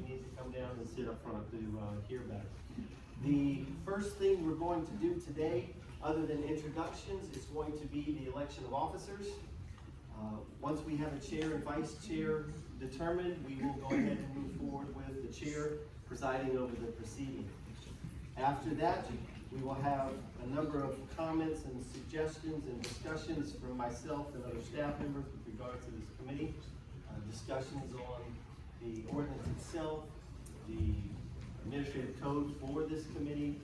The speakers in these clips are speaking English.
he needs to come down and sit up front to hear better. The first thing we're going to do today, other than introductions, is going to be the election of officers. Once we have a chair and vice chair determined, we will go ahead and move forward with the chair presiding over the proceeding. After that, we will have a number of comments and suggestions and discussions from myself and other staff members with regard to this committee. Discussions on the ordinance itself, the administrative code for this committee,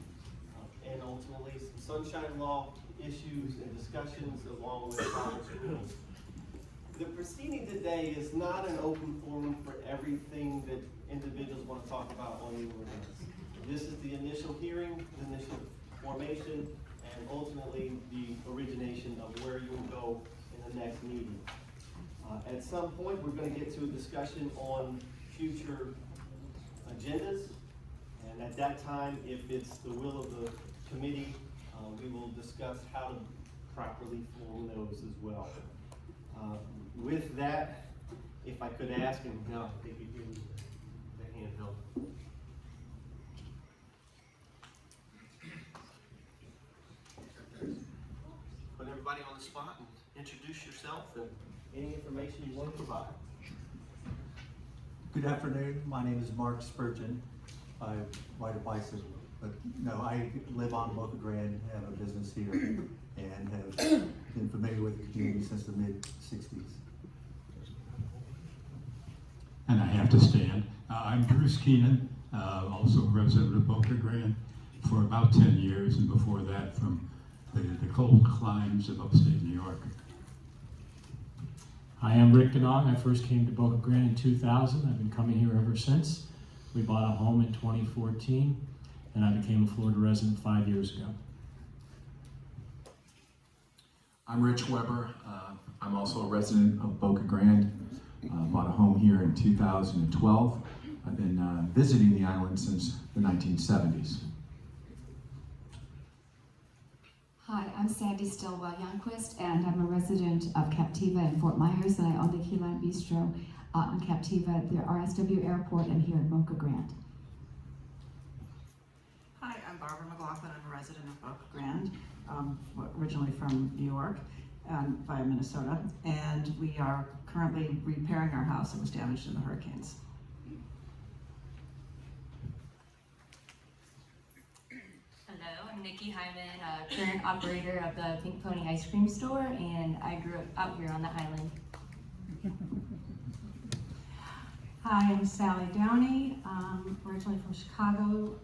and ultimately some sunshine law issues and discussions along with Robert's rules. The proceeding today is not an open forum for everything that individuals want to talk about on the ordinance. This is the initial hearing, the initial formation, and ultimately the origination of where you will go in the next meeting. At some point, we're going to get to a discussion on future agendas, and at that time, if it's the will of the committee, we will discuss how to properly form those as well. With that, if I could ask, and now I think you give me the handheld. Put everybody on the spot and introduce yourself and any information you want to provide. Good afternoon. My name is Mark Spurgeon. I ride a bicycle, but no, I live on Boca Grande, have a business here, and have been familiar with the community since the mid-60s. And I have to stand. I'm Bruce Keenan, also a resident of Boca Grande for about 10 years, and before that from the cold climes of upstate New York. Hi, I'm Rick Ganong. I first came to Boca Grande in 2000. I've been coming here ever since. We bought a home in 2014, and I became a Florida resident 5 years ago. I'm Rich Weber. I'm also a resident of Boca Grande. Bought a home here in 2012. I've been visiting the island since the 1970s. Hi, I'm Sandy Stillwell Youngquist, and I'm a resident of Captiva in Fort Myers, and I own the Key Lime Bistro in Captiva, the RSW Airport, and here in Boca Grande. Hi, I'm Barbara McLaughlin. I'm a resident of Boca Grande, originally from New York, via Minnesota, and we are currently repairing our house that was damaged in the hurricanes. Hello, I'm Nikki Hyman, current operator of the Pink Pony Ice Cream Store, and I grew up out here on the island. Hi, I'm Sally Downey, originally from Chicago,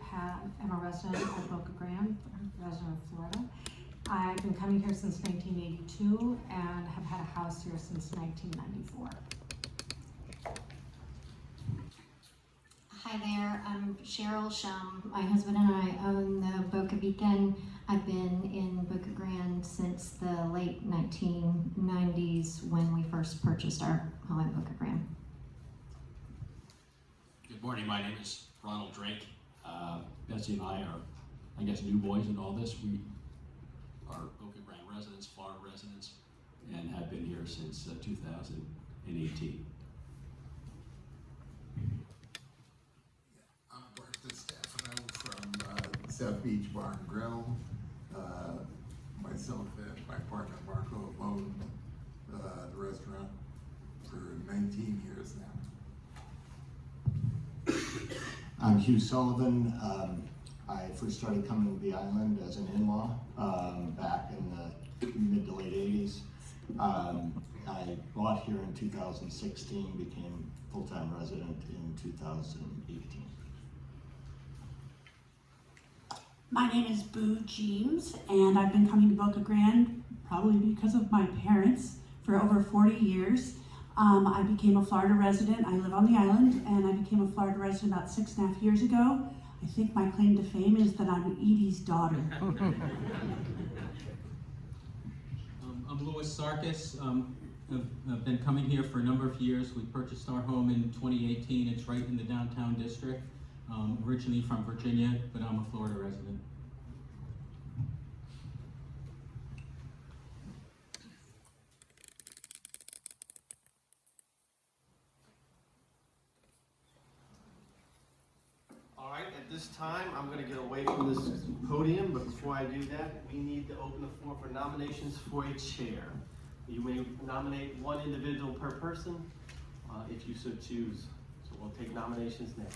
am a resident of Boca Grande, resident of Florida. I've been coming here since 1982 and have had a house here since 1994. Hi there, I'm Cheryl Shum. My husband and I own the Boca Beacon. I've been in Boca Grande since the late 1990s when we first purchased our home in Boca Grande. Good morning, my name is Ronald Drake. Betsy and I are, I guess, new boys in all this. We are Boca Grande residents, Florida residents, and have been here since 2018. I'm Barton Stefano from South Beach Bar and Grill. Myself and my partner Marco have owned the restaurant for 19 years now. I'm Hugh Sullivan. I first started coming to the island as an in-law back in the mid to late 80s. I bought here in 2016, became full-time resident in 2018. My name is Boo James, and I've been coming to Boca Grande probably because of my parents for over 40 years. I became a Florida resident. I live on the island, and I became a Florida resident about 6.5 years ago. I think my claim to fame is that I'm Edie's daughter. I'm Louis Sarkis. I've been coming here for a number of years. We purchased our home in 2018. It's right in the downtown district. Originally from Virginia, but I'm a Florida resident. At this time, I'm gonna get away from this podium, but before I do that, we need to open the floor for nominations for a chair. You may nominate one individual per person, if you so choose. So we'll take nominations now.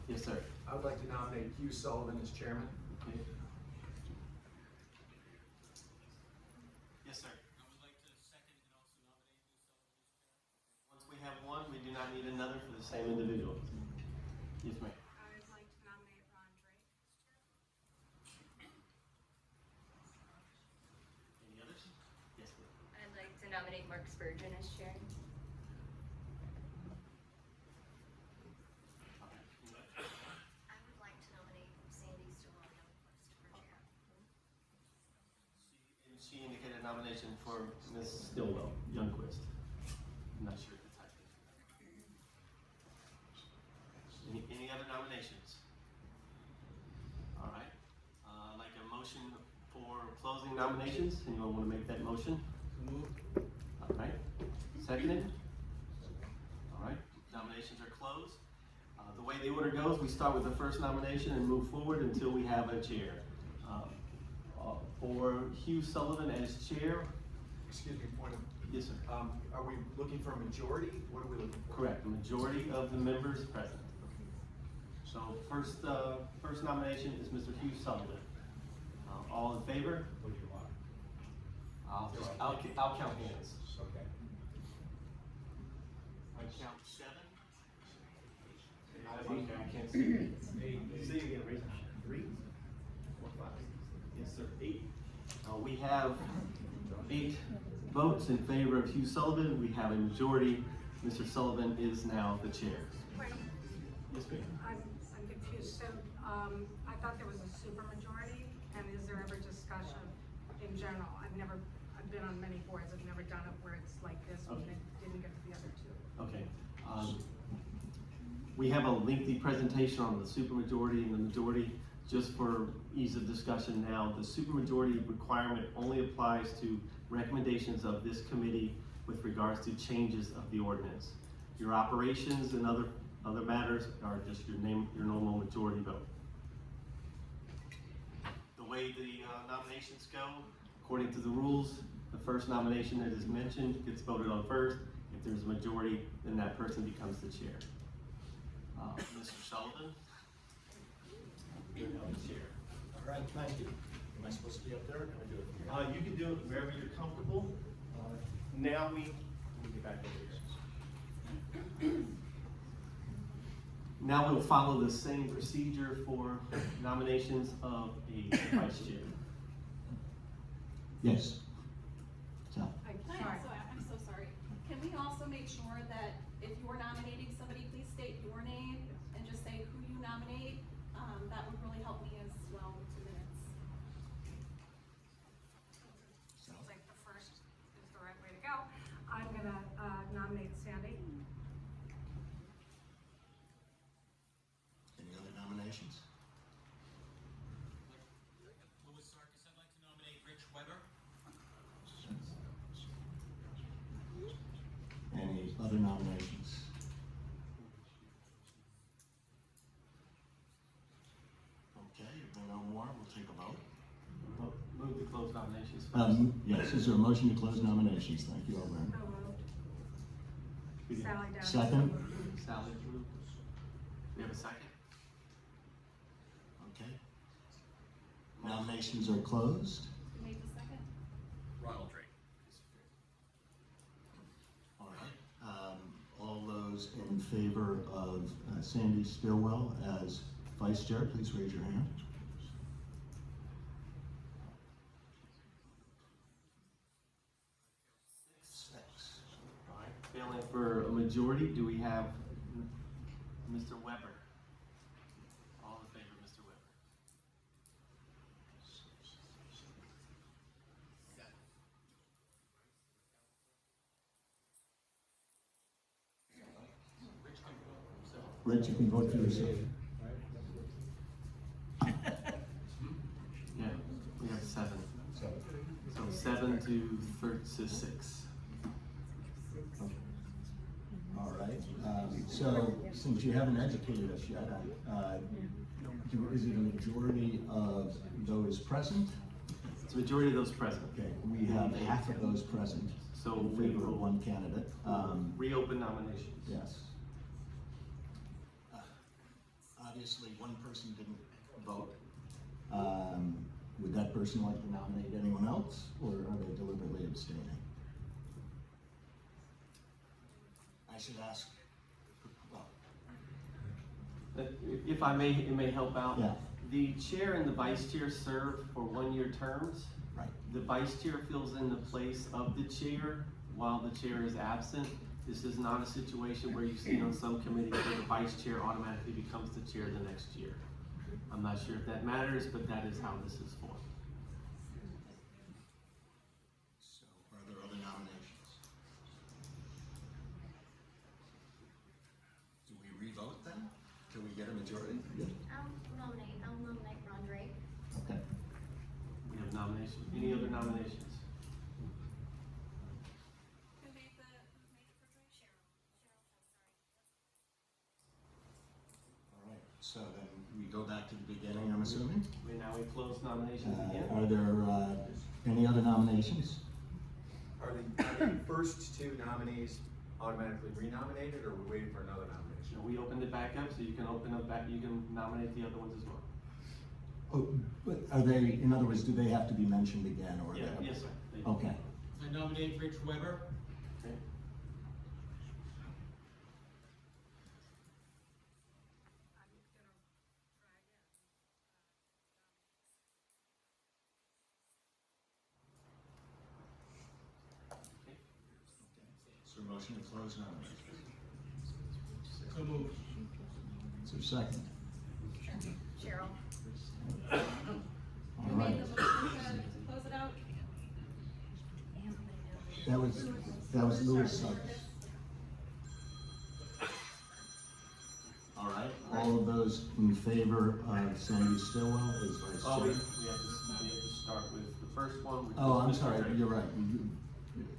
Yes, sir. I would like to nominate Hugh Sullivan as chairman. Okay. Yes, sir. I would like to second and also nominate Hugh Sullivan as chair. Once we have one, we do not need another for the same individual. Yes, ma'am. I would like to nominate Ron Drake. Any others? Yes, ma'am. I'd like to nominate Mark Spurgeon as chair. I would like to nominate Sandy Stillwell Youngquist for chair. She indicated a nomination for Ms. Stillwell, Youngquist. I'm not sure if it's happening. Any other nominations? All right. Like a motion for closing nominations. Anyone want to make that motion? All right. Seconded? All right. Nominations are closed. The way the order goes, we start with the first nomination and move forward until we have a chair. For Hugh Sullivan as chair. Excuse me, point of. Yes, sir. Are we looking for a majority? What are we looking for? Correct. The majority of the members present. So first nomination is Mr. Hugh Sullivan. All in favor? What do you want? I'll count hands. Okay. I count 7. I can't see. 8. Say it again, raise your hand. 3, 4, 5. Yes, sir. 8. We have 8 votes in favor of Hugh Sullivan. We have a majority. Mr. Sullivan is now the chair. Wait, Yes, ma'am. I'm confused. So, I thought there was a supermajority, and is there ever discussion in general? I've been on many boards. I've never done it where it's like this, when Okay. it didn't get to the other two. Okay. We have a lengthy presentation on the supermajority and the majority. Just for ease of discussion now, the supermajority requirement only applies to recommendations of this committee with regards to changes of the ordinance. Your operations and other matters are just your normal majority vote. The way the nominations go, according to the rules, the first nomination that is mentioned gets voted on first. If there's a majority, then that person becomes the chair. Mr. Sullivan? You're now the chair. All right, thank you. Am I supposed to be up there or can I do it from here? You can do it wherever you're comfortable. Now we get back over here. Now we'll follow the same procedure for nominations of a vice chair. Yes. So, Sorry. I'm so sorry. Can we also make sure that if you're nominating somebody, please state your name and just say who you nominate? That would really help me as well with the minutes. Seems like the first is the right way to go. I'm gonna nominate Sandy. Any other nominations? Louis Sarkis, I'd like to nominate Rich Weber. Any other nominations? Okay, if there are no more, we'll take a vote. Move to close nominations first. Yes, is there a motion to close nominations? Thank you, Alderman. So moved. Sally Down. Second? Sally, do we have a second? Okay. Nominations are closed. Who made the second? Ronald Drake. All right. All those in favor of Sandy Stillwell as vice chair, please raise your hand. All right, failing for a majority, do we have Mr. Weber? All in favor of Mr. Weber? Rich, you can vote for yourself. Yeah, we have 7. So 7 to 6. All right. So, since you haven't educated us yet, is it a majority of those present? It's the majority of those present. Okay, we have half of those present, So in we favor of will one candidate. reopen nominations. Yes. Obviously, one person didn't vote. Would that person like to nominate anyone else, or are they deliberately abstaining? I should ask, well, If I may, it may help out. Yeah. The chair and the vice chair serve for one-year terms. right. The vice chair fills in the place of the chair while the chair is absent. This is not a situation where you've seen on some committees where the vice chair automatically becomes the chair the next year. I'm not sure if that matters, but that is how this is formed. So, are there other nominations? Do we re-vote then? Till we get a majority? I'll nominate Ron Drake. Okay. We have nominations. Any other nominations? Who made the, for Drake? All right, so then we go back to the beginning, I'm assuming? Now we close nominations again. Are there any other nominations? Are the first two nominees automatically renominated, or are we waiting for another nomination? We opened it back up, so you can open up back, you can nominate the other ones as well. Oh, but are they, in other words, do they have to be mentioned again, or? Yeah, they- yes, sir. They do. Okay. I nominate Rich Weber. Okay. So motion to close nominations. So moved. Is there a second? Cheryl. All Who right. made the motion to close it out? That was Louis Sarkis. All right, all of those in favor of Sandy Stillwell as vice Oh, we chair? have to start with the first one. which Oh, is I'm Mr. sorry, Drake. you're right.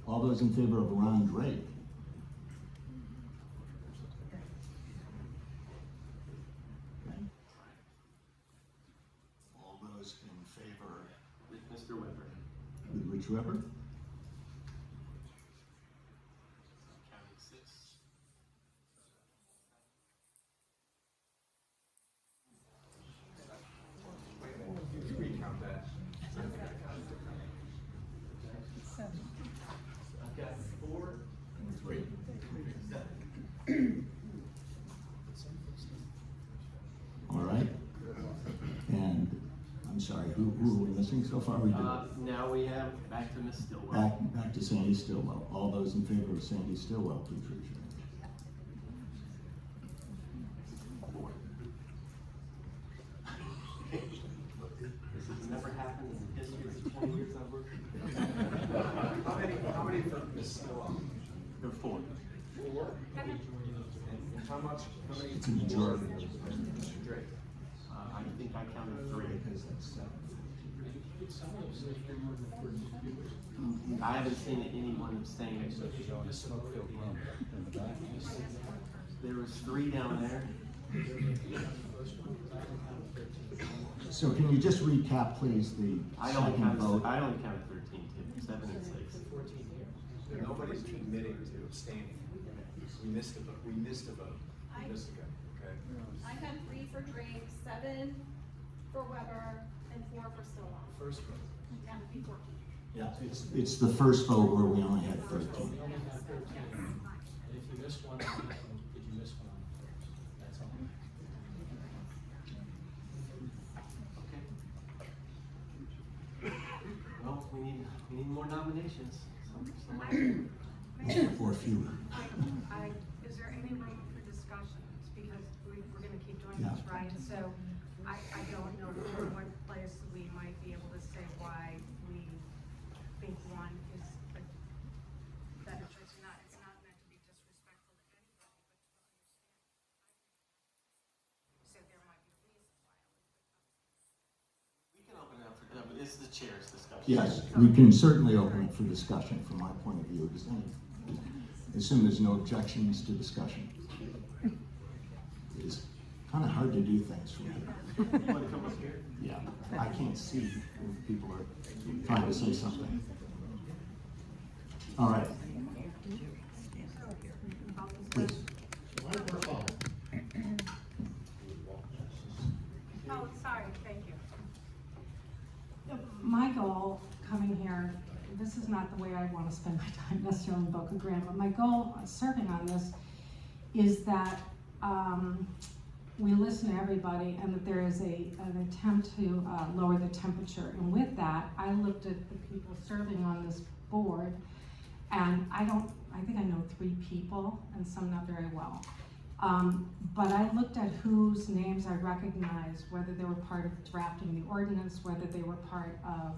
All those in favor of Ron Drake? Okay. All those in favor With Mr. Weber. with Rich Weber? Counting six. Wait, recount that. I've got four. Three. All right. And, I'm sorry, who are we missing so far? We did. Now we have back to Ms. Stillwell. Back to Sandy Stillwell. All those in favor of Sandy Stillwell, please raise your hand. Four. This has never happened in the history of the 20 years I've worked. How many for Ms. Stillwell? There are four. Four. And how many? It's a majority. Mr. Drake. I think I counted three. Because that's seven. I haven't seen anyone abstain. There was three down there. So can you just recap, please, the I only second counted, vote? I only counted 13, Tim, 7 and 6. Nobody's admitting to abstaining. We missed a vote. We missed a vote. We missed a vote, okay? I had 3 for Drake, 7 for Weber, and 4 for Stillwell. First vote. Yeah, it'd be 14. Yeah, it's the first vote where we only had 13. And if you miss one, did you miss one? That's all. Okay. Well, we need more nominations. Or fewer. Is there any room for discussions? Because we're gonna keep doing Yeah. this, right? So I don't know in what place we might be able to say why we think one is a better choice or not. It's not meant to be disrespectful to anybody, but to understand. So there might be reasons why. We can open it up for, it's the chair's discussion. Yes, we can certainly open it for discussion from my point of view. As soon as there's no objections to discussion. kind of hard to do things from here. You wanna come up here? Yeah, I can't see if people are trying to say something. All right. Please. Oh, sorry, thank you. My goal coming here, this is not the way I want to spend my time necessarily in Boca Grande, but my goal serving on this is that we listen to everybody and that there is an attempt to lower the temperature. And with that, I looked at the people serving on this board, and I think I know 3 people, and some not very well. But I looked at whose names I recognized, whether they were part of drafting the ordinance, whether they were part of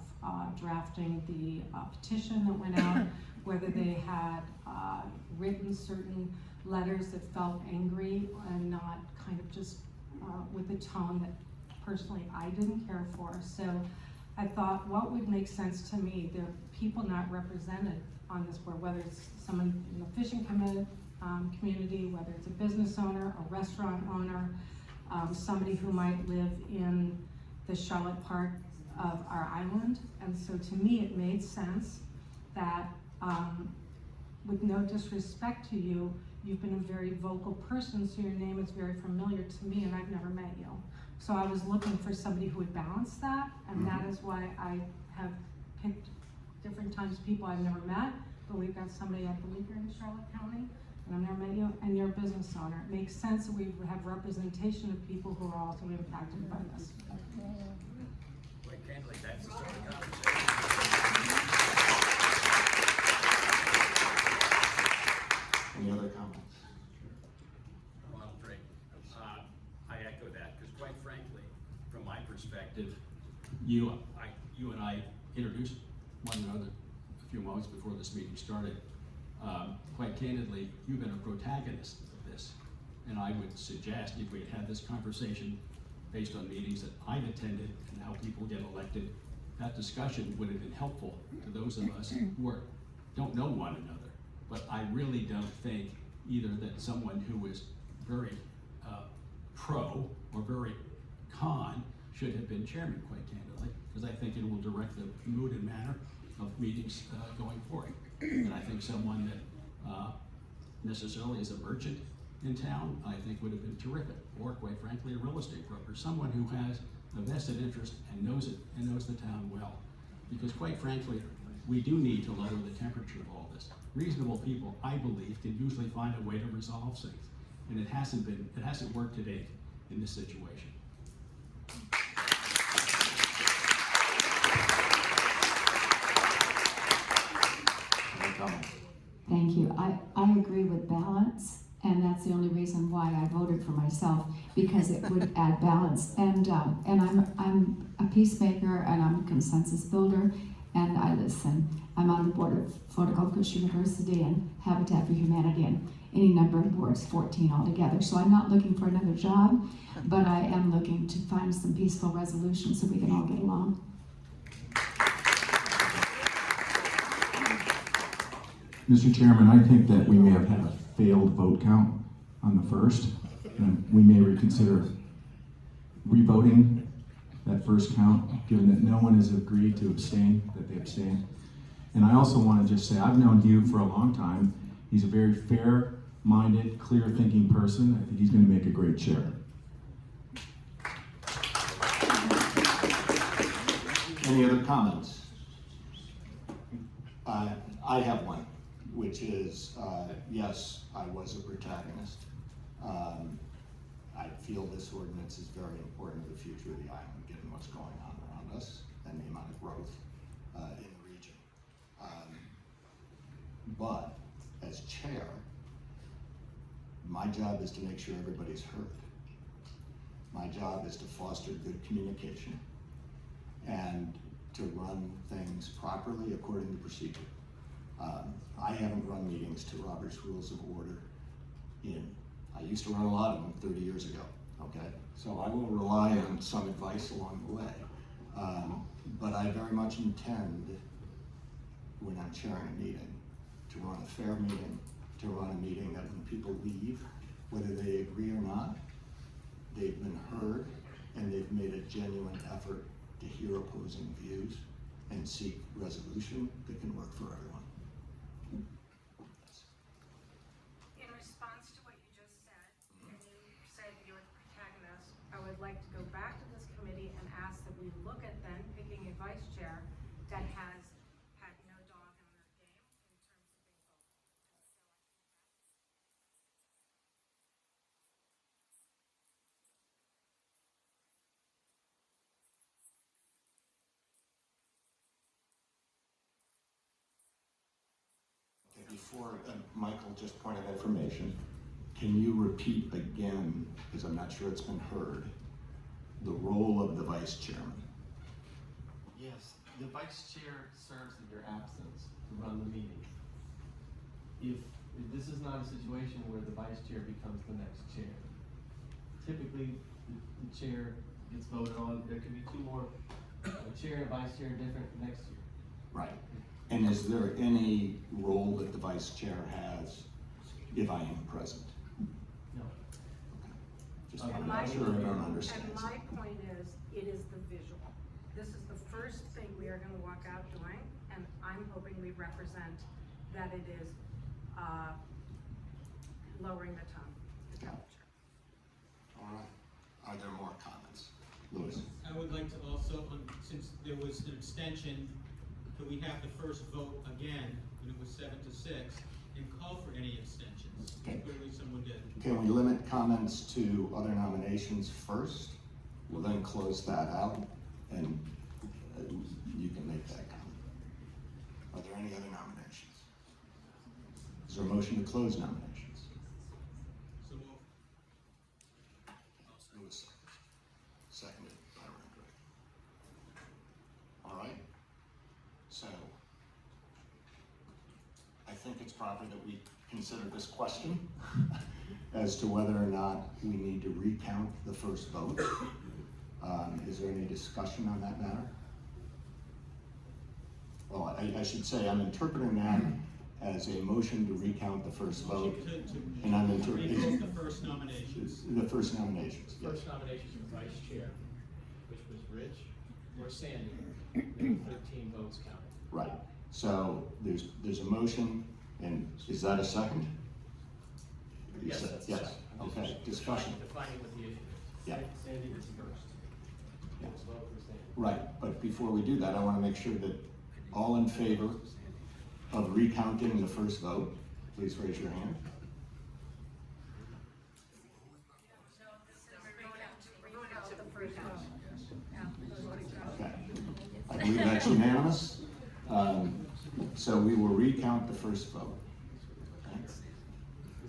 drafting the petition that went out, whether they had written certain letters that felt angry and not kind of just with a tone that personally I didn't care for. So I thought, what would make sense to me? There are people not represented on this board, whether it's someone in the fishing community, whether it's a business owner, a restaurant owner, somebody who might live in the Charlotte part of our island. And so to me, it made sense that with no disrespect to you, you've been a very vocal person, so your name is very familiar to me, and I've never met you. So I was looking for somebody who would balance that, and that is why I have picked different times people I've never met, but we've got somebody, I believe you're in Charlotte County, and I've never met you, and you're a business owner. It makes sense that we would have representation of people who are also impacted by this. Quite candidly, that's the sort of conversation. Any other comments? Ronald Drake. I echo that, because quite frankly, from my perspective, you and I introduced one another a few moments before this meeting started. Quite candidly, you've been a protagonist of this, and I would suggest if we had had this conversation based on meetings that I've attended and how people get elected, that discussion would have been helpful to those of us who don't know one another. But I really don't think either that someone who is very pro or very con should have been chairman, quite candidly, because I think it will direct the mood and manner of meetings going forward. And I think someone that necessarily is a merchant in town, I think would have been terrific, or quite frankly, a real estate broker, someone who has a vested interest and knows it and knows the town well. Because quite frankly, we do need to lower the temperature of all this. Reasonable people, I believe, can usually find a way to resolve things. And it hasn't worked to date in this situation. Thank you. I agree with balance, and that's the only reason why I voted for myself, because it would add balance. And I'm a peacemaker, and I'm a consensus builder, and I listen. I'm on the board of Florida Gulf Coast University and Habitat for Humanity, and any number of boards, 14 altogether. So I'm not looking for another job, but I am looking to find some peaceful resolutions so we can all get along. Mr. Chairman, I think that we may have had a failed vote count on the first, and we may reconsider revoting that first count, given that no one has agreed to abstain, that they abstain. And I also want to just say, I've known Hugh for a long time. He's a very fair-minded, clear-thinking person. I think he's going to make a great chair. Any other comments? I have one, which is, yes, I was a protagonist. I feel this ordinance is very important to the future of the island, given what's going on around us and the amount of growth in the region. But as chair, my job is to make sure everybody's heard. My job is to foster good communication and to run things properly according to procedure. I haven't run meetings to Robert's Rules of Order I used to run a lot of them 30 years ago, okay? So I will rely on some advice along the way. But I very much intend, when I'm chairing a meeting, to run a fair meeting, to run a meeting that when people leave, whether they agree or not, they genuine effort to hear opposing views and seek resolution that can work for everyone. In response to what you just said, and you said you're the protagonist, I would like to go back to this committee and ask that we look at then picking a vice chair that has had no dog in the game in terms of being vocal. Okay, before, Michael, just point of information, can you repeat again, because I'm not sure it's been heard, the role of the vice chairman? Yes, the vice chair serves in your absence to run the meeting. If this is not a situation where the vice chair becomes the next chair. Typically, the chair gets voted on, there can be two more, a chair and a vice chair different next year. Right. And is there any role that the vice chair has if I am present? No. Just And want to my- make sure everyone understands. And my point is, it is the visual. This is the first thing we are gonna walk out doing, and I'm hoping we represent that it is, lowering the temperature. All right. Are there more comments? Louis? I would like to also, since there was an abstention, could we have the first vote again, when it was 7-6, and call for any abstentions? Okay. Clearly someone did. Can we limit comments to other nominations first? We'll then close that out, and you can make that comment. Are there any other nominations? Is there a motion to close nominations? So moved. Louis, seconded by Rendrick. All right, so I think it's proper that we consider this question as to whether or not we need to recount the first vote. Is there any discussion on that matter? Well, I should say I'm interpreting that as a motion to recount the first vote. And I'm interpreting The first nominations. the first nominations, yes. First nomination for vice chair, which was Rich or Sandy. There were 13 votes counted. Right, so there's a motion, and is that a second? Yes, that's the Yes, second. I'm just okay, discussion. Defining what the issue is. Yeah. Sandy was first. Yeah. Let's vote for Sandy. Right, but before we do that, I want to make sure that all in favor of recounting the first vote, please raise your hand. Okay, I believe that's unanimous. So we will recount the first vote. Okay.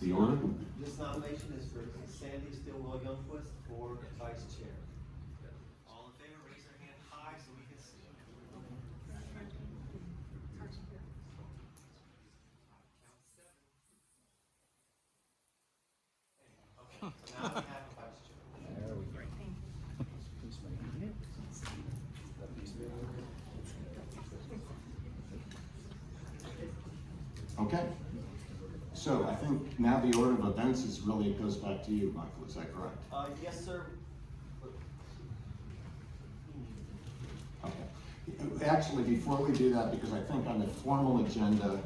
The order? This nomination is for Sandy Stillwell Youngquist for vice chair. All in favor, raise their hand high so we can see. Okay, so now we have a vice chair. There we go. Okay. So I think now the order of events is really, it goes back to you, Michael, is that correct? Yes, sir. Okay. Actually, before we do that, because I think on the formal agenda,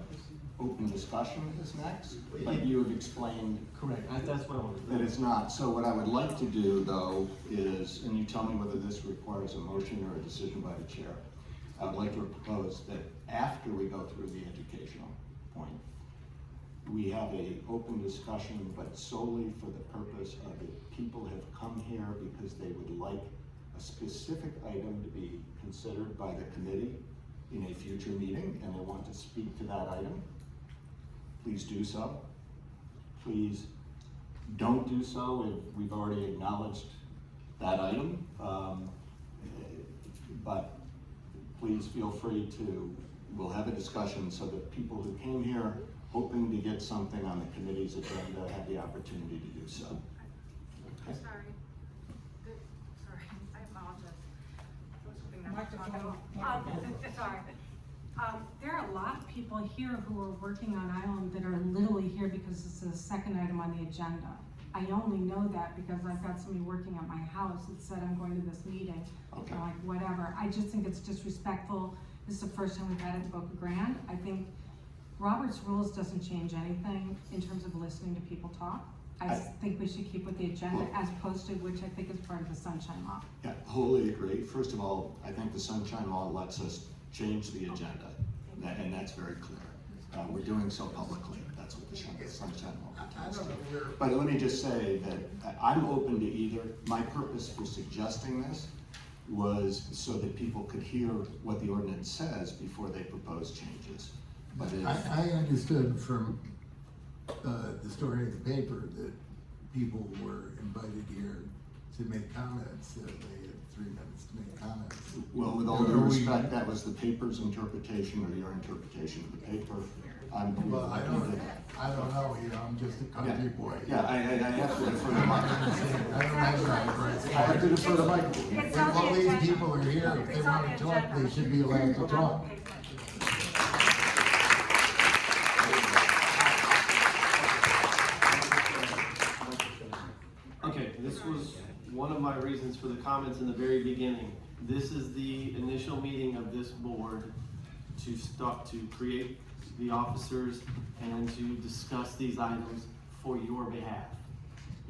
open discussion is next, but you have explained. Correct, that's what I wanted to do. That it's not. So what I would like to do, though, is, and you tell me whether this requires a motion or a decision by the chair. I would like to propose that after we go through the educational point, we have a open discussion, but solely for the purpose of if people have come here because they would like a specific item to be considered by the committee in a future meeting, and they want to speak to that item, please do so. Please don't do so if we've already acknowledged that item. But please feel free to, we'll have a discussion so that people who came here hoping to get something on the committee's agenda have the opportunity to do so. I'm sorry. Sorry, I apologize. I was hoping that was talking. Sorry. There are a lot of people here who are working on Island that are literally here because this is the second item on the agenda. I only know that because I've got somebody working at my house that said I'm going to this meeting. Okay. Or like whatever. I just think it's disrespectful. This is the first time we've had it in Boca Grande. I think Robert's rules doesn't change anything in terms of listening to people talk. I think we should keep with the agenda as posted, which I think is part of the Sunshine Law. Yeah, wholly agree. First of all, I think the Sunshine Law lets us change the agenda, and that's very clear. We're doing so publicly. That's what the Sunshine Law pertains to. But let me just say that I'm open to either. My purpose for suggesting this was so that people could hear what the ordinance says before they propose changes. But I understood from the story of the paper that people were invited here to make comments, that they had 3 minutes to make comments. Well, with all due respect, that was the paper's interpretation or your interpretation of the paper. Well, I don't know, you know, I'm just a country boy. Yeah, I have to defer to Mike. I don't have that right. I have to defer to Mike. If all these people are here, if they want to talk, they should be allowed to talk. Okay, this was one of my reasons for the comments in the very beginning. This is the initial meeting of this board to create the officers and to discuss these items for your behalf.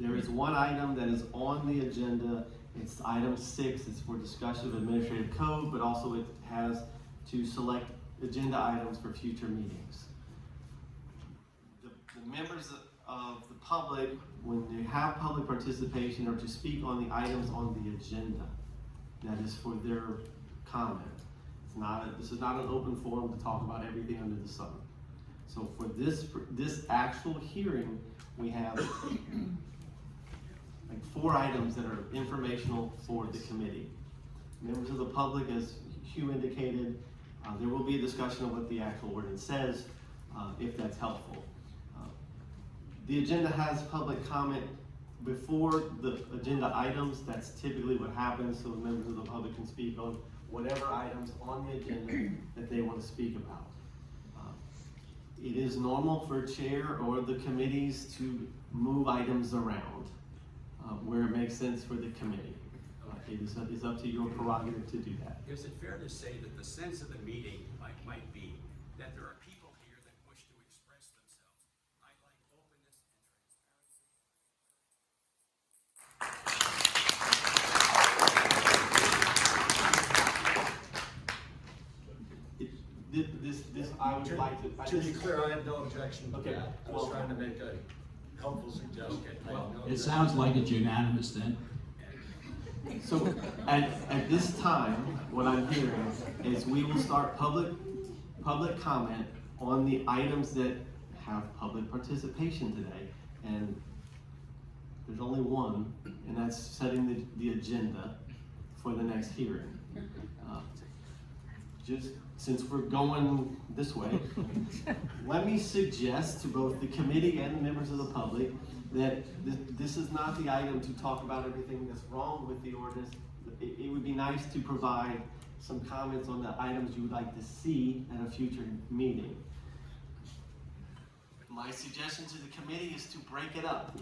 There is one item that is on the agenda. It's item 6. It's for discussion of administrative code, but also it has to select agenda items for future meetings. The members of the public, when they have public participation or to speak on the items on the agenda, that is for their comment. This is not an open forum to talk about everything under the sun. So for this actual hearing, we have like 4 items that are informational for the committee. Members of the public, as Hugh indicated, there will be a discussion of what the actual ordinance says, if that's helpful. The agenda has public comment before the agenda items. That's typically what happens, so the members of the public can speak on whatever items on the agenda that they want to speak about. It is normal for chair or the committees to move items around where it makes sense for the committee. It's up to your prerogative to do that. Is it fair to say that the sense of the meeting might be that there are people here that wish to express themselves? I like openness This I would like to. To be clear, I have no objection to Okay, that. I was trying to make a helpful suggestion. Well, it sounds like it's unanimous then. So at this time, what I'm hearing is we will start public comment on the items that have public participation today. And there's only one, and that's setting the agenda for the next hearing. Just since we're going this way, let me suggest to both the committee and the members of the public that this is not the item to talk about everything that's wrong with the ordinance. It would be nice to provide some comments on the items you would like to see at a future meeting. My suggestion to the committee is to break it up.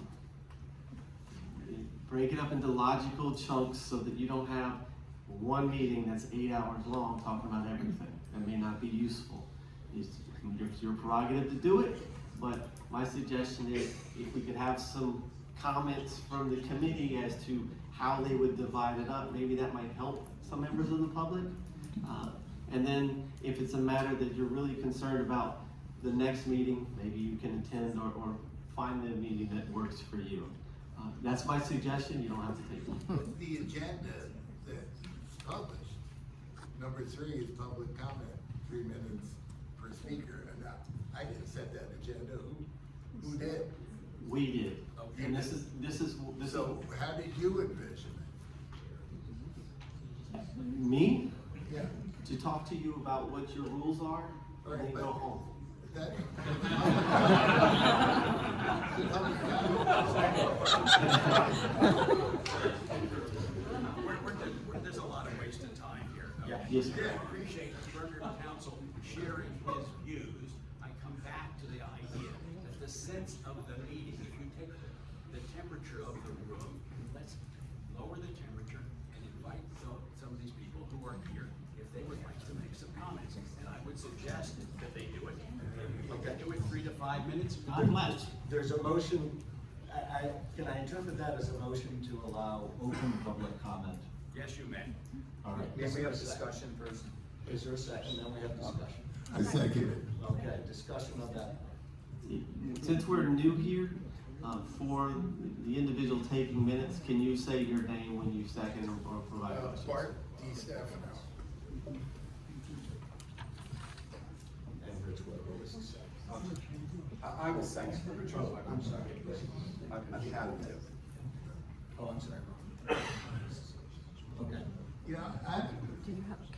Break it up into logical chunks so that you don't have one meeting that's 8 hours long talking about everything. That may not be useful. It's your prerogative to do it, but my suggestion is if we could have some comments from the committee as to how they would divide it up, maybe that might help some members of the public. And then if it's a matter that you're really concerned about the next meeting, maybe you can attend or find the meeting that works for you. That's my suggestion. You don't have to take it. The agenda that's published, number 3 is public comment, 3 minutes per speaker. And I didn't set that agenda. Who did? We did. Okay. And this is. So how did you envision it? Me? Yeah. To talk to you about what your rules are, and then go home. That, There's a lot of wasted time here. Yeah. Yes, sir. I appreciate the Burger Council sharing his views. I come back to the idea that the sense of the meeting, if you take the temperature of the room. Let's lower the temperature and invite some of these people who are here if they would like to make some comments. And I would suggest that they do it. If they do it 3 to 5 minutes, God bless. There's a motion, can I interpret that as a motion to allow open public comment? Yes, you may. All right. Yes, we have discussion first. Is there a second? Then we have discussion. I second it. Okay, discussion of that. Since we're new here, for the individual taking minutes, can you say your name when you second or provide questions? Bart D. Stefano. And Rich Weber was the second. I will second. I'm sorry. I'd be happy to. Oh, I'm sorry. Okay. You know,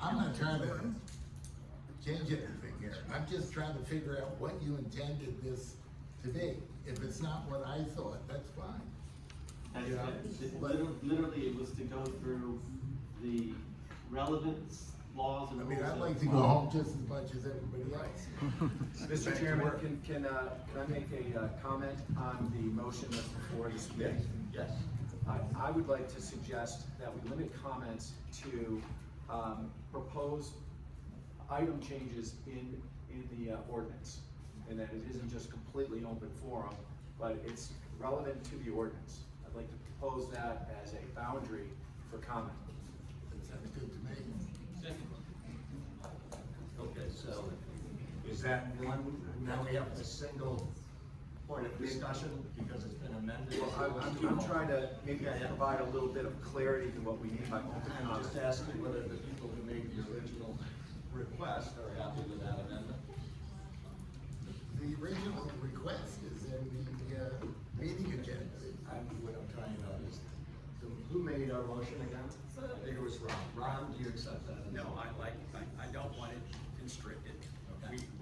I'm not trying to change anything here. I'm just trying to figure out what you intended this to be. If it's not what I thought, that's fine. You know, Literally, it was to go through the relevance laws and I rules. mean, I'd like to go home just as much as everybody else. Mr. Chairman, can I make a comment on the motion that's before this committee? Yes. I would like to suggest that we limit comments to proposed item changes in the ordinance, and that it isn't just completely open forum, but it's relevant to the ordinance. I'd like to propose that as a boundary for comment. That sounds good to me. Okay, so is that one, now we have a single point of discussion because it's been amended? Well, I'm trying to maybe provide a little bit of clarity to what we mean by open I'm comment. just asking whether the people who made the original request are happy with that amendment. The original request is in the meeting agenda. What I'm trying to know is, who made our motion again? I think it was Ron. Ron, do you accept that? No, I don't want it constricted.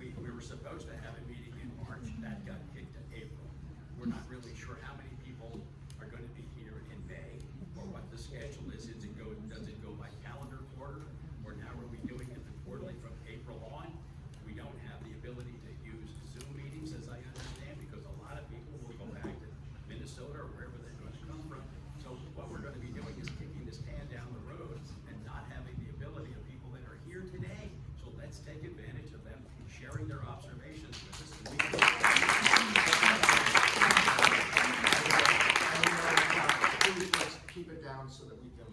We were supposed to have a meeting in March, that got kicked to April. We're not really sure how many people are gonna be here in May, or what the schedule is. Does it go by calendar quarter, or now are we doing it quarterly from April on? We don't have the ability to use Zoom meetings, as I understand, because a lot of people will go back to Minnesota or wherever they're gonna come from. So what we're gonna be doing is kicking this can down the road and not having the ability of people that are here today. So let's take advantage of them sharing their observations with us. And we can Please, let's keep it down so that we can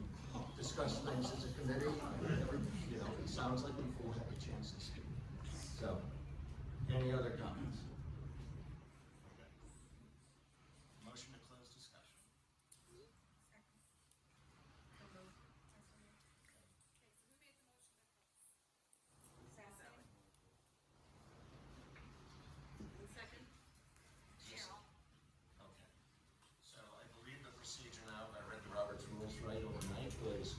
discuss things as a committee. You know, it sounds like we will have a chance to speak. So, any other comments? Okay. Motion to close discussion. Second? Cheryl. Okay. So I believe the procedure now, if I read the Robert's rules right overnight, was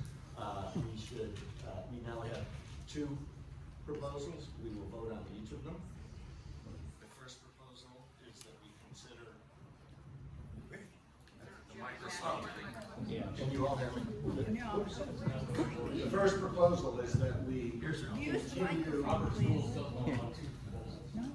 we now have two proposals. We will vote on each of them. The first proposal is that we consider. The microphone. Yeah. Can you all hear me? The first proposal is that we continue.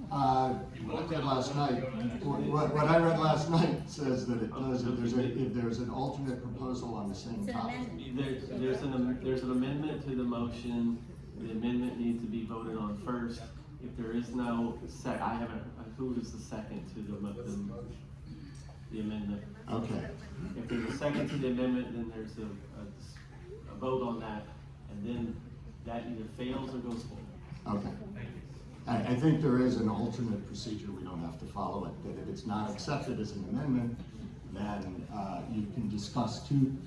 What I read last night, what I read last night says that it does, if there's an alternate proposal on the same topic. There's an amendment to the motion. The amendment needs to be voted on first. If there is no who is the second to the amendment? Okay. If there's a second to the amendment, then there's a vote on that, and then that either fails or goes forward. Okay. I think there is an alternate procedure, we don't have to follow it, that if it's not accepted as an amendment, then you can discuss two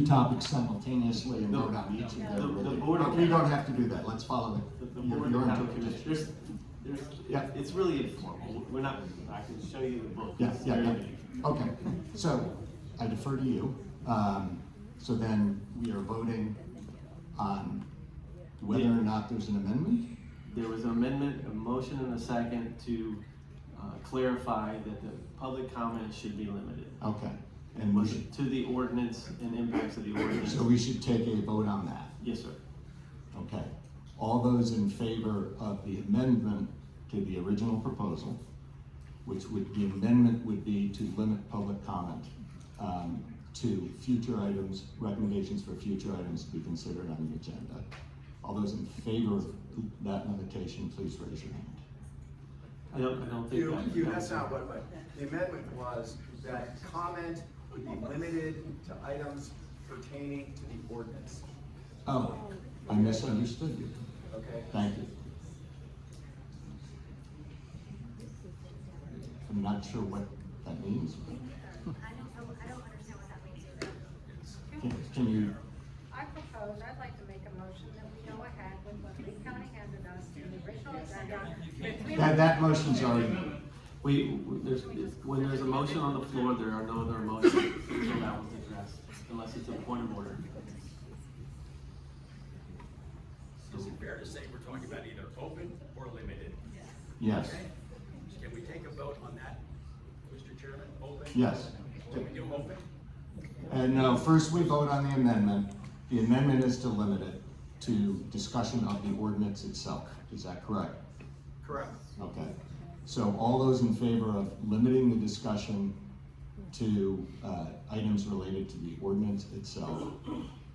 topics simultaneously and vote on each of them. But we don't have to do that, let's follow your interpretation. It's really informal. We're not, I can show you the book. Yeah. Okay, so I defer to you. So then we are voting on whether or not there's an amendment? There was an amendment, a motion and a second to clarify that the public comment should be limited. Okay. And we should, to the ordinance and impacts of the ordinance. so we should take a vote on that? Yes, sir. Okay. All those in favor of the amendment to the original proposal, which would, the amendment would be to limit public comment to future items, recommendations for future items to be considered on the agenda. All those in favor of that limitation, please raise your hand. I don't think that. That's not what, the amendment was that comment would be limited to items pertaining to the ordinance. Oh, I misunderstood you. Okay? Thank you. I'm not sure what that means. I don't understand what that means either. Can you? I propose, I'd like to make a motion that we go ahead with what Lee County handed us in the original agenda. That motion's already. When there's a motion on the floor, there are no other motions until that was addressed, unless it's a point of order. Is it fair to say we're talking about either open or limited? Yes. Can we take a vote on that, Mr. Chairman? Open? Yes. Can we do open? And no, first we vote on the amendment. The amendment is to limit it to discussion of the ordinance itself. Is that correct? Correct. Okay. So all those in favor of limiting the discussion to items related to the ordinance itself,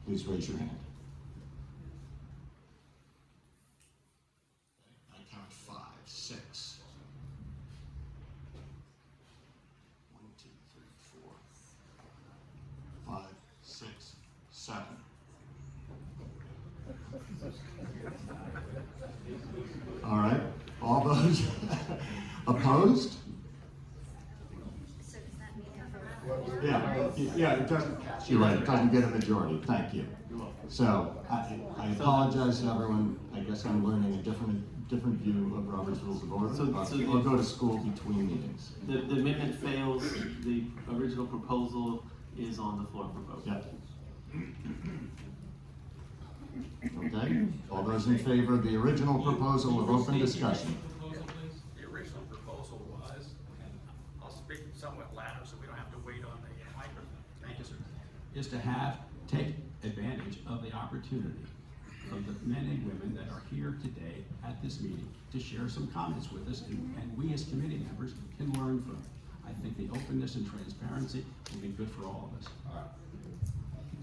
please raise your hand. I count 5, 6. 1, 2, 3, 4, 5, 6, 7. All right. All those opposed? Yeah, it doesn't, you're right, it doesn't get a majority, thank you. So, I apologize to everyone, I guess I'm learning a different view of Robert's Rules of Order, but we'll go to school between meetings. The amendment fails, the original proposal is on the floor for vote. Yep. Okay, all those in favor of the original proposal of open discussion? The original proposal was, and I'll speak somewhat louder so we don't have to wait on the microphone. Thank you, sir. Is to take advantage of the opportunity of the men and women that are here today at this meeting to share some comments with us, and we as committee members can learn from it. I think the openness and transparency will be good for all of us. All right.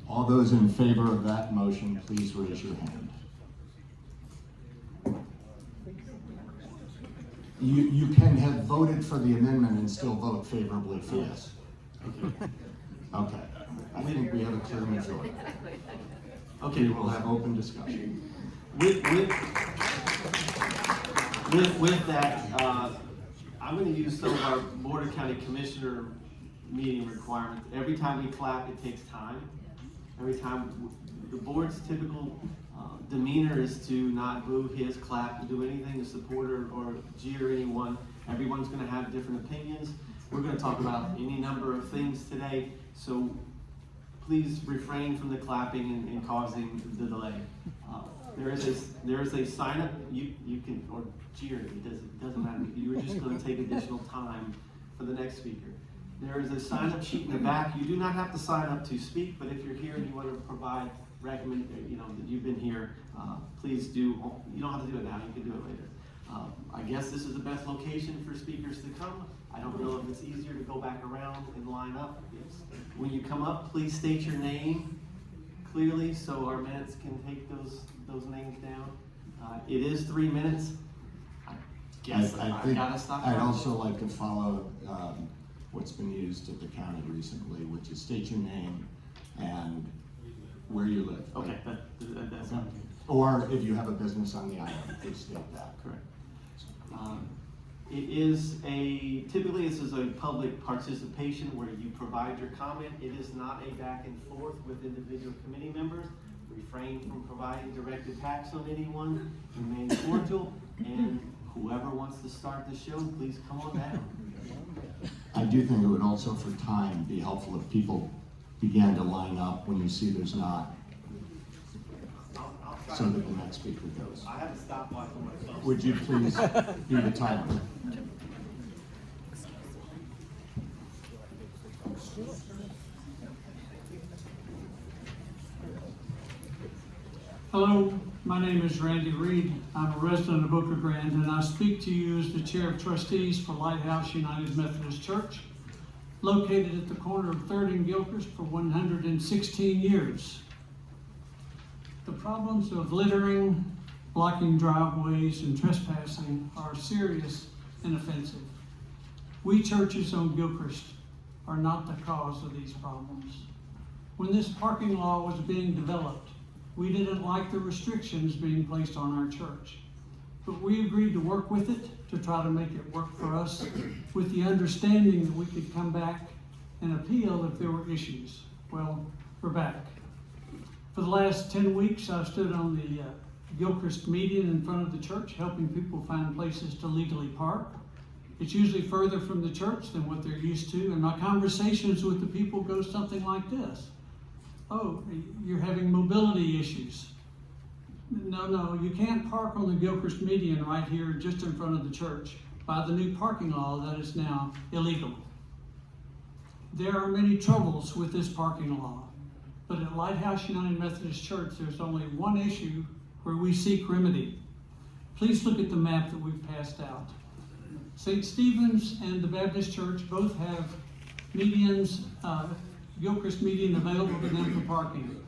All those in favor of that motion, please raise your hand. You can have voted for the amendment and still vote favorably for this. Okay. I think we have a clear majority. Okay, we'll have open discussion. With that, I'm going to use some of our Board of County Commissioner meeting requirements. Every time we clap, it takes time. Every time, the board's typical demeanor is to not boo, hiss, clap, do anything to support or jeer anyone. Everyone's going to have different opinions. We're going to talk about any number of things today, so please refrain from the clapping and causing the delay. There is a sign up. You can, or jeer. It doesn't matter. You're just going to take additional time for the next speaker. There is a sign-up sheet in the back. You do not have to sign up to speak, but if you're here and you want to provide that you've been here, please do. You don't have to do it now. You can do it later. I guess this is the best location for speakers to come. I don't know if it's easier to go back around and line up. When you come up, please state your name clearly so our minutes can take those names down. It is 3 minutes. I guess I gotta stop. I'd also like to follow what's been used at the county recently, which is state your name and where you live. Okay, that's okay. Or if you have a business on the island, please state that. Correct. Typically this is a public participation where you provide your comment. It is not a back and forth with individual committee members. Refrain from providing direct attacks on anyone. Remain cordial, and whoever wants to start the show, please come on down. I do think it would also, for time, be helpful if people began to line up when you see there's not, so that the next speaker goes. I have a stopwatch on my phone. Would you please be the timer? Hello, my name is Randy Reed. I'm a resident of Boca Grande, and I speak to you as the Chair of Trustees for Lighthouse United Methodist Church. located at the corner of 3rd and Gilchrist for 116 years. The problems of littering, blocking driveways, and trespassing are serious and offensive. We churches on Gilchrist are not the cause of these problems. When this parking law was being developed, we didn't like the restrictions being placed on our church, but we agreed to work with it to try to make it work for us, with the understanding that we could come back and appeal if there were issues. Well, we're back. For the last 10 weeks, I've stood on the Gilchrist median in front of the church, helping people find places to legally park. It's usually further from the church than what they're used to, and my conversations with the people go something like this. Oh, you're having mobility issues. No, you can't park on the Gilchrist median right here just in front of the church. By the new parking law, that is now illegal. There are many troubles with this parking law, but at Lighthouse United Methodist Church, there's only one issue where we seek remedy. Please look at the map that we've passed out. St. Stephen's and the Baptist Church both have medians, Gilchrist median available to them for parking.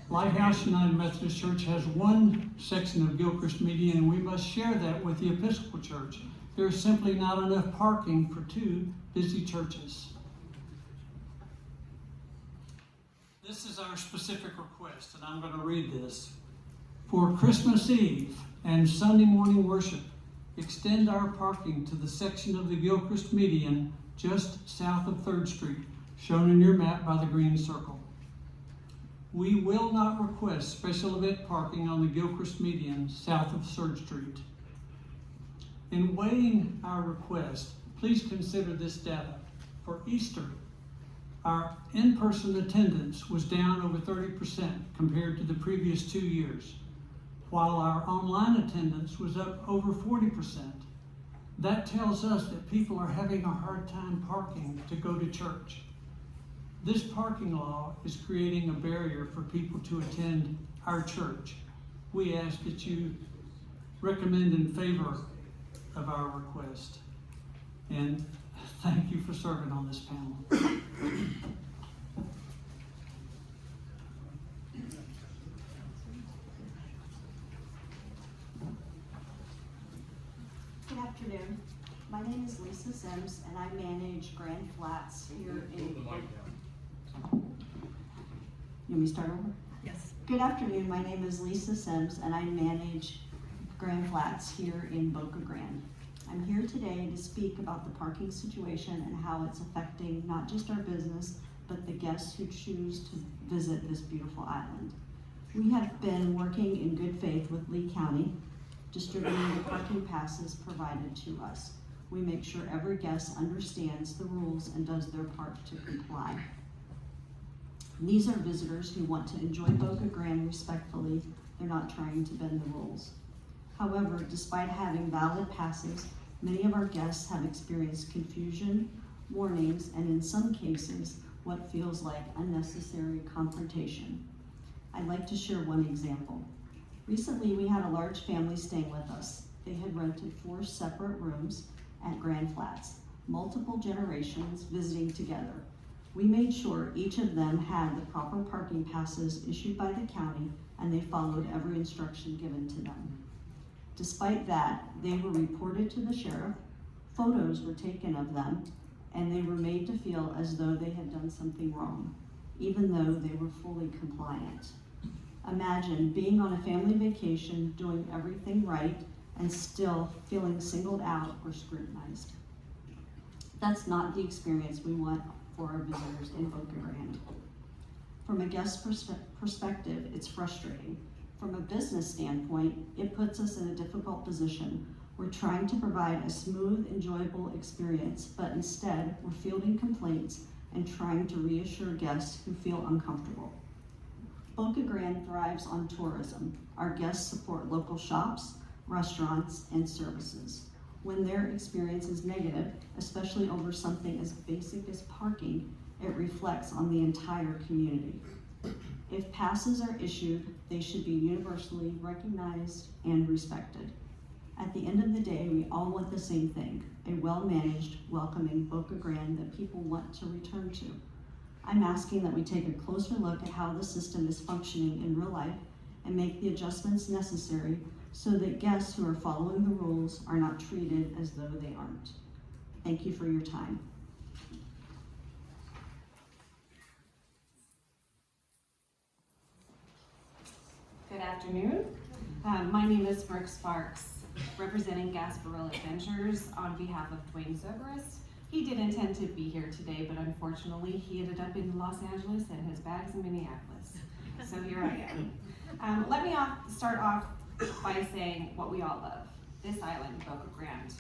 Lighthouse United Methodist Church has one section of Gilchrist median, and we must share that with the Episcopal Church. There's simply not enough parking for two busy churches. This is our specific request, and I'm going to read this. For Christmas Eve and Sunday morning worship, extend our parking to the section of the Gilchrist median just south of 3rd Street, shown in your map by the green circle. We will not request special event parking on the Gilchrist median south of 3rd Street. In weighing our request, please consider this data. For Easter, our in-person attendance was down over 30% compared to the previous 2 years, while our online attendance was up over 40%. That tells us that people are having a hard time parking to go to church. This parking law is creating a barrier for people to attend our church. We ask that you recommend in favor of our request. And thank you for serving on this panel. Good afternoon. My name is Lisa Sims, and I manage Grand Flats here in. You want me to start over? Yes. Good afternoon. My name is Lisa Sims, and I manage Grand Flats here in Boca Grande. I'm here today to speak about the parking situation and how it's affecting not just our business, but the guests who choose to visit this beautiful island. We have been working in good faith with Lee County, distributing the parking passes provided to us. We make sure every guest understands the rules and does their part to comply. These are visitors who want to enjoy Boca Grande respectfully. They're not trying to bend the rules. However, despite having valid passes, many of our guests have experienced confusion, warnings, and in some cases, what feels like unnecessary confrontation. I'd like to share one example. Recently, we had a large family staying with us. They had rented 4 separate rooms at Grand Flats, multiple generations visiting together. We made sure each of them had the proper parking passes issued by the county, and they followed every instruction given to them. Despite that, they were reported to the sheriff, photos were taken of them, and they were made to feel as though they had done something wrong, even though they were fully compliant. Imagine being on a family vacation, doing everything right, and still feeling singled out or scrutinized. That's not the experience we want for our visitors in Boca Grande. From a guest perspective, it's frustrating. From a business standpoint, it puts us in a difficult position. We're trying to provide a smooth, enjoyable experience, but instead we're fielding complaints and trying to reassure guests who feel uncomfortable. Boca Grande thrives on tourism. Our guests support local shops, restaurants, and services. When their experience is negative, especially over something as basic as parking, it reflects on the entire community. If passes are issued, they should be universally recognized and respected. At the end of the day, we all want the same thing, a well-managed, welcoming Boca Grande that people want to return to. I'm asking that we take a closer look at how the system is functioning in real life and make the adjustments necessary so that guests who are following the rules are not treated as though they aren't. Thank you for your time. Good afternoon. My name is Brooke Sparks, representing Gasparilla Adventures on behalf of Dwayne Zobrist. He did intend to be here today, but unfortunately he ended up in Los Angeles and his bags in Minneapolis. So here I am. Let me start off by saying what we all love, this island, Boca Grande.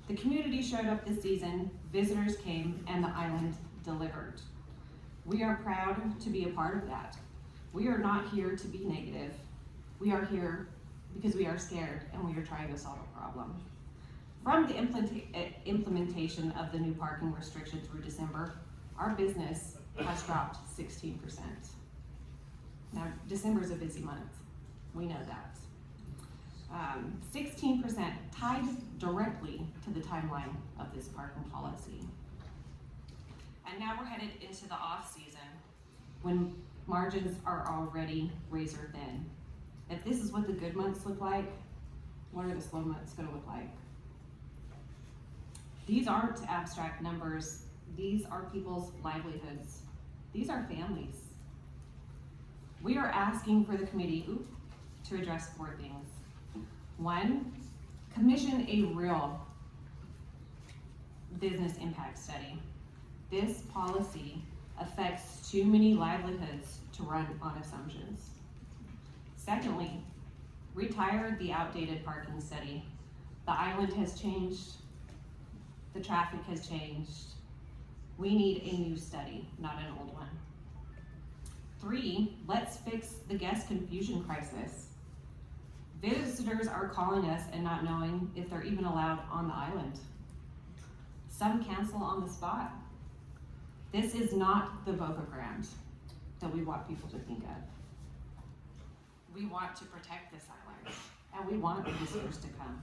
The community showed up this season, visitors came, and the island delivered. We are proud to be a part of that. We are not here to be negative. We are here because we are scared and we are trying to solve a problem. From the implementation of the new parking restriction through December, our business has dropped 16%. Now, December is a busy month. We know that. 16% tied directly to the timeline of this parking policy. And now we're headed into the off-season when margins are already razor thin. If this is what the good months look like, what are the slow months gonna look like? These aren't abstract numbers. These are people's livelihoods. These are families. We are asking for the committee to address 4 things. 1, commission a real business impact study. This policy affects too many livelihoods to run on assumptions. Secondly, retire the outdated parking study. The island has changed. The traffic has changed. We need a new study, not an old one. 3, let's fix the guest confusion crisis. Visitors are calling us and not knowing if they're even allowed on the island. Some cancel on the spot. This is not the Boca Grande that we want people to think of. We want to protect this island, and we want visitors to come.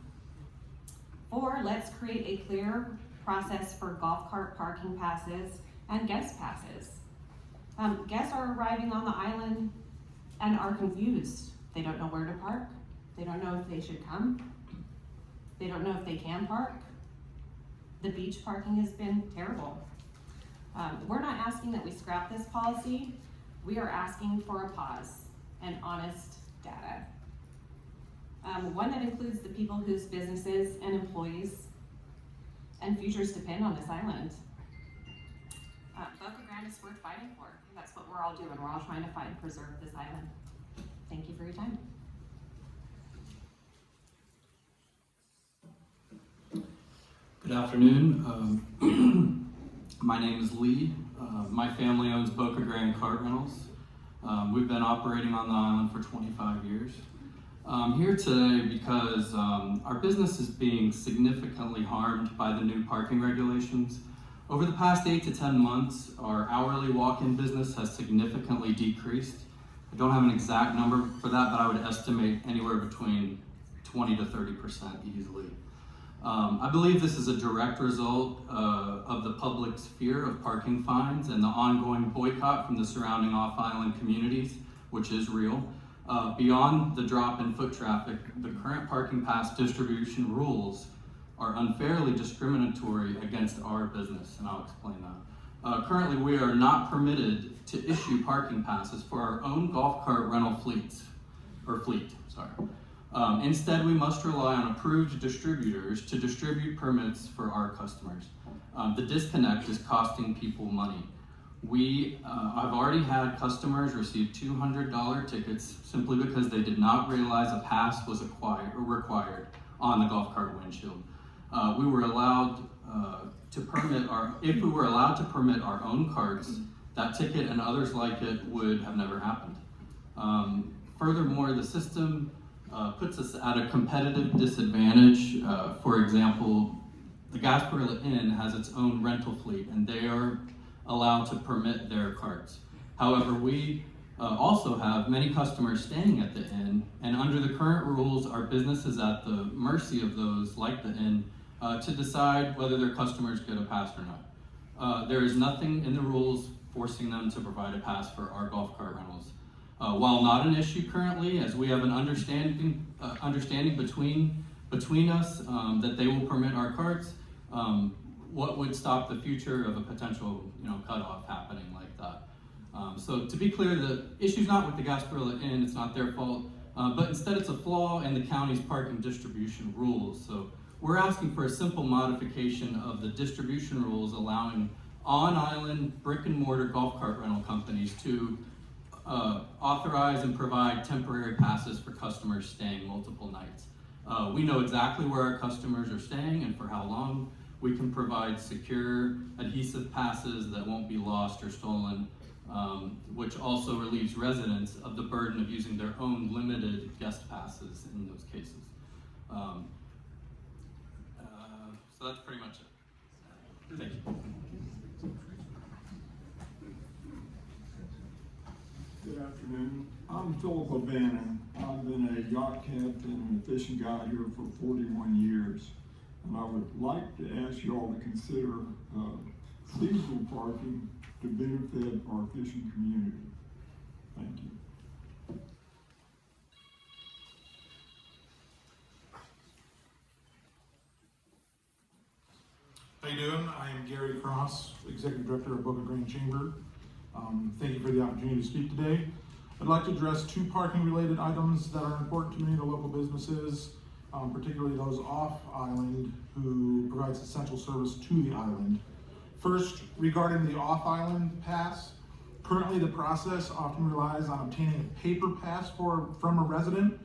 4, let's create a clear process for golf cart parking passes and guest passes. Guests are arriving on the island and are confused. They don't know where to park. They don't know if they should come. They don't know if they can park. The beach parking has been terrible. We're not asking that we scrap this policy. We are asking for a pause and honest data. One that includes the people whose businesses and employees and futures depend on this island. Boca Grande is worth fighting for. That's what we're all doing. We're all trying to fight and preserve this island. Thank you for your time. Good afternoon. My name is Lee. My family owns Boca Grande Cart Rentals. We've been operating on the island for 25 years. I'm here today because our business is being significantly harmed by the new parking regulations. Over the past 8 to 10 months, our hourly walk-in business has significantly decreased. I don't have an exact number for that, but I would estimate anywhere between 20 to 30% easily. I believe this is a direct result of the public's fear of parking fines and the ongoing boycott from the surrounding off-island communities, which is real. Beyond the drop in foot traffic, the current parking pass distribution rules are unfairly discriminatory against our business, and I'll explain that. Currently, we are not permitted to issue parking passes for our own golf cart rental fleet. Instead, we must rely on approved distributors to distribute permits for our customers. The disconnect is costing people money. I've already had customers receive $200 tickets simply because they did not realize a pass was required on the golf cart windshield. If we were allowed to permit our own carts, that ticket and others like it would have never happened. Furthermore, the system puts us at a competitive disadvantage. For example, the Gasparilla Inn has its own rental fleet and they are allowed to permit their carts. However, we also have many customers staying at the inn, and under the current rules, our business is at the mercy of those like the inn to decide whether their customers get a pass or not. There is nothing in the rules forcing them to provide a pass for our golf cart rentals. While not an issue currently, as we have an understanding between us that they will permit our carts, what would stop the future of a potential cutoff happening like that? So to be clear, the issue's not with the Gasparilla Inn, it's not their fault, but instead it's a flaw in the county's parking distribution rules. So we're asking for a simple modification of the distribution rules allowing on-island brick-and-mortar golf cart rental companies to authorize and provide temporary passes for customers staying multiple nights. We know exactly where our customers are staying and for how long. We can provide secure, adhesive passes that won't be lost or stolen, which also relieves residents of the burden of using their own limited guest passes in those cases. So that's pretty much it. Thank you. Good afternoon. I'm Philip O'Bannon. I've been a yacht captain and a fishing guide here for 41 years. And I would like to ask you all to consider seasonal parking to benefit our fishing community. Thank you. How you doing? I am Gary Cross, Executive Director of Boca Grande Chamber. Thank you for the opportunity to speak today. I'd like to address two parking related items that are important to me, the local businesses, particularly those off island who provides essential service to the island. First, regarding the off island pass, currently the process often relies on obtaining a paper pass from a resident.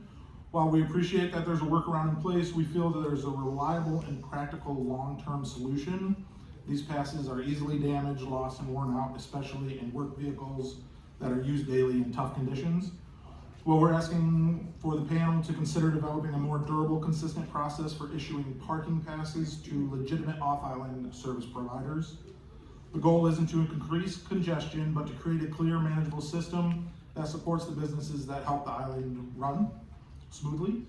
While we appreciate that there's a workaround in place, we feel that there's a reliable and practical long-term solution. These passes are easily damaged, lost, and worn out, especially in work vehicles that are used daily in tough conditions. Well, we're asking for the panel to consider developing a more durable, consistent process for issuing parking passes to legitimate off-island service providers. The goal isn't to increase congestion, but to create a clear, manageable system that supports the businesses that help the island run smoothly.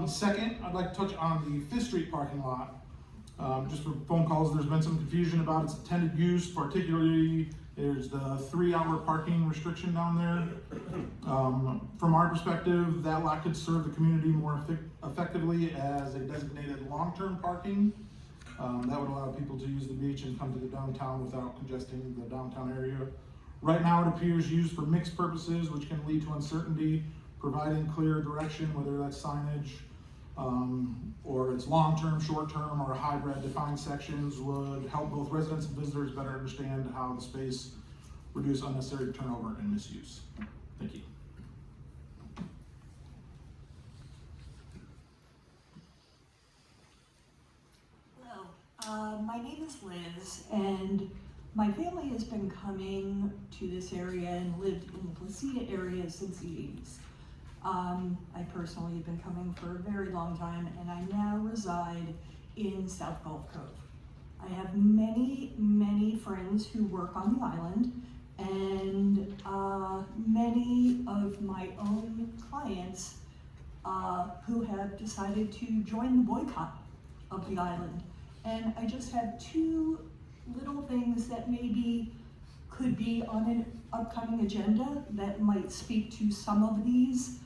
Second, I'd like to touch on the Fifth Street parking lot. Just for phone calls, there's been some confusion about its intended use, particularly there's the 3-hour parking restriction down there. From our perspective, that lot could serve the community more effectively as a designated long-term parking. That would allow people to use the beach and come to the downtown without congesting the downtown area. Right now it appears used for mixed purposes, which can lead to uncertainty. Providing clear direction, whether that's signage, or it's long-term, short-term, or hybrid defined sections would help both residents and visitors better understand how the space reduce unnecessary turnover and misuse. Thank you. Hello, my name is Liz, and my family has been coming to this area and lived in the Placida area since the 80s. I personally have been coming for a very long time, and I now reside in South Gulf Cove. I have many, many friends who work on the island, and many of my own clients who have decided to join the boycott of the island. And I just have two little things that maybe could be on an upcoming agenda that might speak to some of these.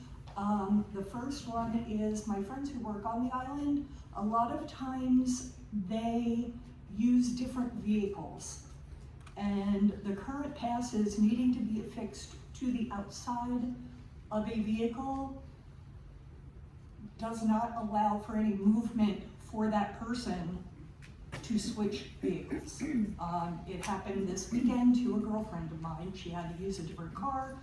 The first one is my friends who work on the island, a lot of times they use different vehicles, and the current passes needing to be affixed to the outside of a vehicle does not allow for any movement for that person to switch vehicles. It happened this weekend to a girlfriend of mine. She had to use a different car,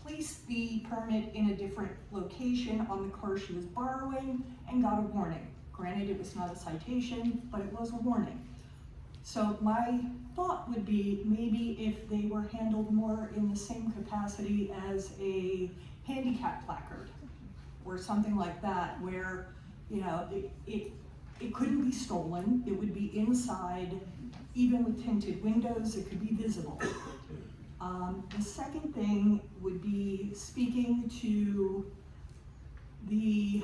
place the permit in a different location on the car she was borrowing, and got a warning. Granted, it was not a citation, but it was a warning. So my thought would be maybe if they were handled more in the same capacity as a handicap placard or something like that, where it couldn't be stolen, it would be inside, even with tinted windows, it could be visible. The second thing would be speaking to the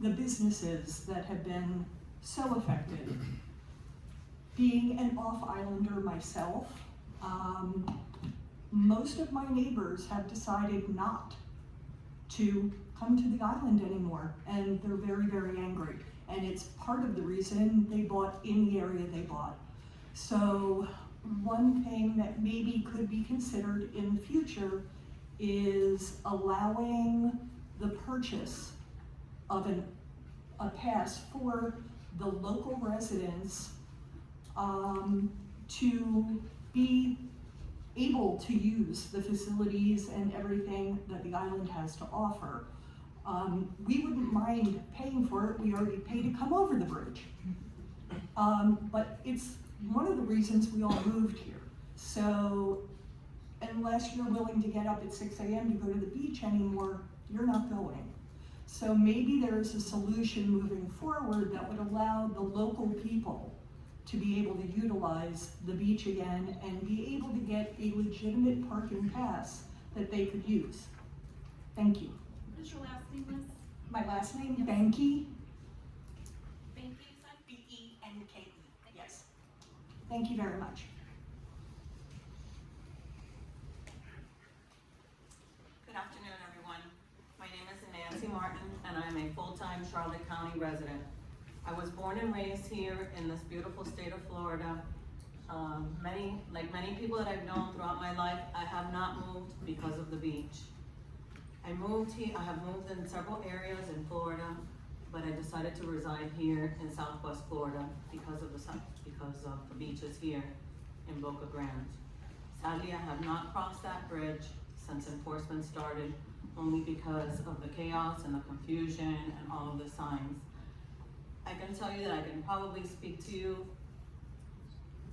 businesses that have been so affected. Being an off-islander myself, most of my neighbors have decided not to come to the island anymore, and they're very, very angry. And it's part of the reason they bought in the area they bought. So one thing that maybe could be considered in the future is allowing the purchase of a pass for the local residents to be able to use the facilities and everything that the island has to offer. We wouldn't mind paying for it. We already pay to come over the bridge. But it's one of the reasons we all moved here. So unless you're willing to get up at 6 a.m. to go to the beach anymore, you're not going. So maybe there's a solution moving forward that would allow the local people to be able to utilize the beach again and be able to get a legitimate parking pass that they could use. Thank you. What is your last name, Liz? My last name, Benke. Thank you, you said? B-E-N-K-E, yes. Thank you very much. Good afternoon, everyone. My name is Nancy Martin, and I'm a full-time Charlotte County resident. I was born and raised here in this beautiful state of Florida. Like many people that I've known throughout my life, I have not moved because of the beach. I have moved in several areas in Florida, but I decided to reside here in Southwest Florida because of the beaches here in Boca Grande. Sadly, I have not crossed that bridge since enforcement started, only because of the chaos and the confusion and all of the signs. I can tell you that I can probably speak to you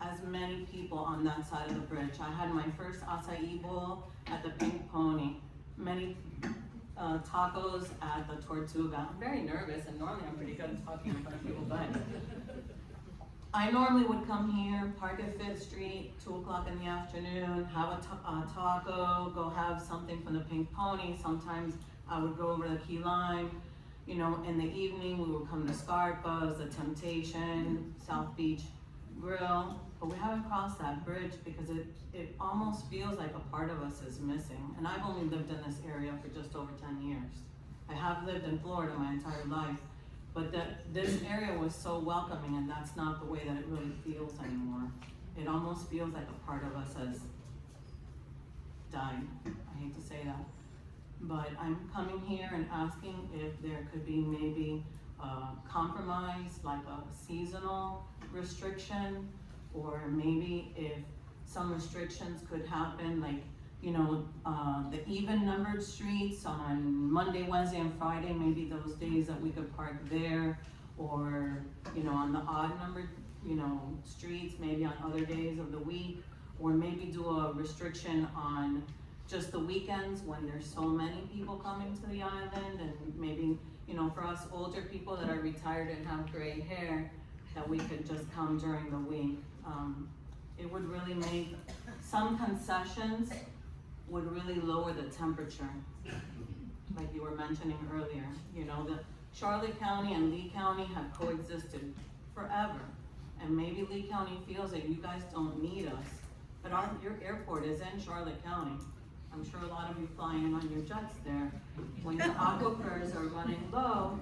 as many people on that side of the bridge. I had my first acai bowl at the Pink Pony, many tacos at the Tortuga. I'm very nervous, and normally I'm pretty good at talking in front of people, but I normally would come here, park at 5th Street, 2 o'clock in the afternoon, have a taco, go have something from the Pink Pony. Sometimes I would go over to Key Lime. You know, in the evening, we would come to Scarpa's, the Temptation, South Beach Grill, but we haven't crossed that bridge because it almost feels like a part of us is missing. And I've only lived in this area for just over 10 years. I have lived in Florida my entire life, but this area was so welcoming, and that's not the way that it really feels anymore. It almost feels like a part of us has died. I hate to say that. But I'm coming here and asking if there could be maybe a compromise, like a seasonal restriction, or maybe if some restrictions could happen, like, you know, the even numbered streets on Monday, Wednesday, and Friday, maybe those days that we could park there, or, you know, on the odd numbered, you know, streets, maybe on other days of the week, or maybe do a restriction on just the weekends when there's so many people coming to the island, and maybe, you know, for us older people that are retired and have gray hair, that we could just come during the week. It would really make, some concessions would really lower the temperature, like you were mentioning earlier. You know, the Charlotte County and Lee County have coexisted forever, and maybe Lee County feels that you guys don't need us, but your airport is in Charlotte County. I'm sure a lot of you fly in on your jets there. When your aquifers are running low,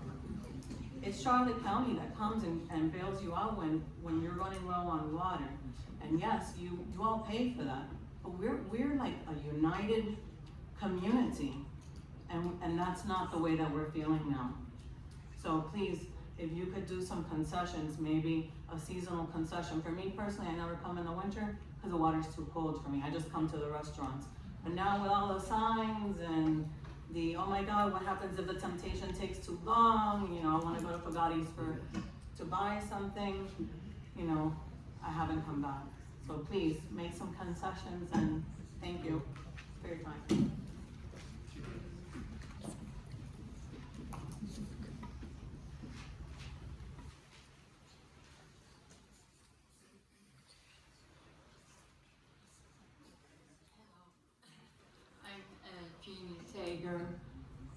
it's Charlotte County that comes and bails you out when you're running low on water. And yes, you all pay for that, but we're like a united community, and that's not the way that we're feeling now. So please, if you could do some concessions, maybe a seasonal concession. For me personally, I never come in the winter because the water's too cold for me. I just come to the restaurants. But now with all the signs and the, oh my God, what happens if the Temptation takes too long? You know, I want to go to Fagotti's to buy something. You know, I haven't come back. So please make some concessions, and thank you for your time. Yeager.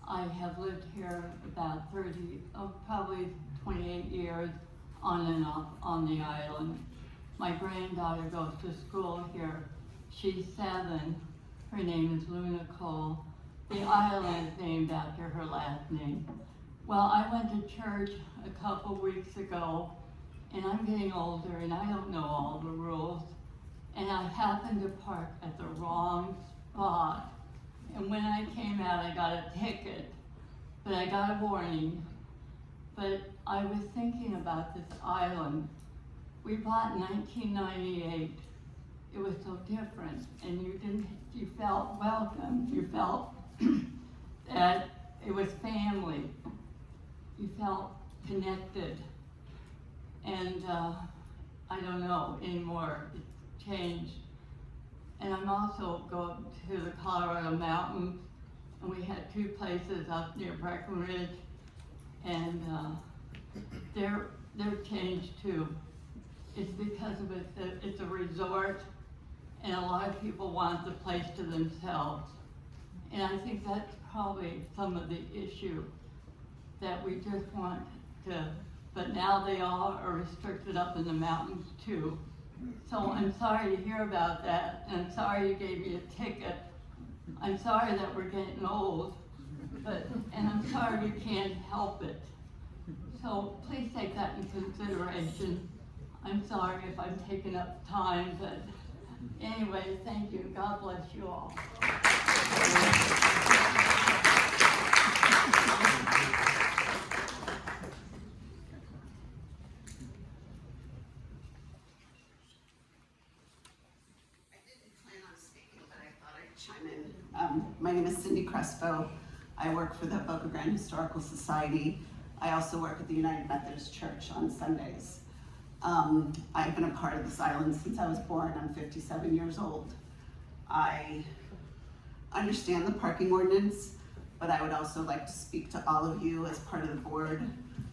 I have lived here about probably 28 years on and off on the island. My granddaughter goes to school here. She's 7. Her name is Luna Cole. The island is named after her last name. Well, I went to church a couple weeks ago, and I'm getting older and I don't know all the rules. And I happened to park at the wrong spot. And when I came out, I got a ticket, but I got a warning. But I was thinking about this island. We bought in 1998. It was so different, and you felt welcome. You felt that it was family. You felt connected. And I don't know anymore, it's changed. And I'm also going to the Colorado Mountains, and we had 2 places up near Breckenridge, and they're changed too. It's because of it's a resort, and a lot of people want the place to themselves. And I think that's probably some of the issue, that we just want to, but now they all are restricted up in the mountains too. So I'm sorry to hear about that, and I'm sorry you gave me a ticket. I'm sorry that we're getting old, and I'm sorry we can't help it. So please take that into consideration. I'm sorry if I'm taking up time, but anyway, thank you. God bless you all. Chime in. My name is Cindy Crespo. I work for the Boca Grande Historical Society. I also work at the United Methodist Church on Sundays. I've been a part of this island since I was born. I'm 57 years old. I understand the parking ordinance, but I would also like to speak to all of you as part of the board.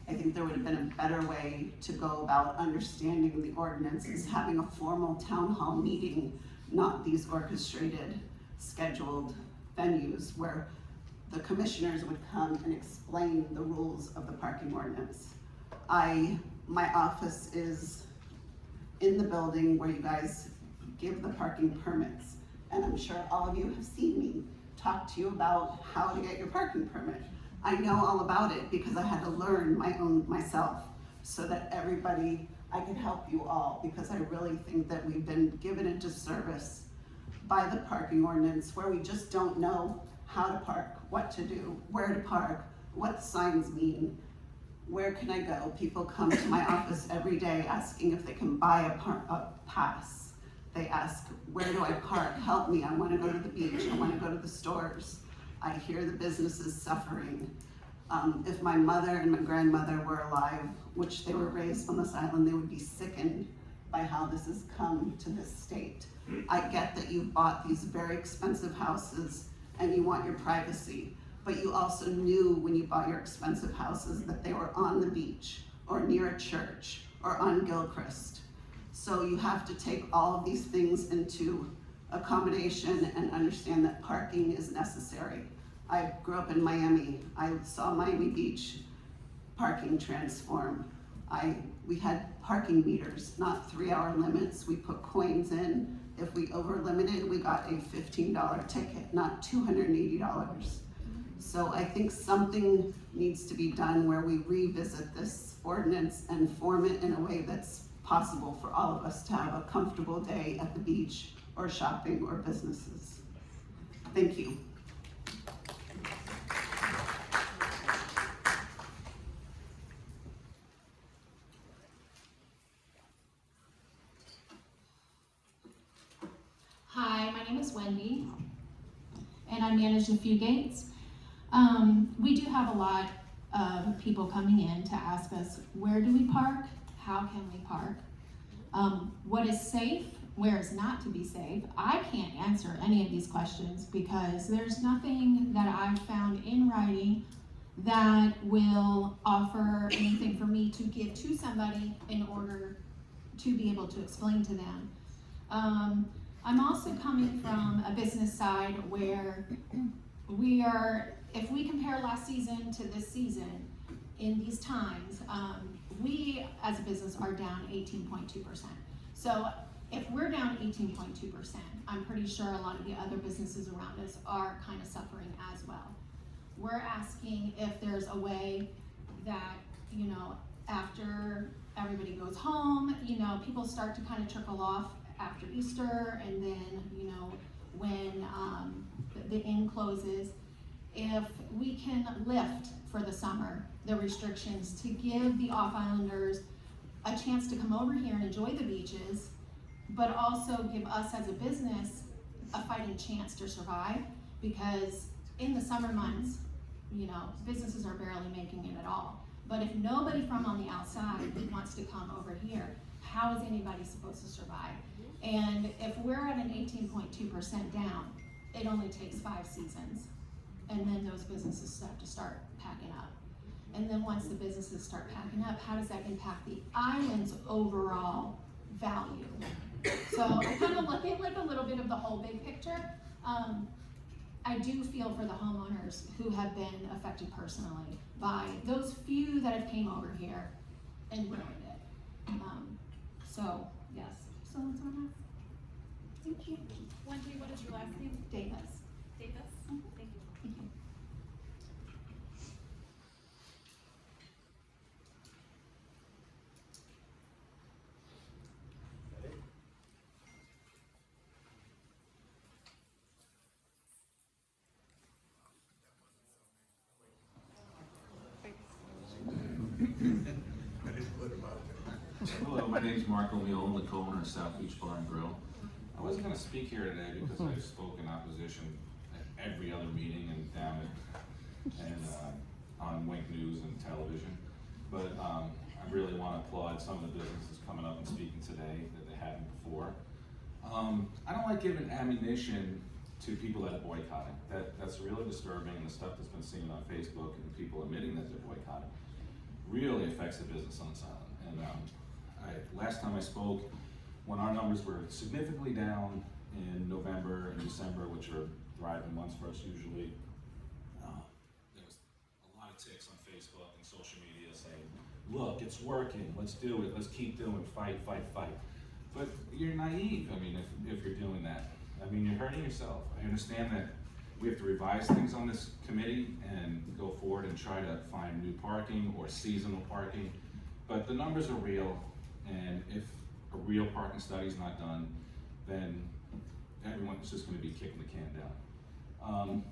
I think there would have been a better way to go about understanding the ordinance, is having a formal town hall meeting, not these orchestrated, scheduled venues where the commissioners would come and explain the rules of the parking ordinance. My office is in the building where you guys give the parking permits, and I'm sure all of you have seen me talk to you about how to get your parking permit. I know all about it because I had to learn myself, so that I could help you all, because I really think that we've been given a disservice by the parking ordinance, where we just don't know how to park, what to do, where to park, what signs mean, where can I go. People come to my office every day asking if they can buy a pass. They ask, where do I park? Help me, I want to go to the beach, I want to go to the stores. I hear the businesses suffering. If my mother and my grandmother were alive, which they were raised on this island, they would be sickened by how this has come to this state. I get that you bought these very expensive houses and you want your privacy, but you also knew when you bought your expensive houses that they were on the beach or near a church or on Gilchrist. So you have to take all of these things into accommodation and understand that parking is necessary. I grew up in Miami. I saw Miami Beach parking transform. We had parking meters, not 3-hour limits. We put coins in. If we over limited, we got a $15 ticket, not $280. So I think something needs to be done where we revisit this ordinance and form it in a way that's possible for all of us to have a comfortable day at the beach or shopping or businesses. Thank you. Hi, my name is Wendy, and I manage a few gates. We do have a lot of people coming in to ask us, where do we park? How can we park? What is safe? Where is not to be safe? I can't answer any of these questions because there's nothing that I've found in writing that will offer anything for me to give to somebody in order to be able to explain to them. I'm also coming from a business side where if we compare last season to this season, in these times, we as a business are down 18.2%. So if we're down 18.2%, I'm pretty sure a lot of the other businesses around us are kind of suffering as well. We're asking if there's a way that, you know, after everybody goes home, you know, people start to kind of trickle off after Easter, and then, you know, when the inn closes, if we can lift for the summer the restrictions to give the off-islanders a chance to come over here and enjoy the beaches, but also give us as a business a fighting chance to survive, because in the summer months, you know, businesses are barely making it at all. But if nobody from on the outside wants to come over here, how is anybody supposed to survive? And if we're at an 18.2% down, it only takes 5 seasons. And then those businesses have to start packing up. And then once the businesses start packing up, how does that impact the island's overall value? So I kind of look at like a little bit of the whole big picture. I do feel for the homeowners who have been affected personally by those few that have came over here and ruined it. So yes, so that's what I'm asking. Thank you. Wendy, what is your last name? Davis. Davis? Thank you. Thank you. Hello, my name is Mark O'Neill, I'm the co-owner of South Beach Bar and Grill. I wasn't going to speak here today because I've spoken opposition at every other meeting and down at, and on Wink News and television. But I really want to applaud some of the businesses coming up and speaking today that they hadn't before. I don't like giving ammunition to people that are boycotting. That's really disturbing, and the stuff that's been seen on Facebook and people admitting that they're boycotting really affects the business on this island. And last time I spoke, when our numbers were significantly down in November and December, which are thriving months for us usually, there was a lot of ticks on Facebook and social media saying, look, it's working, let's do it, let's keep doing, fight, fight, fight. But you're naive, I mean, if you're doing that. I mean, you're hurting yourself. I understand that we have to revise things on this committee and go forward and try to find new parking or seasonal parking. But the numbers are real, and if a real parking study is not done, then everyone's just going to be kicking the can down.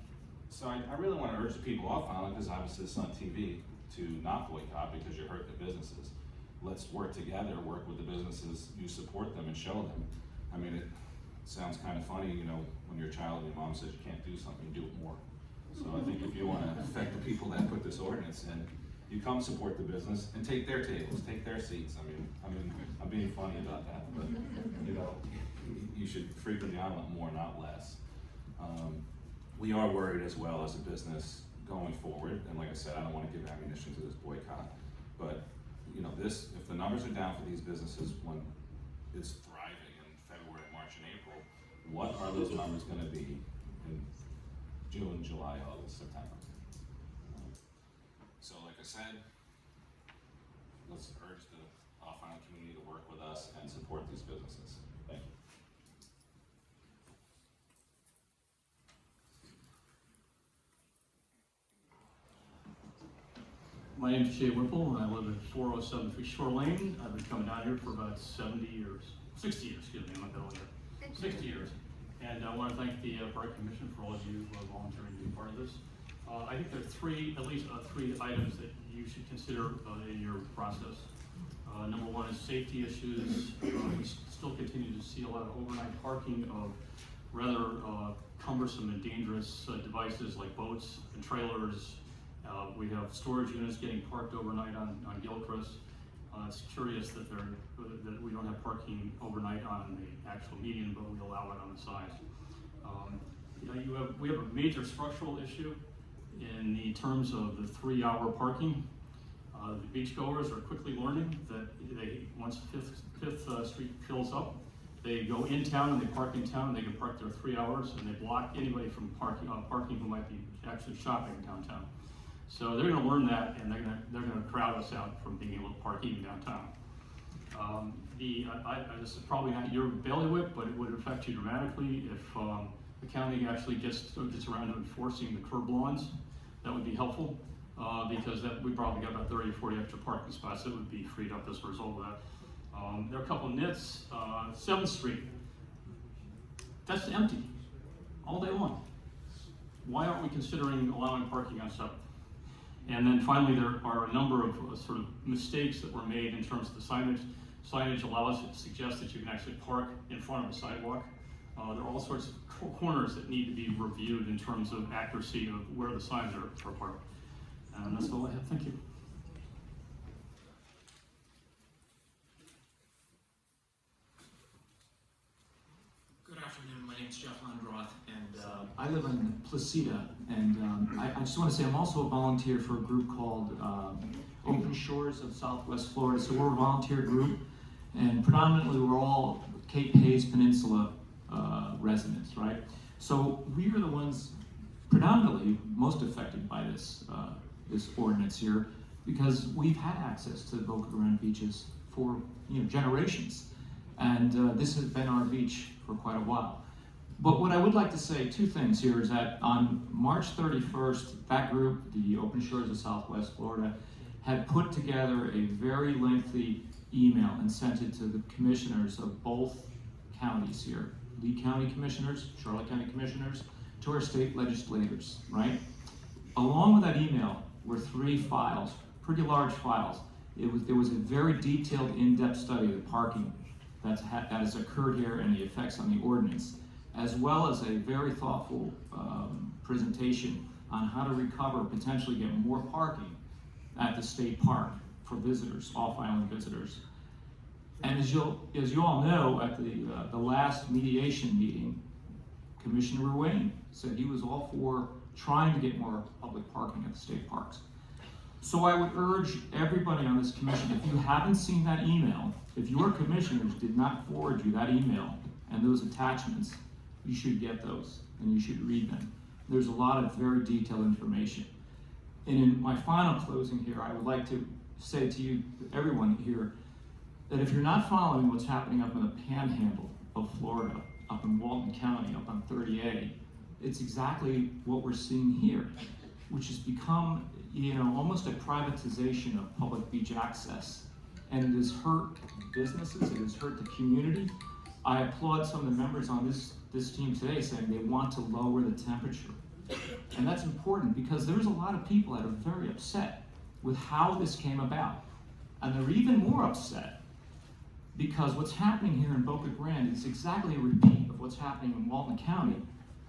So I really want to urge the people off island, because obviously it's on TV, to not boycott because you hurt the businesses. Let's work together, work with the businesses, you support them and show them. I mean, it sounds kind of funny, you know, when you're a child and your mom says you can't do something, do it more. So I think if you want to affect the people that put this ordinance in, you come support the business and take their tables, take their seats. I mean, I'm being funny about that, but you know, you should frequent the island more, not less. We are worried as well as a business going forward, and like I said, I don't want to give ammunition to this boycott, but you know, if the numbers are down for these businesses when it's thriving in February, March, and April, what are those numbers going to be in June, July, August, September? So like I said, let's urge the off-island community to work with us and support these businesses. Thank you. My name is Jay Whipple, and I live at 4073 Shore Lane. I've been coming down here for about 60 years, excuse me, I'm not that old yet, 60 years. And I want to thank the Park Commission for all of you who are volunteering to be part of this. I think there are at least three items that you should consider in your process. Number one is safety issues. We still continue to see a lot of overnight parking of rather cumbersome and dangerous devices like boats and trailers. We have storage units getting parked overnight on Gilchrist. It's curious that we don't have parking overnight on the actual median, but we allow it on the sides. We have a major structural issue in the terms of the 3-hour parking. The beachgoers are quickly learning that once Fifth Street fills up, They go in town and they park in town, and they can park there 3 hours, and they block anybody from parking who might be actually shopping downtown. So they're gonna learn that, and they're gonna crowd us out from being able to park even downtown. This is probably not your bailiwick, but it would affect you dramatically if the county actually gets around to enforcing the curb lawns. That would be helpful, because we probably got about 30 or 40 extra parking spots that would be freed up as a result of that. There are a couple of nits. 7th Street, that's empty all day long. Why aren't we considering allowing parking on 7th? And then finally, there are a number of sort of mistakes that were made in terms of the signage. Signage suggests that you can actually park in front of a sidewalk. There are all sorts of corners that need to be reviewed in terms of accuracy of where the signs are parked. And that's all I have. Thank you. Good afternoon, my name is Jeff Landroth, and I live in Placida, and I just want to say I'm also a volunteer for a group called Open Shores of Southwest Florida. So we're a volunteer group, and predominantly we're all Cape Hayes Peninsula residents, right? So we are the ones predominantly most affected by this ordinance here, because we've had access to the Boca Grande beaches for generations, and this has been our beach for quite a while. But what I would like to say, two things here, is that on March 31st, that group, the Open Shores of Southwest Florida, had put together a very lengthy email and sent it to the commissioners of both counties here, Lee County commissioners, Charlotte County commissioners, to our state legislators, right? Along with that email were 3 files, pretty large files. There was a very detailed, in-depth study of the parking that has occurred here and the effects on the ordinance, as well as a very thoughtful presentation on how to recover, potentially get more parking at the state park for visitors, off-island visitors. And as you all know, at the last mediation meeting, Commissioner Ruane said he was all for trying to get more public parking at the state parks. So I would urge everybody on this commission, if you haven't seen that email, if your commissioners did not forward you that email and those attachments, you should get those and you should read them. There's a lot of very detailed information. And in my final closing here, I would like to say to you, everyone here, that if you're not following what's happening up in the panhandle of Florida, up in Walton County, up on 30A, it's exactly what we're seeing here, which has become almost a privatization of public beach access. And it has hurt businesses, it has hurt the community. I applaud some of the members on this team today saying they want to lower the temperature. And that's important because there's a lot of people that are very upset with how this came about. And they're even more upset because what's happening here in Boca Grande is exactly a repeat of what's happening in Walton County,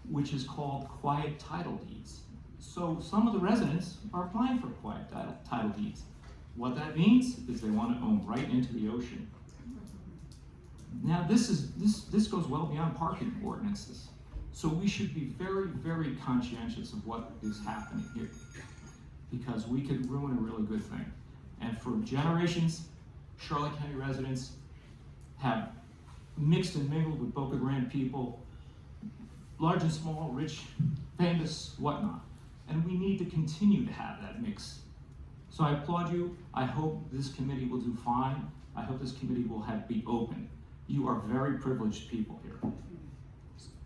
which is called quiet title deeds. So some of the residents are applying for quiet title deeds. What that means is they want to own right into the ocean. Now this goes well beyond parking ordinances. So we should be very, very conscientious of what is happening here, because we could ruin a really good thing. And for generations, Charlotte County residents have mixed and mingled with Boca Grande people, large and small, rich, famous, whatnot. And we need to continue to have that mix. So I applaud you. I hope this committee will do fine. I hope this committee will be open. You are very privileged people here.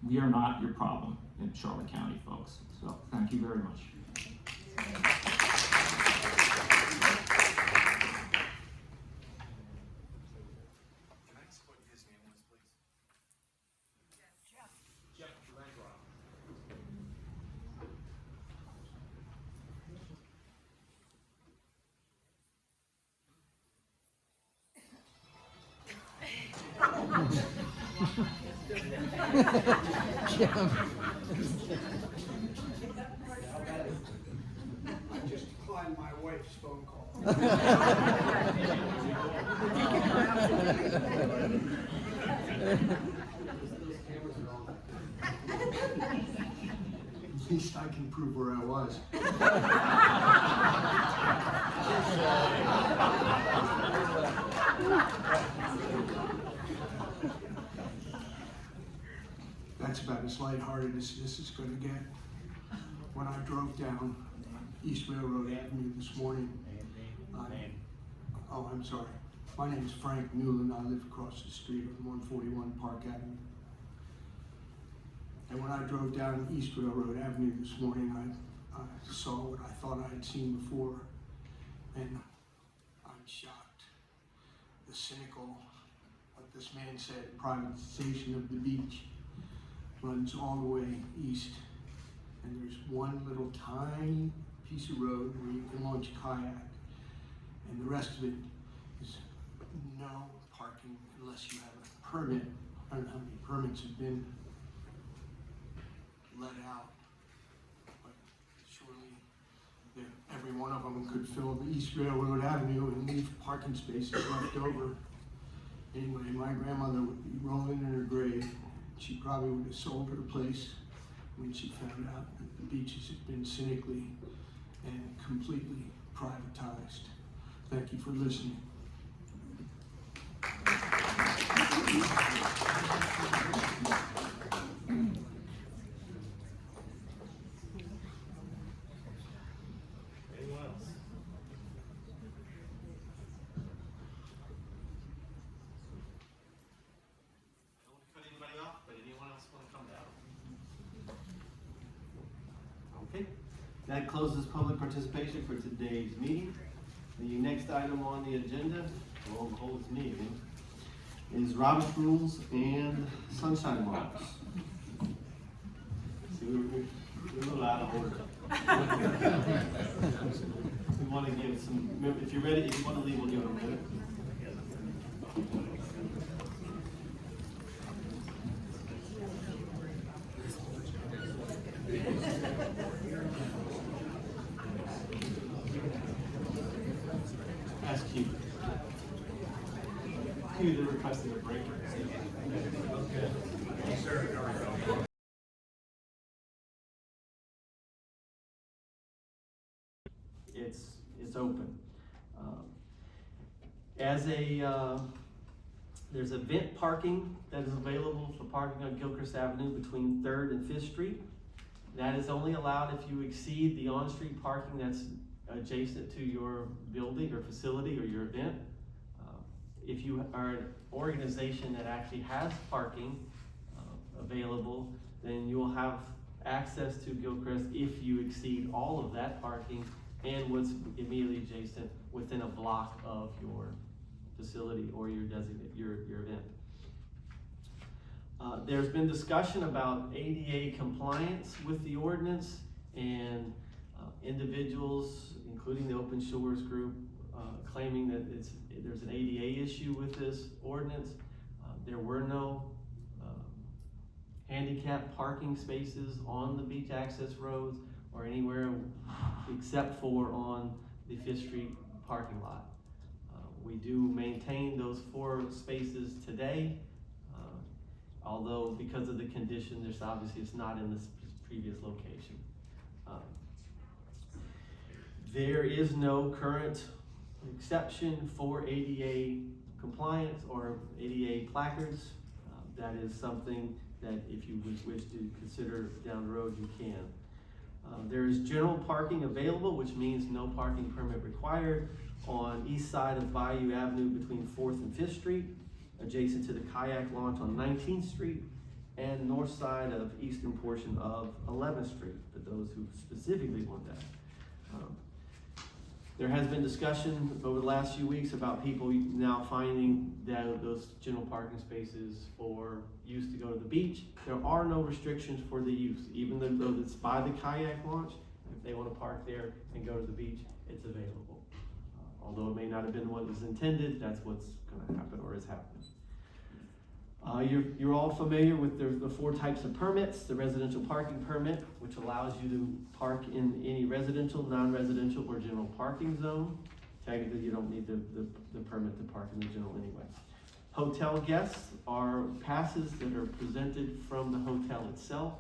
We are not your problem in Charlotte County, folks. So thank you very much. I just declined my wife's phone call. At least I can prove where I was. That's about as lighthearted as this is going to get. When I drove down East Railroad Avenue this morning, I'm sorry. My name is Frank Newland. I live across the street on 141 Park Avenue. And when I drove down East Railroad Avenue this morning, I saw what I thought I had seen before, and I'm shocked. The cynical, what this man said, privatization of the beach runs all the way east, and there's one little tiny piece of road where you can launch a kayak, and the rest of it is no parking unless you have a permit. I don't know how many permits have been let out, but surely every one of them could fill the East Railroad Avenue and leave parking spaces left over. Anyway, my grandmother would be rolling in her grave. She probably would have sold her place when she found out that the beaches had been cynically and completely privatized. Thank you for listening. Anyone else? I don't want to cut anybody off, but anyone else want to come down? Okay, that closes public participation for today's meeting. The next item on the agenda, well, holds me again, is Robert's Rules and Sunshine Laws. See, we're a little out of order. We want to give some, if you're ready, if you want to leave, we'll give it a minute. Ask Q. Q, they're requesting a break. Okay. Yes, sir. It's open. There's event parking that is available for parking on Gilchrist Avenue between 3rd and 5th Street. That is only allowed if you exceed the on-street parking that's adjacent to your building or facility or your event. If you are an organization that actually has parking available, then you will have access to Gilchrist if you exceed all of that parking and what's immediately adjacent within a block of your facility or your event. There's been discussion about ADA compliance with the ordinance, and individuals, including the Open Shores group, claiming that there's an ADA issue with this ordinance. There were no handicap parking spaces on the beach access roads or anywhere except for on the 5th Street parking lot. We do maintain those 4 spaces today, although because of the condition, there's obviously it's not in this previous location. There is no current exception for ADA compliance or ADA placards. That is something that if you wish to consider down the road, you can. There is general parking available, which means no parking permit required on east side of Bayou Avenue between 4th and 5th Street, adjacent to the kayak launch on 19th Street, and north side of eastern portion of 11th Street, for those who specifically want that. There has been discussion over the last few weeks about people now finding that those general parking spaces for use to go to the beach. There are no restrictions for the use, even though it's by the kayak launch. If they want to park there and go to the beach, it's available. Although it may not have been what was intended, that's what's going to happen or is happening. You're all familiar with the 4 types of permits. The residential parking permit, which allows you to park in any residential, non-residential, or general parking zone. Technically, you don't need the permit to park in the general anyway. Hotel guests are passes that are presented from the hotel itself.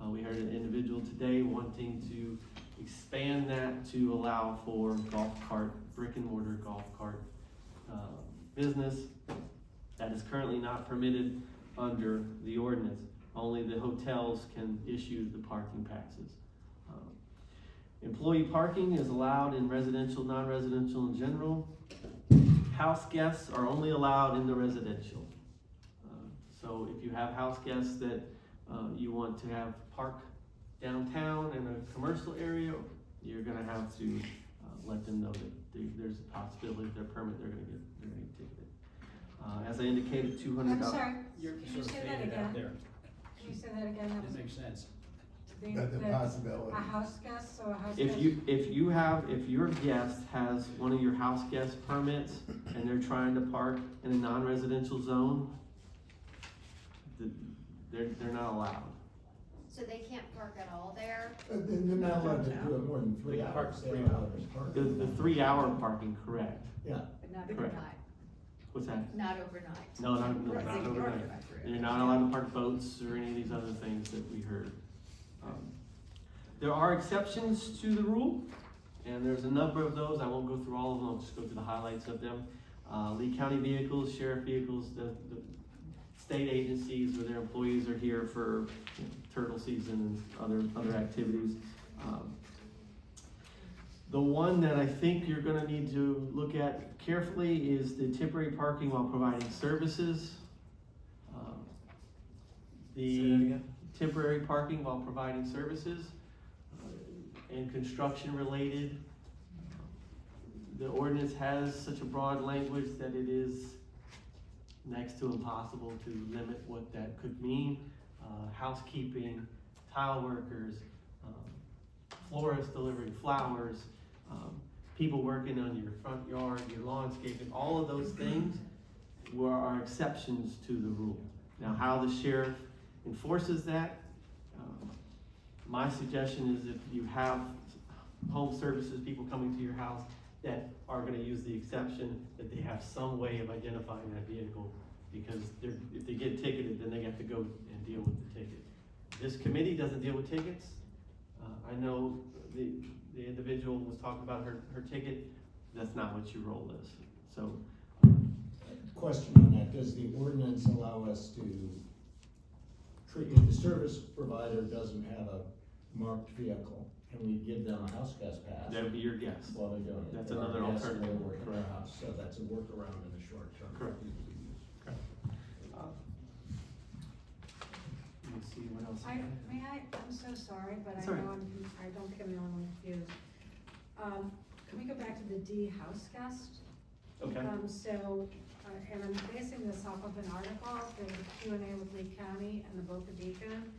We heard an individual today wanting to expand that to allow for golf cart, brick and mortar golf cart business. That is currently not permitted under the ordinance. Only the hotels can issue the parking passes. Employee parking is allowed in residential, non-residential in general. House guests are only allowed in the residential. So if you have house guests that you want to have park downtown in a commercial area, you're gonna have to let them know that there's a possibility if their permit, they're gonna get ticketed. As I indicated, $200. I'm sorry, You're can you sort of say that faded out again? there. Can you say that again? That That was makes sense. The possibility. A house guest, so a house If guest. if your guest has one of your house guest permits and they're trying to park in a non-residential zone, they're not allowed. So they can't park at all there? They're not allowed to do it more than 3 hours. They're not allowed to park. The 3-hour parking, correct? Yeah. But not Correct. overnight? What's that? Not overnight? No, not Right, they can park overnight. it by 3 You're hours. not allowed to park boats or any of these other things that we heard. There are exceptions to the rule, and there's a number of those. I won't go through all of them, I'll just go through the highlights of them. Lee County vehicles, sheriff vehicles, the state agencies where their employees are here for turtle season and other activities. The one that I think you're gonna need to look at carefully is the temporary parking while providing services. Say that again? Temporary parking while providing services and construction related. The ordinance has such a broad language that it is next to impossible to limit what that could mean. Housekeeping, tile workers, florists delivering flowers, people working on your front yard, your landscaping, all of those things are exceptions to the rule. Now, how the sheriff enforces that, my suggestion is if you have home services, people coming to your house that are gonna use the exception, that they have some way of identifying that vehicle, because if they get ticketed, then they have to go and deal with the ticket. This committee doesn't deal with tickets. I know the individual was talking about her ticket, that's not what your role is, so. Question on that, does the ordinance allow us to treat, if the service provider doesn't have a marked vehicle, can we give them a house guest pass? That would be your guess. While they're doing it? That's There are another guests alternative. that work in their Correct. house, so that's a workaround in the short term. Correct. Let me see what else. I'm so sorry, but I Sorry. know I don't think I'm the only one confused. Can we go back to the D house guest? Okay. And I'm basing this off of an article, there's a Q&A with Lee County and the Boca Deacon.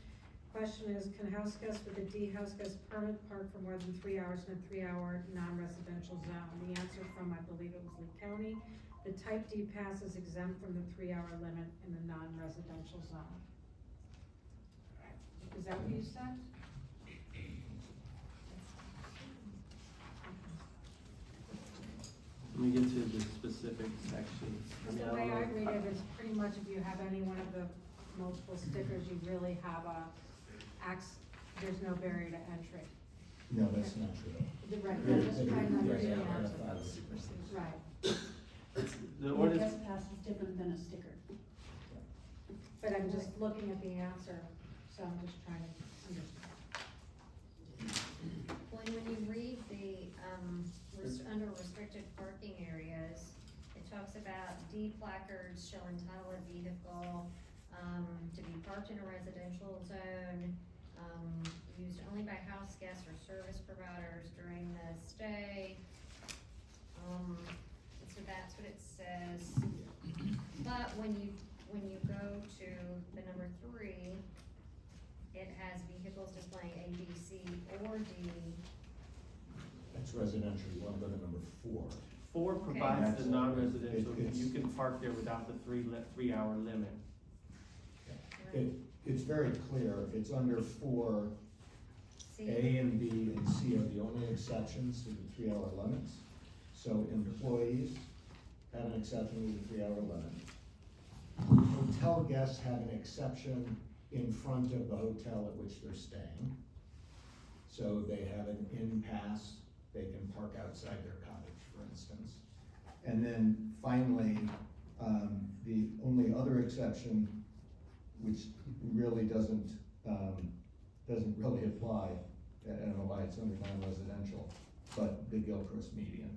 Question is, can house guests with a D house guest permit park for more than 3 hours in a 3-hour non-residential zone? The answer from, I believe it was Lee County, the type D pass is exempt from the 3-hour limit in the non-residential zone. Is that what you said? Let me get to the specific section. Because the way I read it is pretty much if you have any one of the multiple stickers, you really have there's no barrier to entry. No, that's not true. Right, I'm just trying to understand. Right. The ordinance, guest pass is different than a sticker. But I'm just looking at the answer, so I'm just trying to understand. When you read the, under restricted parking areas, it talks about D placards shall entitle a vehicle, to be parked in a residential zone, used only by house guests or service providers during the stay. So that's what it says. But when you go to the number 3, it has vehicles displaying A, B, C, or D. That's residential, you wanna go to number 4. 4 provides the Okay. non-residential, It's- you can park there without the 3-hour limit. It's very clear, it's under 4, A and B and C are the only exceptions to the 3-hour limits. So employees have an exception to the 3-hour limit. Hotel guests have an exception in front of the hotel at which they're staying. So they have an in-pass, they can park outside their cottage, for instance. And then finally, the only other exception which really doesn't really apply. I don't know why it's under non-residential, but the Gilchrist median.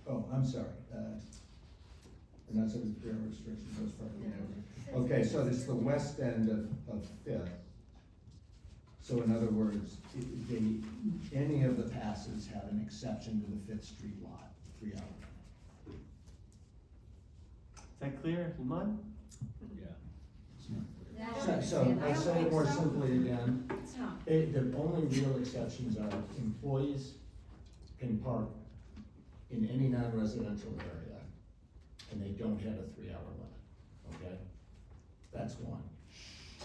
Oh, I'm sorry, and that's a rear restriction, those parking hours. Okay, so it's the west end of Fifth. So in other words, any of the passes have an exception to the Fifth Street lot, 3 hour. Is that clear, Iman? So I'll say it more simply again. It's not. The only real exceptions are employees can park in any non-residential area, and they don't have a 3 hour limit, okay? That's one.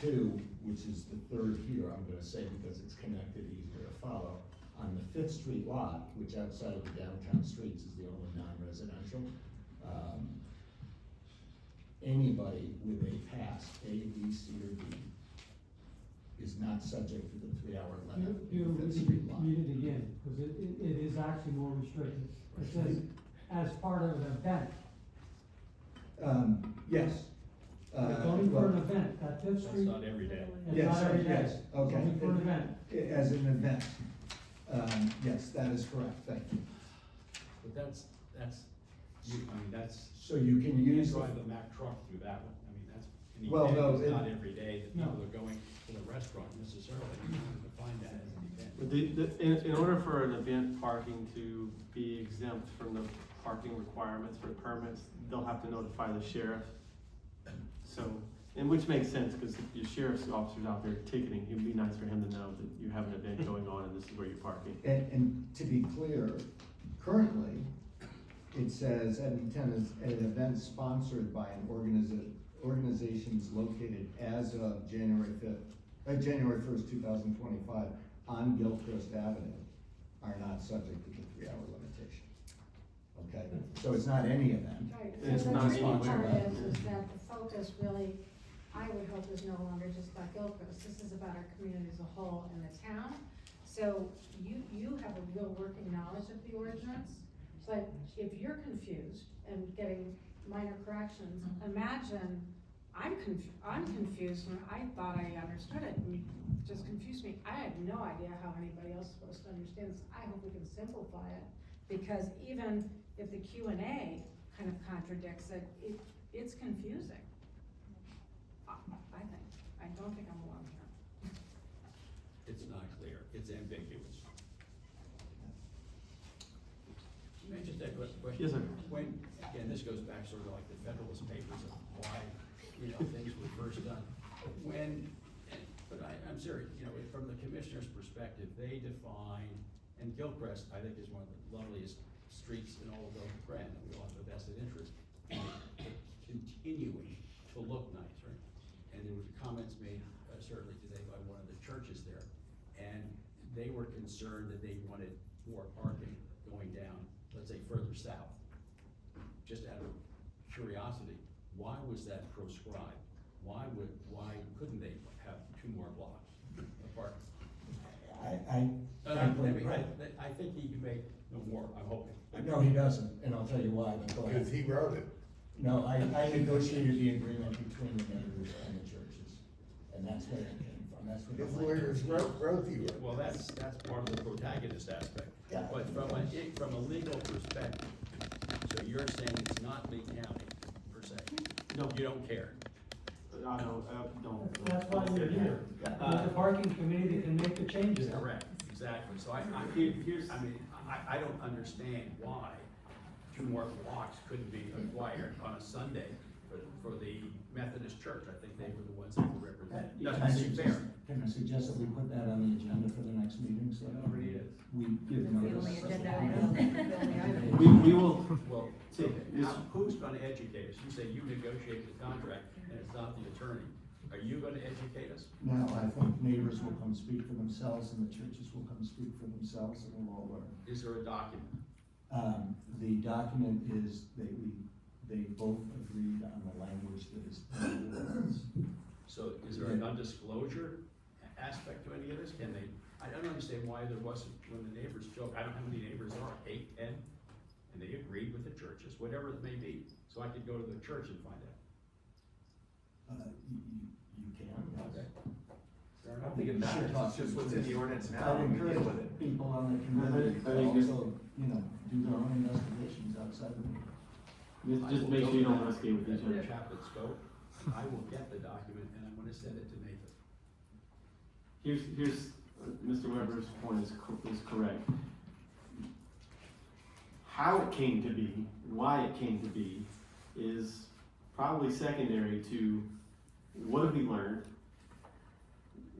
Two, which is the third here, I'm gonna say because it's connected, easier to follow. On the Fifth Street lot, which outside of the downtown streets is the only non-residential, anybody with a pass, A, B, C, or D, is not subject to the 3 hour limit in the Fifth Street lot. Read it again, because it is actually more restricted. It says, as part of an event. Yes. It's only for an event, that Fifth Street. That's not every day. It's Yes, not every day. yes, okay. It's only for an event. As an event. Yes, that is correct, thank you. But that's, So you can you use. drive the Mack truck through that one, I mean, that's an Well, event, no, it's it- not every day that No. people are going to the restaurant necessarily, you have to find that as an event. But in order for an event parking to be exempt from the parking requirements for permits, they'll have to notify the sheriff. So, and which makes sense, because if your sheriff's officer's out there ticketing, it'd be nice for him to know that you have an event going on and this is where you're parking. And to be clear, currently, it says any tenant, an event sponsored by an organizations located as of January 1st, 2025 on Gilchrist Avenue are not subject to the 3 hour limitation. Okay, so it's not any event. Right, It's so the not tricky sponsored. part is that the focus really, I would hope, is no longer just about Gilchrist. This is about our community as a whole and the town. So you have a real working knowledge of the ordinance, but if you're confused and getting minor corrections, imagine, I'm confused when I thought I understood it, and you just confused me. I had no idea how anybody else is supposed to understand this. I hope we can simplify it, because even if the Q&A kind of contradicts it, it's confusing. I don't think I'm alone here. It's not clear, it's ambiguous. May I just ask a question? Yes, sir. When, again, this goes back sort of like the Federalist Papers of why, things were first done. But I'm serious, from the commissioner's perspective, they define, and Gilchrist, I think, is one of the loveliest streets in all of Boca Grande, and we all have a vested interest in it continuing to look nice, right? And there were comments made, certainly today, by one of the churches there, and they were concerned that they wanted more parking going down, let's say, further south. Just out of curiosity, why was that proscribed? Why couldn't they have 2 more blocks of parking? I think he can make no more, I'm hoping. No, he doesn't, and I'll tell you why, but go ahead. Because he wrote it. No, I negotiated the agreement between the neighbors and the churches, and that's where it came from, that's where. His lawyers wrote the. Well, that's part of the protagonist aspect. Yeah. But from a legal perspective, so you're saying it's not Lee County, per se? No. You don't care? I don't. That's why we're here. There's a parking committee that can make the changes. Correct, exactly. So I don't understand why 2 more blocks couldn't be acquired on a Sunday for the Methodist Church. I think they were the ones that were represented. Doesn't seem fair. Can I suggest that we put that on the agenda for the next meeting, so that Already is. we give notice? We will. Well, who's gonna educate us? You say you negotiate the contract and it's not the attorney. Are you gonna educate us? Now, I think neighbors will come speak for themselves, and the churches will come speak for themselves, and we'll all learn. Is there a document? The document is, they both agreed on the language that is in the ordinance. So is there an undisclosure aspect to any of this? I don't understand why there wasn't, when the neighbors showed, I don't know how many neighbors there are, 8, 10, and they agreed with the churches, whatever it may be. So I could go to the church and find out. You can, yes. I don't think it matters, it's just what's in the ordinance now, I'd and we deal encourage with it. people on the committee to also, you know, do their own investigations outside the meeting. Just make sure you don't investigate with each other. Chap at scope, I will get the document and I'm gonna send it to Nathan. Here's Mr. Weber's point is correct. How it came to be, and why it came to be, is probably secondary to what have we learned?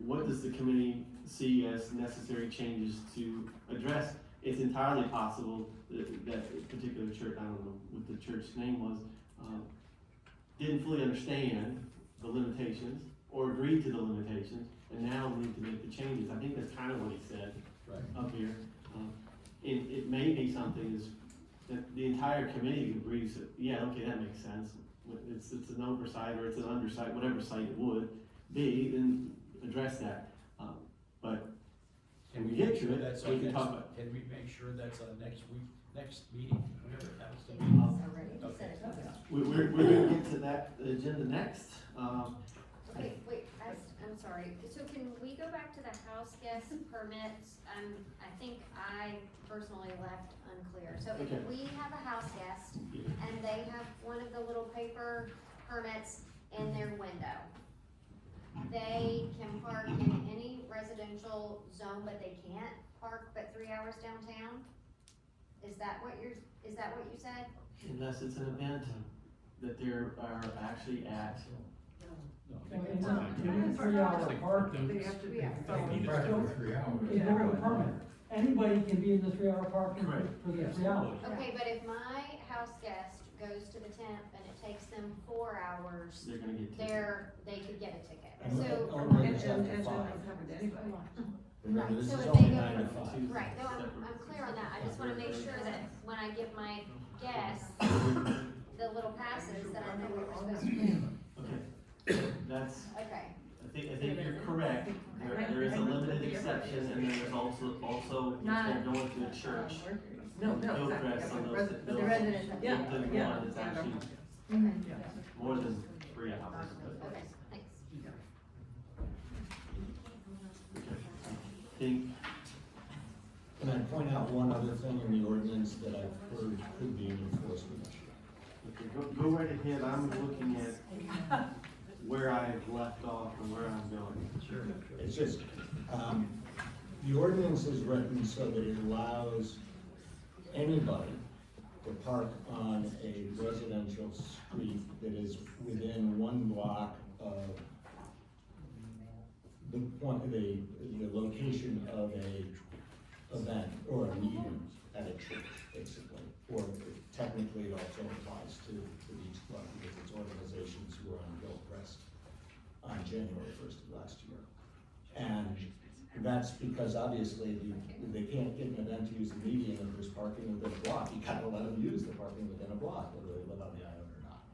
What does the committee see as necessary changes to address? It's entirely possible that particular church, I don't know what the church name was, didn't fully understand the limitations or agreed to the limitations, and now we need to make the changes. I think that's kind of what he said up here. It may be something that the entire committee agrees that, yeah, okay, that makes sense. It's an oversight or it's an undersight, whatever site it would be, then address that. But when we get to it, we can talk about it. Can we make sure that's on next week, next meeting, whenever it happens to be? Okay. We're gonna get to that agenda next. Wait, I'm sorry, so can we go back to the house guest permits? I think I personally left unclear. So if Okay. we have a house guest and they have one of the little paper permits in their window, they can park in any residential zone, but they can't park but 3 hours downtown? Is that what you said? Unless it's an event that they are actually at. In 3 hour parking. They have to be. They need to Still- stay 3 hours. It's not a permit. Anybody can be in the 3 hour parking for the 3 hours. Okay, but if my house guest goes to the temp and it takes them 4 hours, They're gonna get they could get a ticket. And So, owners have to file. Remember, right, this so is if only they 9 to go, 5. right, no, I'm clear on that. I just wanna make sure that when I give my guests the little passes, that I know what we're supposed to do. Okay, that's, Okay. I think you're correct. There is a limited exception, and then there's also, if they're going to a church. Hillcrest on those, But the residents, yeah, Hillcrest yeah. one is actually more than 3 hours. but- Okay, thanks. I think, Can I point out one other thing in the ordinance that I've heard could be an enforcement issue? okay, go right ahead. I'm looking at where I've left off and where I'm going. Sure. It's just, the ordinance is written so that it allows anybody to park on a residential street that is within 1 block of the location of a event or a meeting at a church, basically. Or technically, it also applies to the Beach Club because it's organizations who are on Hillcrest on January 1st of last year. And that's because obviously they can't get an event to use the median if there's parking within a block. You gotta let them use the parking within a block, whether they live on the island or not.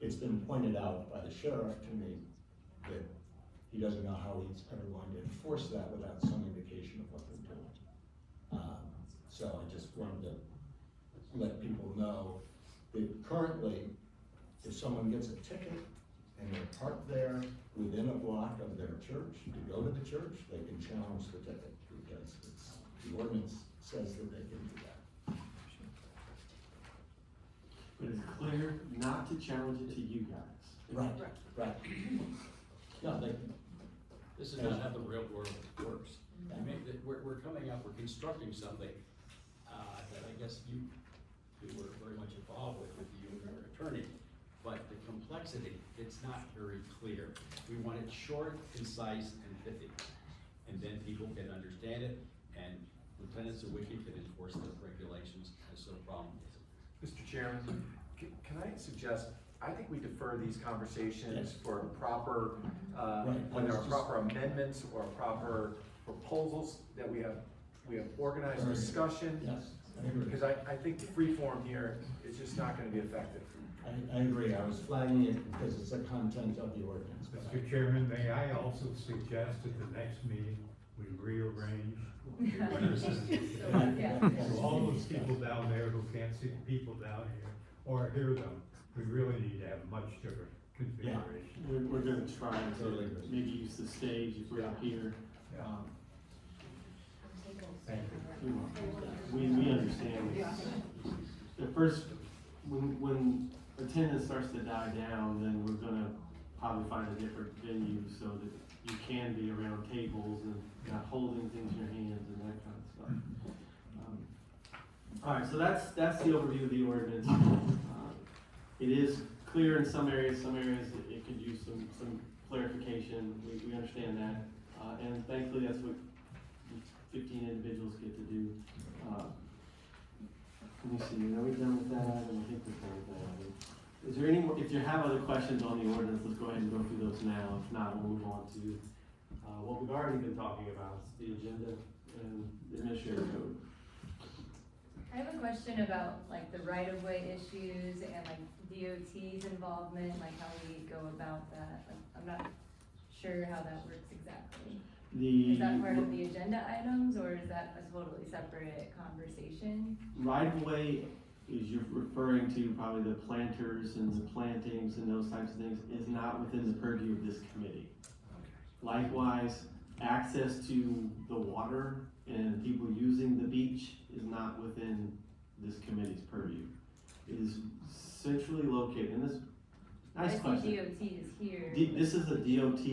It's been pointed out by the sheriff to me that he doesn't know how he's ever going to enforce that without some indication of what they're doing. So I just wanted to let people know that currently, if someone gets a ticket and they're parked there within a block of their church, to go to the church, they can challenge the ticket because the ordinance says that they can do that. But it's clear not to challenge it to you guys. Right. Yeah, This is not how the real world works. I mean, we're coming up, we're constructing something, that I guess you were very much involved with you and your attorney. But the complexity, it's not very clear. We want it short, concise, and pithy. And then people can understand it, and lieutenants of Wiki can enforce the regulations, has no problem with it. Mr. Chairman, can I suggest, I think we defer these conversations for proper, when there are proper amendments or proper proposals, that we have organized discussion. Yes, I agree. Because I think the free form here is just not gonna be effective. I agree. I was flagging it because it's the content of the ordinance. Mr. Chairman, may I also suggest at the next meeting, we rearrange? So all those people down there who can't see the people down here or hear them, we really need to have much different configuration. We're gonna try to Totally agree. maybe use the stage if we're up here. Yeah. Thank We understand. At first, when attendance starts to die down, then we're gonna probably find a different venue so that you can be around tables and not holding things in your hands and that kind of stuff. All right, so that's the overview of the ordinance. It is clear in some areas it could use some clarification. We understand that, and thankfully that's what 15 individuals get to do. Let me see, are we done with that item? I think we're done with that item. Is there any more, if you have other questions on the ordinance, let's go ahead and go through those now. If not, we'll move on to what we've already been talking about, the agenda and the administrative code. I have a question about like the right-of-way issues and like DOT's involvement, like how we go about that. Like, I'm not sure how that works exactly. Is that part of the agenda items, or is that a totally separate conversation? Right-of-way is you're referring to probably the planters and the plantings and those types of things is not within the purview of this committee. Likewise, access to the water and people using the beach is not within this committee's purview. It is centrally located, and this, nice question. DOT is here. This is a DOT,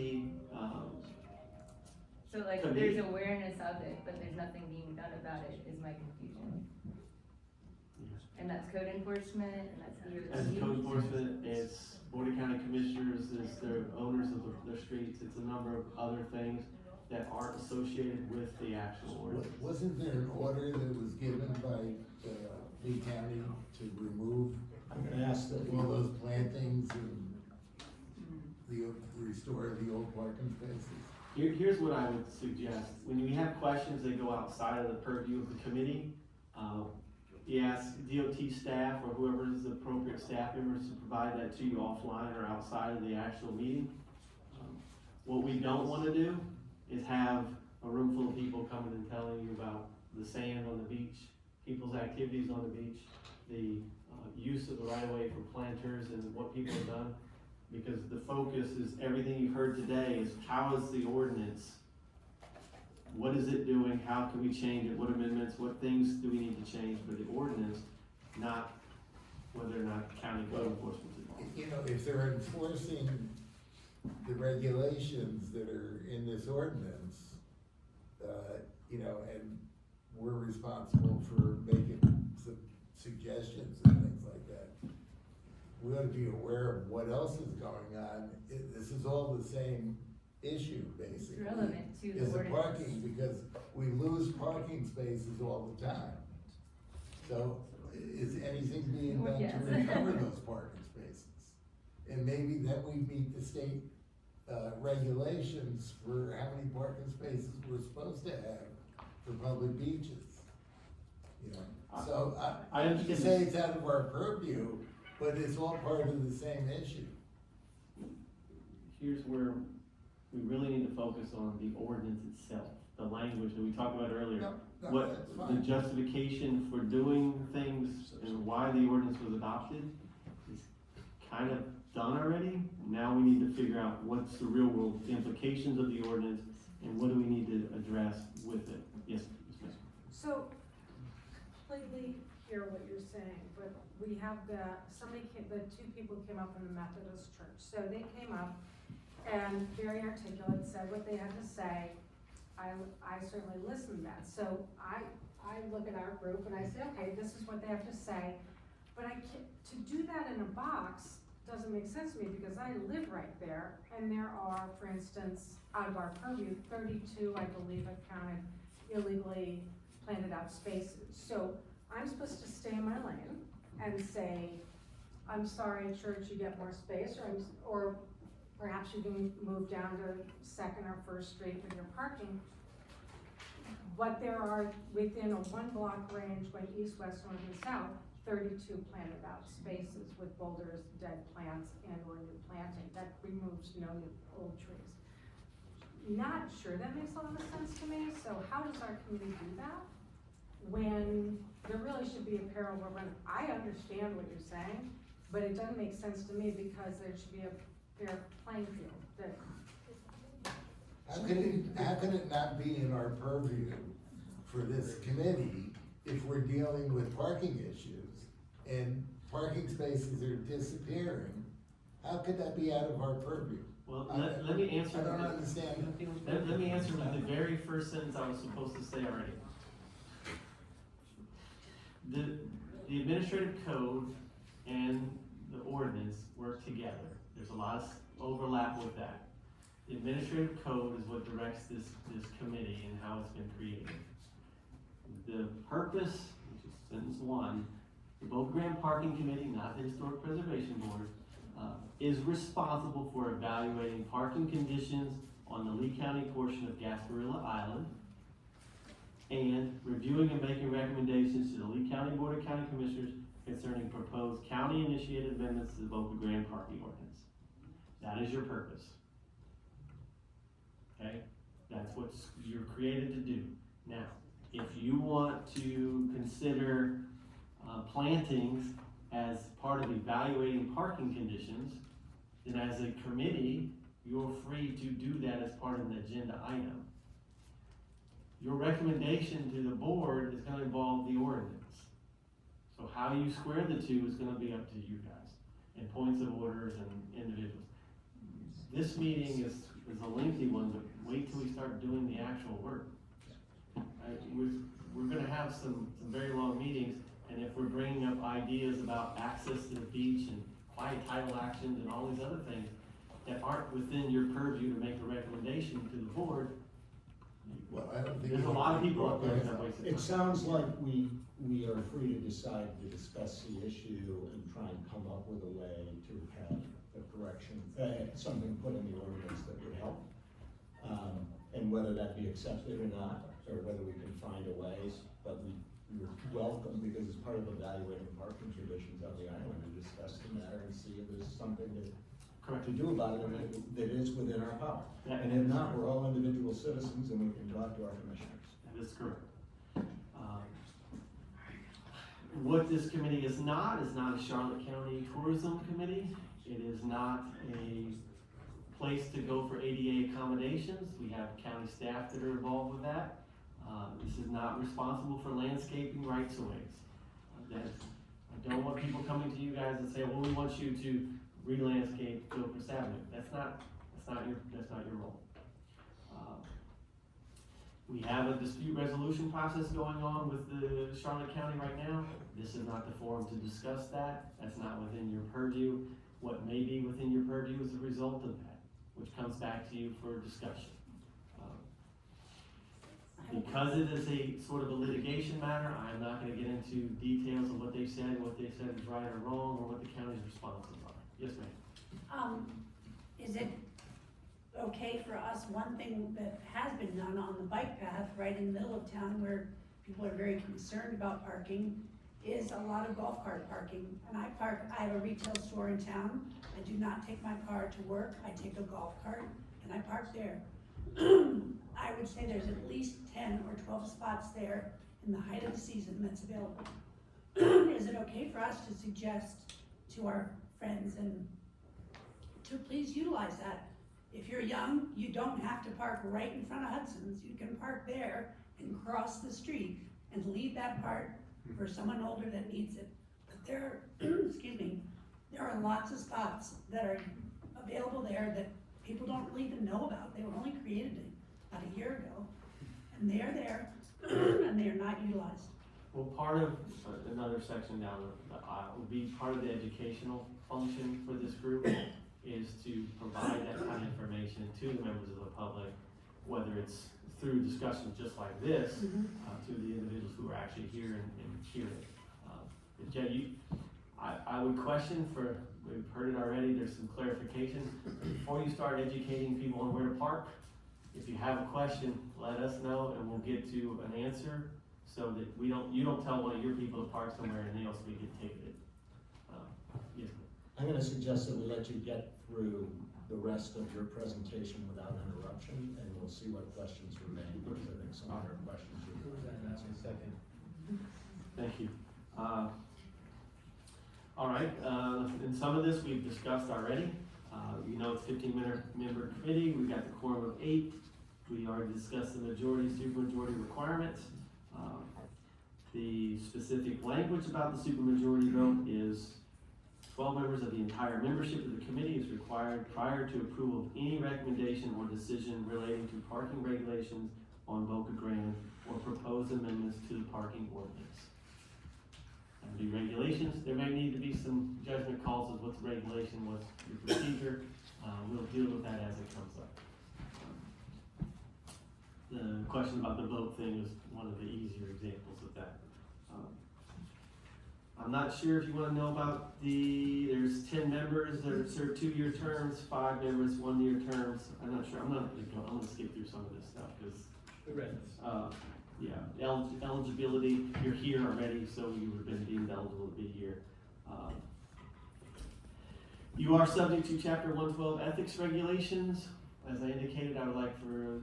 So like committee. there's awareness of it, but there's nothing being done about it is my confusion. And that's code enforcement, and that's DOT. As code enforcement, it's Board of County Commissioners, it's the owners of the streets, it's a number of other things that aren't associated with the actual ordinance. Wasn't there an order that was given by Lee County to remove I'm gonna ask that all those plantings and restore the old parking spaces? Here's what I would suggest. When we have questions that go outside of the purview of the committee, you ask DOT staff or whoever is the appropriate staff members to provide that to you offline or outside of the actual meeting. What we don't want to do is have a room full of people coming and telling you about the sand on the beach, people's activities on the beach, the use of the right-of-way for planters and what people have done. Because the focus is everything you've heard today is how is the ordinance, what is it doing, how can we change it, what amendments, what things do we need to change for the ordinance, not whether or not county code enforcement is involved. You know, if they're enforcing the regulations that are in this ordinance, you know, and we're responsible for making some suggestions and things like that, we ought to be aware of what else is going on. This is all the same issue, basically. It's relevant to the Is the ordinance. parking, because we lose parking spaces all the time. So is anything being done Yes. to recover those parking spaces? And maybe then we meet the state regulations for how many parking spaces we're supposed to have for public beaches. You know, so I you understand. say it's out of our purview, but it's all part of the same issue. Here's where we really need to focus on the ordinance itself, the language that we talked about earlier. No, What that's the fine. justification for doing things and why the ordinance was adopted is kind of done already. Now we need to figure out what's the real world implications of the ordinance and what do we need to address with it. Yes, Ms. Mason. So, completely hear what you're saying, but we have the two people came up from the Methodist Church. So they came up and very articulate, said what they had to say. I certainly listened to that. So I look at our group and I say, okay, this is what they have to say. But to do that in a box doesn't make sense to me because I live right there and there are, for instance, out of our purview, 32, I believe, have counted illegally planted out spaces. So I'm supposed to stay in my lane and say, I'm sorry, church, you get more space, or perhaps you can move down to 2nd or 1st Street with your parking. But there are, within a 1 block range, going east, west, north, and south, 32 planted out spaces with boulders, dead plants, and or new planting. That removes no new old trees. Not sure that makes a lot of sense to me, so how does our committee do that? When there really should be a parallel run. I understand what you're saying, But it doesn't make sense to me because there should be a fair playing field that. How can it not be in our purview for this committee if we're dealing with parking issues and parking spaces are disappearing? How could that be out of our purview? Well, let me answer. I don't understand. Let me answer with the very first sentence I was supposed to say already. The administrative code and the ordinance work together. There's a lot of overlap with that. The administrative code is what directs this committee and how it's been created. The purpose, which is sentence 1, the Boca Grande Parking Committee, not the Historic Preservation Board, is responsible for evaluating parking conditions on the Lee County portion of Gasparilla Island and reviewing and making recommendations to the Lee County Board of County Commissioners concerning proposed county-initiated amendments to the Boca Grande Parking Ordinance. That is your purpose. Okay? That's what you're created to do. Now, if you want to consider plantings as part of evaluating parking conditions, then as a committee, you're free to do that as part of an agenda item. Your recommendation to the board is gonna involve the ordinance. So how you square the two is gonna be up to you guys, and points of orders and individuals. This meeting is a lengthy one, but wait till we start doing the actual work. We're gonna have some very long meetings, and if we're bringing up ideas about access to the beach and quiet title actions and all these other things that aren't within your purview to make a recommendation to the board, Well, I don't think. there's a lot of people out there that waste It time. sounds like we are free to decide to discuss the issue and try and come up with a way to have a correction, something put in the ordinance that would help. And whether that be accepted or not, or whether we can find a ways, but we're welcome, because it's part of evaluating parking conditions on the island, to discuss the matter and see if there's something to do about it, and that is within our power. And if not, we're all individual citizens and we can talk to our commissioners. That is correct. What this committee is not a Charlotte County Tourism Committee. It is not a place to go for ADA accommodations. We have county staff that are involved with that. This is not responsible for landscaping rights of ways. I don't want people coming to you guys and say, well, we want you to re-landscape Gilchrist Avenue. That's not your role. We have a dispute resolution process going on with the Charlotte County right now. This is not the forum to discuss that. That's not within your purview. What may be within your purview is a result of that, which comes back to you for discussion. Because it is a sort of a litigation matter, I'm not gonna get into details of what they said is right or wrong, or what the county's responses are. Yes, ma'am. Is it okay for us, one thing that has been done on the bike path right in the middle of town where people are very concerned about parking is a lot of golf cart parking. And I have a retail store in town. I do not take my car to work. I take a golf cart and I park there. I would say there's at least 10 or 12 spots there in the height of the season that's available. Is it okay for us to suggest to our friends and to please utilize that? If you're young, you don't have to park right in front of Hudson's. You can park there and cross the street and leave that part for someone older that needs it. But there are, excuse me, there are lots of spots that are available there that people don't really even know about. They were only created about a year ago, and they are there, and they are not utilized. Well, part of another section down the aisle would be part of the educational function for this group is to provide that kind of information to the members of the public, whether it's through discussions just like this, to the individuals who are actually here and hear it. Jay, I would question we've heard it already, there's some clarification. Before you start educating people on where to park, if you have a question, let us know and we'll get to an answer so that you don't tell one of your people to park somewhere and they also get ticketed. Yes. I'm gonna suggest that we let you get through the rest of your presentation without interruption, and we'll see what questions remain, because I think some of our questions are. Thank you. All right, and some of this we've discussed already. You know, it's 15-member committee, we've got the quorum of 8. We already discussed the majority, supermajority requirements. The specific language about the supermajority vote is 12 members of the entire membership of the committee is required prior to approval of any recommendation or decision relating to parking regulations on Boca Grande or proposed amendments to the parking ordinance. And the regulations, there may need to be some judgment calls of what's regulation, what's your procedure. We'll deal with that as it comes up. The question about the vote thing is one of the easier examples of that. I'm not sure if you want to know about there's 10 members that serve 2-year terms, 5 members, 1-year terms. I'm not sure. I'm going to skip through some of this stuff because, yeah, eligibility, you're here already, so you've been deemed eligible to be here. You are subject to Chapter 112 ethics regulations. As I indicated, I would like for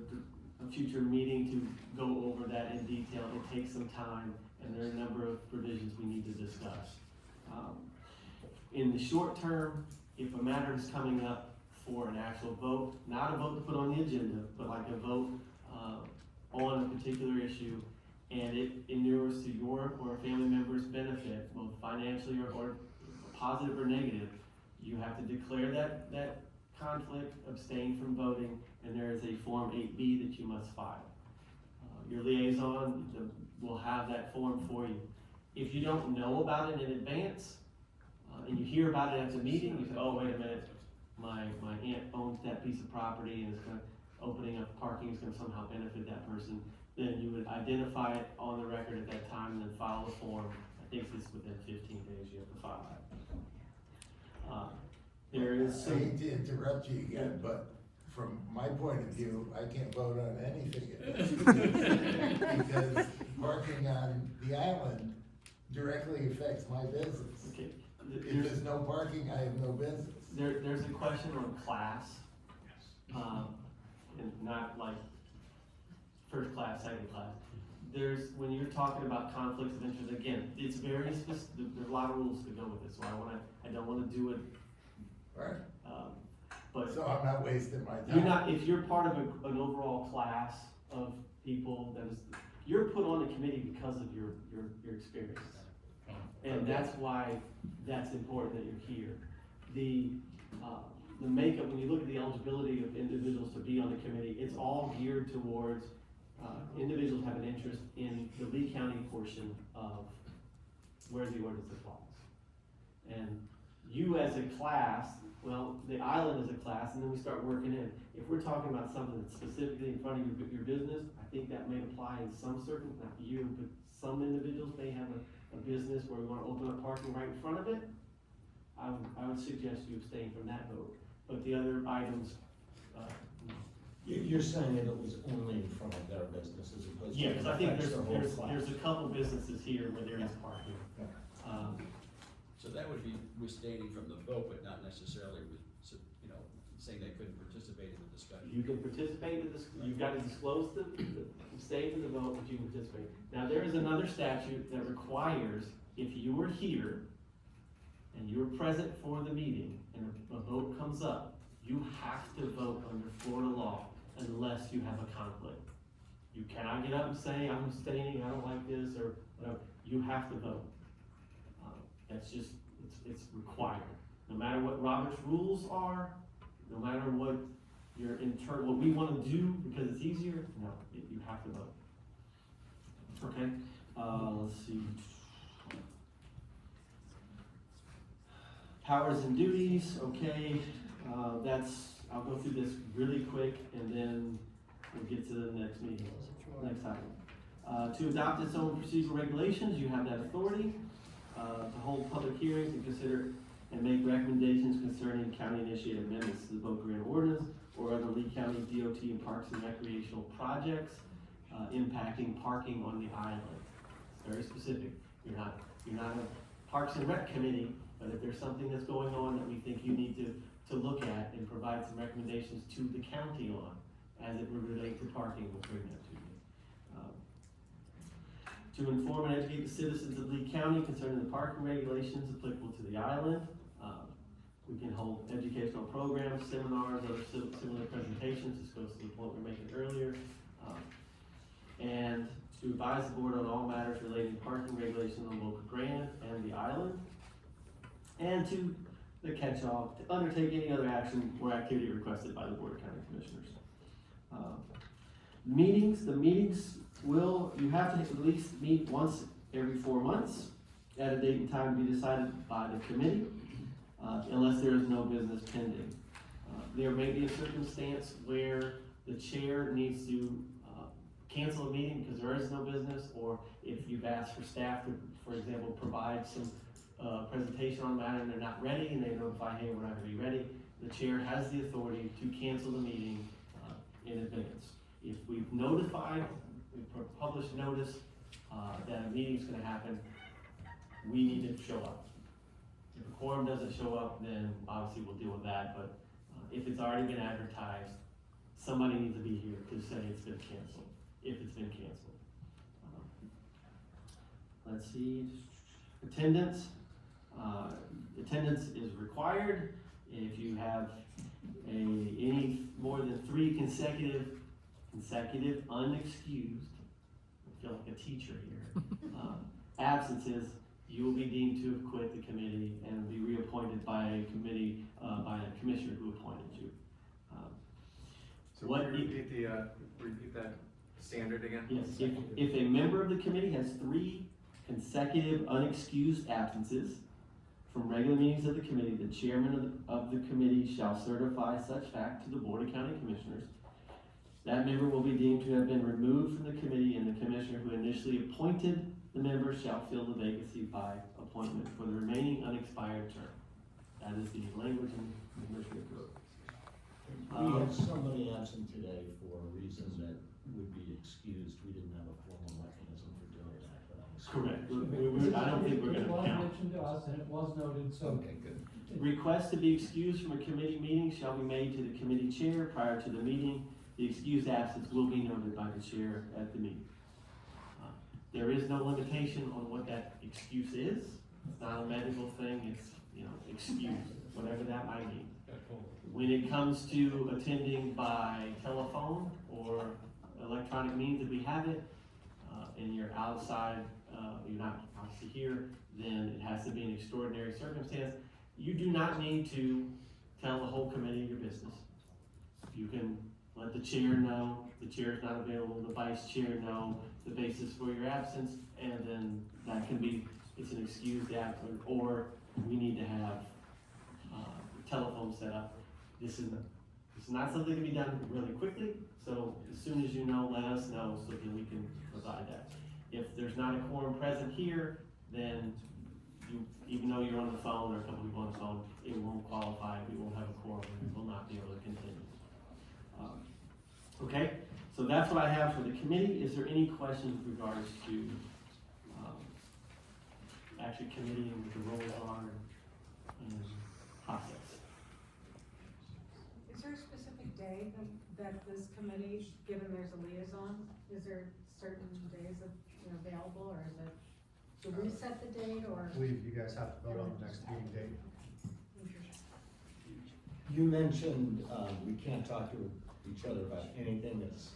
a future meeting to go over that in detail. It takes some time, and there are a number of provisions we need to discuss. In the short term, if a matter is coming up for an actual vote, not a vote to put on the agenda, but like a vote on a particular issue, and it inures to your or a family member's benefit, both financially or positive or negative, you have to declare that conflict, abstain from voting, and there is a Form 8B that you must file. Your liaison will have that form for you. If you don't know about it in advance, and you hear about it at the meeting, you say, oh, wait a minute, my aunt owns that piece of property and opening up parking is going to somehow benefit that person, then you would identify it on the record at that time and then file the form. I think it's within 15 days you have to file that. There is I hate to interrupt you again, but from my point of view, I can't vote on anything because parking on the island directly affects my business. Okay. If there's no parking, I have no business. There's a question on class, and not like first class, second class. When you're talking about conflicts of interest, again, it's very specific. There's a lot of rules to go with it, so I don't want to do it. Right. But so I'm not wasting my time. You're not. If you're part of an overall class of people you're put on the committee because of your experience, and that's why that's important that you're here. The makeup, when you look at the eligibility of individuals to be on the committee, it's all geared towards individuals have an interest in the Lee County portion of where the ordinance applies. And you as a class, well, the island is a class, and then we start working in. If we're talking about something that's specifically in front of your business, I think that may apply in some not you, but some individuals may have a business where we want to open up parking right in front of it. I would suggest you abstain from that vote. But the other items, You're saying that it was only in front of their business as opposed to. yeah, because I think there's there's a couple businesses here where there is parking. So that would be abstaining from the vote, but not necessarily, saying they couldn't participate in the discussion. You can participate in this, you've got to disclose abstain from the vote, but you can participate. Now, there is another statute that requires, if you were here and you're present for the meeting and a vote comes up, you have to vote under Florida law unless you have a conflict. You cannot get up and say, I'm abstaining, I don't like this, or whatever. You have to vote. That's just, it's required. No matter what Robert's rules are, no matter what what we want to do because it's easier, no, you have to vote. Okay, let's see. Powers and duties, okay, I'll go through this really quick and then we'll get to the next meeting, next item. To adopt its own procedural regulations, you have that authority. To hold public hearings and consider and make recommendations concerning county-initiated amendments to the Boca Grande ordinance or other Lee County DOT and Parks and Recreational projects impacting parking on the island. It's very specific. You're not a Parks and Rec committee, but if there's something that's going on that we think you need to look at and provide some recommendations to the county on as it would relate to parking, we'll bring that to you. To inform and educate the citizens of Lee County concerning the parking regulations applicable to the island. We can hold educational programs, seminars, other similar presentations. This goes to the point we were making earlier. And to advise the board on all matters relating to parking regulations on Boca Grande and the island. And to the catch-all, to undertake any other action or activity requested by the Board of County Commissioners. The meetings you have to at least meet once every 4 months at a date and time to be decided by the committee, unless there is no business pending. There may be a circumstance where the chair needs to cancel a meeting because there is no business, or if you've asked for staff to, for example, provide some presentation on a matter and they're not ready and they notify, hey, we're not gonna be ready, the chair has the authority to cancel the meeting in advance. If we've notified, we've published notice that a meeting's gonna happen, we need to show up. If a quorum doesn't show up, then obviously we'll deal with that, but if it's already been advertised, somebody needs to be here to say it's been canceled, if it's been canceled. Let's see, attendance. Attendance is required if you have any more than 3 consecutive unexcused, I feel like a teacher here, absences, you will be deemed to have quit the committee and be reappointed by a committee, by a commissioner who appointed you. So repeat that standard again? Yes, if a member of the committee has 3 consecutive unexcused absences from regular meetings of the committee, the chairman of the committee shall certify such fact to the Board of County Commissioners. That member will be deemed to have been removed from the committee, and the commissioner who initially appointed the member shall fill the vacancy by appointment for the remaining unexpired term. That is the language in the Commissioner Code. We had somebody absent today for a reason that would be excused. We didn't have a formal mechanism for doing that, but I'm Correct. assuming. I don't think we're gonna count. It was mentioned to us and it was noted, so. Okay, good. Request to be excused from a committee meeting shall be made to the committee chair prior to the meeting. The excused absence will be noted by the chair at the meeting. There is no limitation on what that excuse is. It's not a medical thing, it's, excuse, whatever that might mean. When it comes to attending by telephone or electronic means, if we have it, and you're outside, you're not obviously here, then it has to be an extraordinary circumstance. You do not need to tell the whole committee your business. You can let the chair know, the chair is not available, the vice chair know the basis for your absence, and then that can be, it's an excused absence, or we need to have telephone set up. This is not something to be done really quickly, so as soon as you know, let us know so that we can provide that. If there's not a quorum present here, then even though you're on the phone or a couple people on the phone, it won't qualify, we won't have a quorum, and we will not be able to continue. Okay, so that's what I have for the committee. Is there any questions with regards to actually committeeing what the roles are and process? Is there a specific day that this committee, given there's a liaison, is there certain days available, or is it, do we set the date, or? I believe you guys have to vote on the next meeting date. You mentioned, we can't talk to each other about anything that's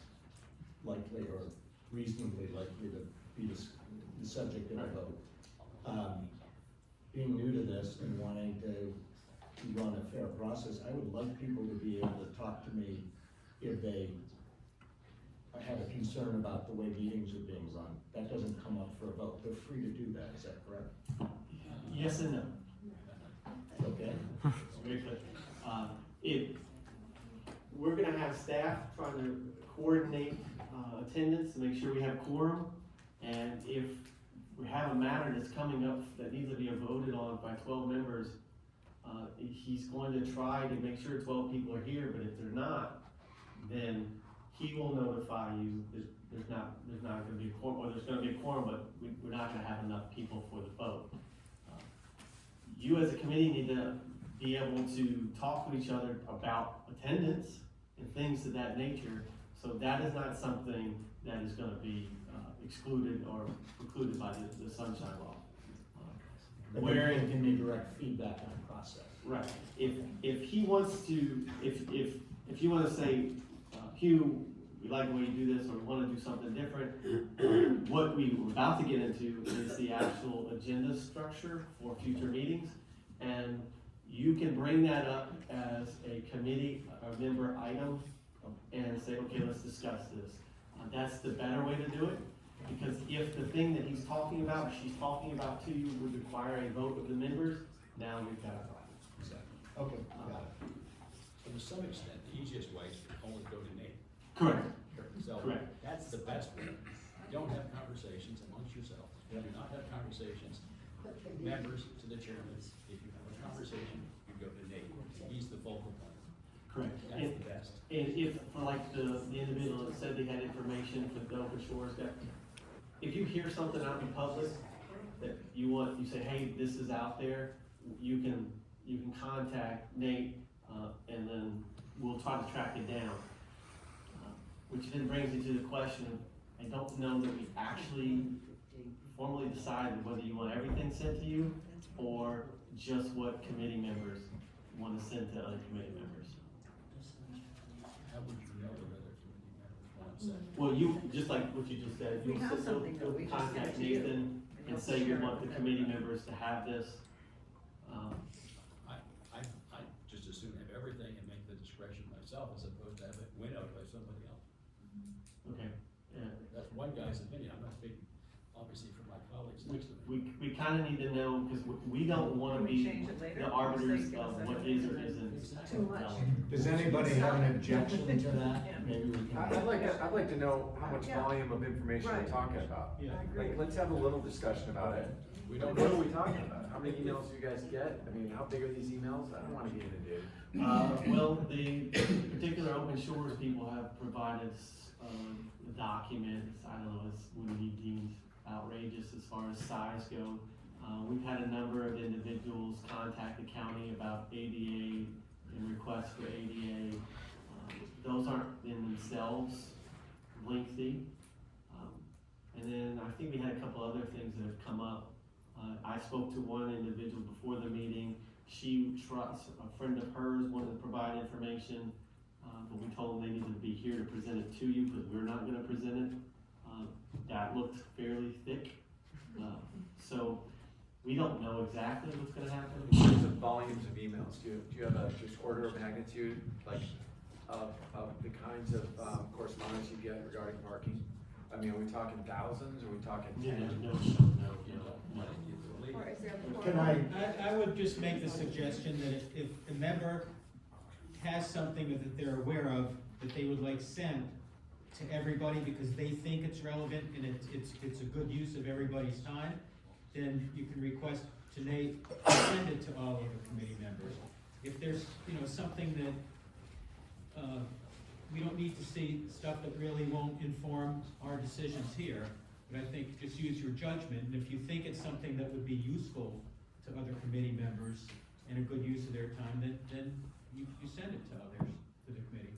likely or reasonably likely to be the subject of a vote. Being new to this and wanting to run a fair process, I would like people to be able to talk to me if they have a concern about the way meetings are being run. That doesn't come up for a vote. They're free to do that, is that correct? Yes and no. Okay. Very clear. We're gonna have staff trying to coordinate attendance to make sure we have quorum, and if we have a matter that's coming up that needs to be voted on by 12 members, he's going to try to make sure 12 people are here, but if they're not, then he will notify you that there's not gonna be a quorum, or there's gonna be a quorum, but we're not gonna have enough people for the vote. You as a committee need to be able to talk to each other about attendance and things of that nature, So that is not something that is gonna be excluded or precluded by the sunshine law. Where it can be direct feedback on the process. Right, if he wants to, if you wanna say, Hugh, we like the way you do this, or we wanna do something different, what we were about to get into is the actual agenda structure for future meetings, and you can bring that up as a committee, a member item, and say, okay, let's discuss this. That's the better way to do it, because if the thing that he's talking about, or she's talking about to you, would require a vote of the members, now we've got a problem. Exactly. Okay, got it. And to some extent, the easiest way is to only go to Nate. Correct. So Correct. that's the best way. Don't have conversations amongst yourselves. Do not have conversations, members to the chairman. If you have a conversation, you go to Nate. He's the focal point. Correct. That's the best. And if, for like the individual that said they had information for the Open Shores, that if you hear something out in public that you want, you say, hey, this is out there, you can contact Nate, and then we'll try to track it down. Which then brings you to the question, I don't know that we actually formally decided whether you want everything sent to you, or just what committee members want to send to other committee members. How would you know what other committee members want to say? Well, you, just like what you just said, We you'll have something that we just contact sent to you. Nathan and say you want the committee members to have this. I just as soon have everything and make the discretion myself as opposed to have it winnowed by somebody else. Okay, yeah. That's one guy's opinion. I'm not speaking, obviously, for my colleagues next to me. We kinda need to know, because we don't wanna Can we be change it later? the arbiters Say, give us of a what second. is or isn't. Too much. Does anybody have an objection to that? Maybe we can. I'd like to know how much Yeah. volume of information we're Right. talking about. I agree. Like, let's have a little discussion about it. We Like, don't what are know. we talking about? How many emails do you guys get? I mean, how big are these emails? I don't wanna get into it. Well, the particular Open Shores people have provided, documents, I don't know, it's would be deemed outrageous as far as size go. We've had a number of individuals contact the county about ADA and requests for ADA. Those aren't in themselves lengthy. And then I think we had a couple other things that have come up. I spoke to one individual before the meeting. She trusts, a friend of hers wanted to provide information, but we told them they needed to be here to present it to you, because we're not gonna present it. That looked fairly thick. So we don't know exactly what's gonna happen. In terms of volumes of emails, do you have a just order of magnitude, like, of the kinds of correspondence you get regarding parking? I mean, are we talking thousands, are we talking tens? No. Or is there Can I would just make the suggestion that if a member has something that they're aware of, that they would like sent to everybody because they think it's relevant and it's a good use of everybody's time, then you can request to Nate to send it to all of the committee members. If there's, something that, we don't need to see stuff that really won't inform our decisions here, but I think just use your judgment, and if you think it's something that would be useful to other committee members and a good use of their time, then you send it to others, to the committee.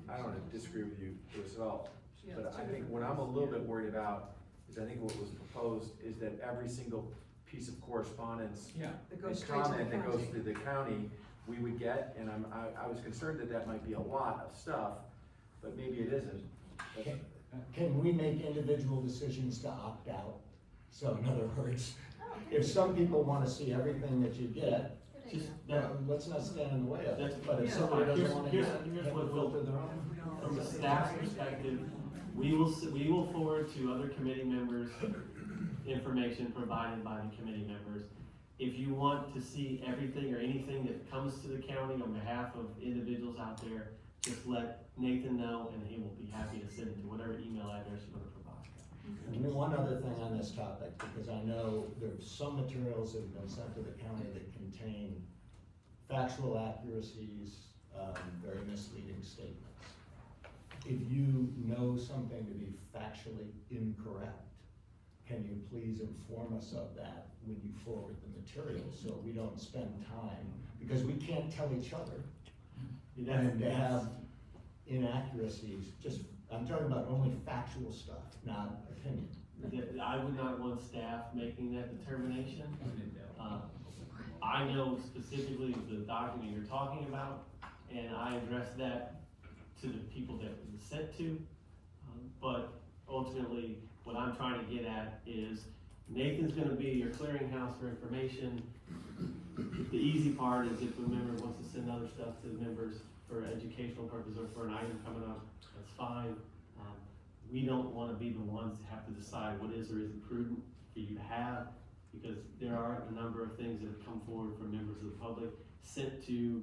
I don't disagree with you as well, but I think what I'm a little bit worried about is I think what was proposed is that every single piece of correspondence Yeah. That goes and straight to the comment that goes county. to the county, we would get, and I was concerned that might be a lot of stuff, but maybe it isn't. Can we make individual decisions to opt out? So in other words, if some people wanna see everything that you get, Just, let's not stand in the way of That's- it. But if Yeah. somebody doesn't Here's- wanna here's- get, here's have what it we'll- filter their own. from a staff's perspective, we will forward to other committee members information provided by the committee members. If you want to see everything or anything that comes to the county on behalf of individuals out there, just let Nathan know and he will be happy to send it to whatever email address you want to provide. And then one other thing on this topic, because I know there's some materials that have been sent to the county that contain factual accuracies, very misleading statements. If you know something to be factually incorrect, can you please inform us of that when you forward the materials, so we don't spend time, because we can't tell each other And to have inaccuracies, I'm talking about only factual stuff, not opinion. I would not want staff making that determination. I know specifically the document you're talking about, and I addressed that to the people that it was sent to. But ultimately, what I'm trying to get at is Nathan's gonna be your clearinghouse for information. The easy part is if a member wants to send other stuff to the members for educational purposes or for an item coming up, that's fine. We don't wanna be the ones to have to decide what is or isn't prudent for you to have, because there are a number of things that have come forward from members of the public sent to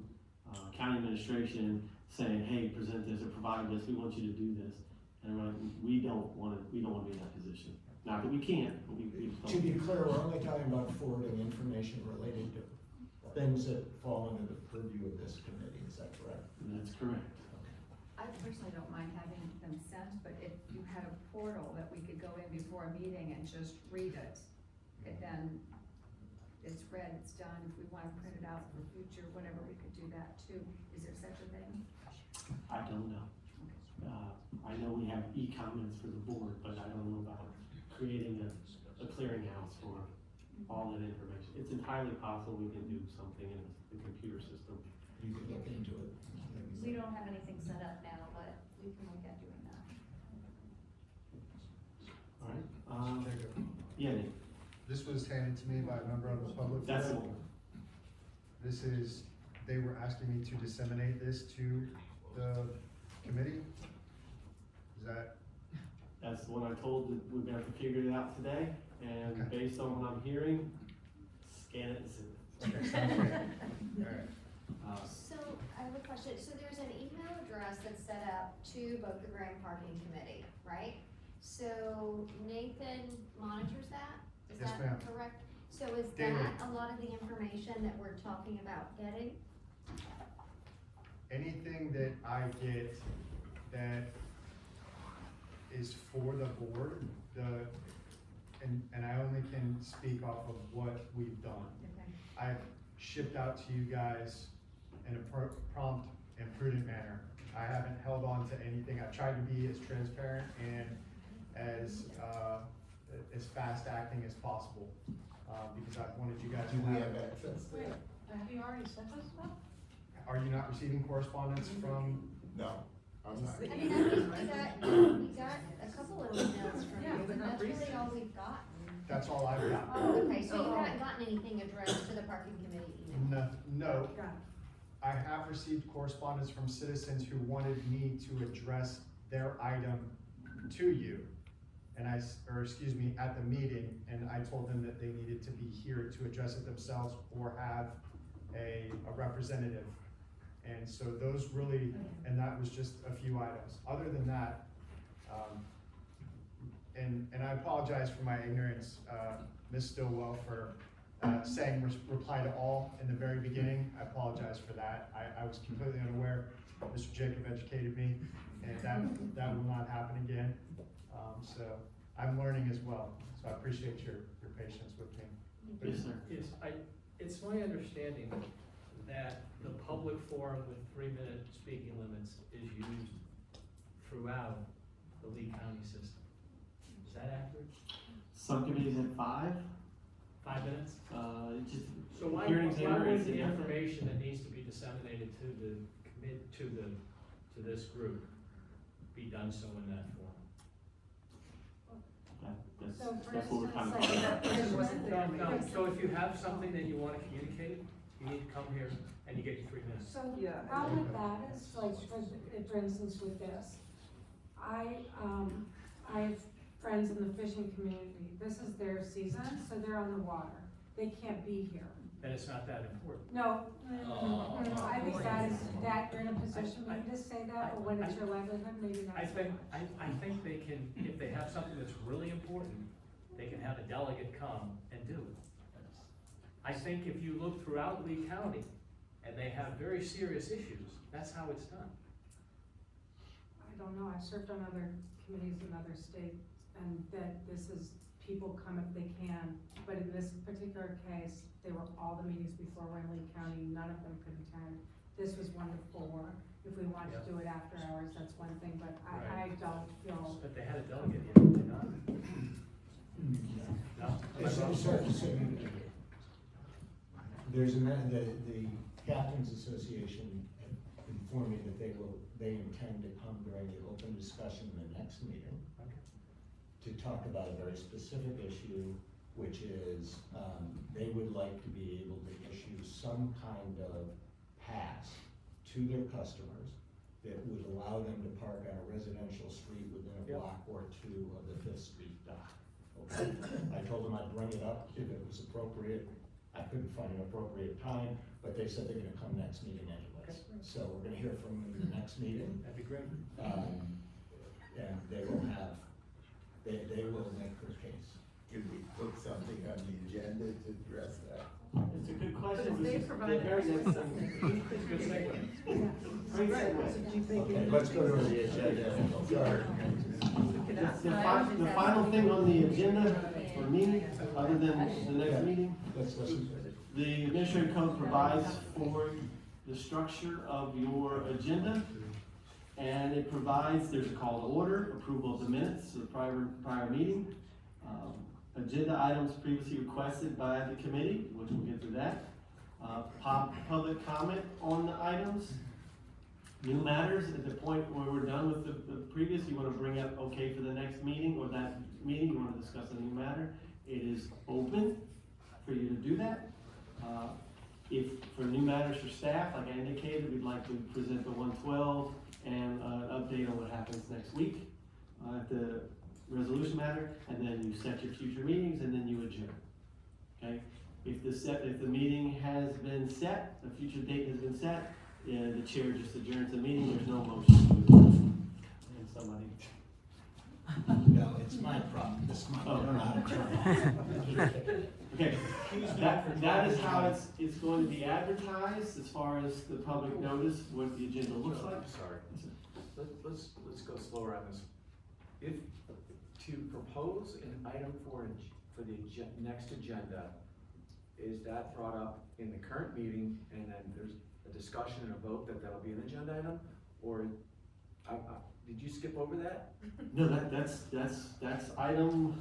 county administration saying, hey, present this or provide this, we want you to do this. And we don't wanna be in that position. Not that we can't, but we just don't. To be clear, we're only talking about forwarding information related to things that fall under the purview of this committee, is that correct? That's correct. I personally don't mind having them sent, but if you had a portal that we could go in before a meeting and just read it, and then it's read, it's done, if we want to print it out for the future, whatever, we could do that too. Is there such a thing? I don't know. I know we have e-comments for the board, but I don't know about creating a clearinghouse for all that information. It's entirely possible we can do something in the computer system. You could look into it. We don't have anything set up now, but we can look at doing that. All right, yeah, Nick. This was handed to me by a member of the public. That's the forum. one. This is, they were asking me to disseminate this to the committee. Is that, That's the one I told that we're gonna have to figure it out today, and Okay. based on what I'm hearing, scan it and send it. okay, sounds great. All right. So, I have a question, so there's an email address that's set up to Boca Grande Parking Committee, right? So Nathan monitors that, is Yes, that ma'am. correct? So is Daily. that a lot of the information that we're talking about getting? Anything that I get that is for the board, and I only can speak off of what we've done. Okay. I've shipped out to you guys in a prompt and prudent manner. I haven't held on to anything. I've tried to be as transparent and as fast acting as possible, because I've wanted you guys to Do we have. have access to that? Have you already sent us stuff? Are you not receiving correspondence from? No, I'm not. I mean, we got a couple of emails from you, but that's really all we've gotten. That's all I've got. Oh, okay, so you haven't gotten anything addressed to the parking committee email? No, Got it. I have received correspondence from citizens who wanted me to address their item to you. And at the meeting, and I told them that they needed to be here to address it themselves or have a representative. And so those really, and that was just a few items. Other than that, and I apologize for my ignorance, Ms. Stillwell, for saying reply to all in the very beginning. I apologize for that. I was completely unaware. Mr. Jacob educated me, and that will not happen again. So I'm learning as well. So I appreciate your patience with me. Yes, sir. It's my understanding that the public forum with 3-minute speaking limits is used throughout the Lee County system. Is that accurate? Some committees have 5. 5 minutes? Just So why hearings wouldn't are the different. information that needs to be disseminated to the to this group be done so in that form? So for That's what we're instance, kind of. No, so if you have something that you wanna communicate, you need to come here and you get your 3 minutes. So the problem with that is, like, for instance with this, I have friends in the fishing community, this is their season, so they're on the water, they can't be here. Then it's not that important. No, I think that you're in a position maybe to say that, or when it's your livelihood, maybe not. I think they can, if they have something that's really important, they can have a delegate come and do it. I think if you look throughout Lee County, and they have very serious issues, that's how it's done. I don't know, I've served on other committees in other states, and that this is, people come if they can, but in this particular case, they were all the meetings before were in Lee County, none of them could attend. this was 1 to 4. If we wanted to do it after hours, that's one thing, but I don't feel. But they had a delegate here, did they not? No? There's the Captains Association informed me that they intend to come during the open discussion in the next meeting to talk about a very specific issue, which is, they would like to be able to issue some kind of pass to their customers that would allow them to park on a residential street within a block or two of the Fifth Street dock. Okay? I told them I'd bring it up if it was appropriate. I couldn't find an appropriate time, but they said they're gonna come next meeting anyways. So we're gonna hear from them in the next meeting. That'd be great. And they will have, they will make their case. Could we put something on the agenda to address that? It's a good question. But if they This is provide the very it. next thing. Good segue. Great segue. Okay, let's go to the agenda. Sorry. The final thing on the agenda for me, other than the next meeting, Let's listen. the administrative code provides for the structure of your agenda. And it provides, there's a call to order, approval of the minutes of the prior meeting. Agenda items previously requested by the committee, which we'll get to that. Public comment on the items. New matters, at the point where we're done with the previous, you wanna bring up okay for the next meeting, or that meeting, you wanna discuss a new matter, it is open for you to do that. If for new matters for staff, like I indicated, we'd like to present the 112 and an update on what happens next week at the resolution matter, and then you set your future meetings, and then you adjourn. Okay? If the meeting has been set, the future date has been set, the chair just adjourns the meeting, there's no motion to adjourn. And somebody. No, it's my problem, this month, I don't know how to turn. Okay, that is how it's going to be advertised as far as the public notice, what the agenda looks like. I'm sorry. Let's go slower on this. If, to propose an item for the next agenda, is that brought up in the current meeting and then there's a discussion and a vote that'll be an agenda item? Or, did you skip over that? No, that's item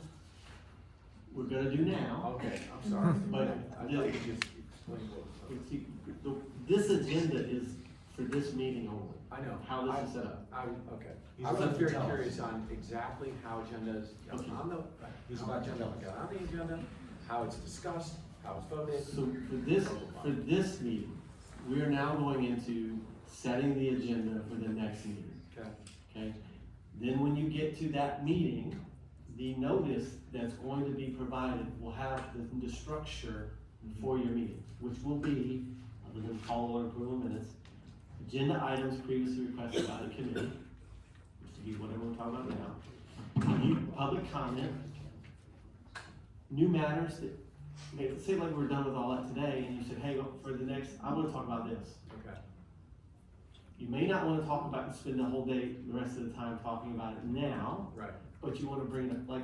we're gonna do now. Okay, I'm sorry. But I thought you just explained what. this agenda is for this meeting only. I know. How this is set up. Okay. He's I was about to very tell us. curious on exactly how agendas, Okay. on the, He's how about to agenda tell us. got on the agenda, how it's discussed, how it's voted. So for this meeting, we are now going into setting the agenda for the next meeting. Okay. Okay? Then when you get to that meeting, the notice that's going to be provided will have the structure for your meeting, which will be, other than call or approval minutes, agenda items previously requested by the committee, which will be whatever we're talking about now. Public comment, new matters that, say like we're done with all that today, and you said, hey, for the next, I wanna talk about this. Okay. You may not wanna talk about, spend the whole day, the rest of the time talking about it now, Right. but you wanna bring it, like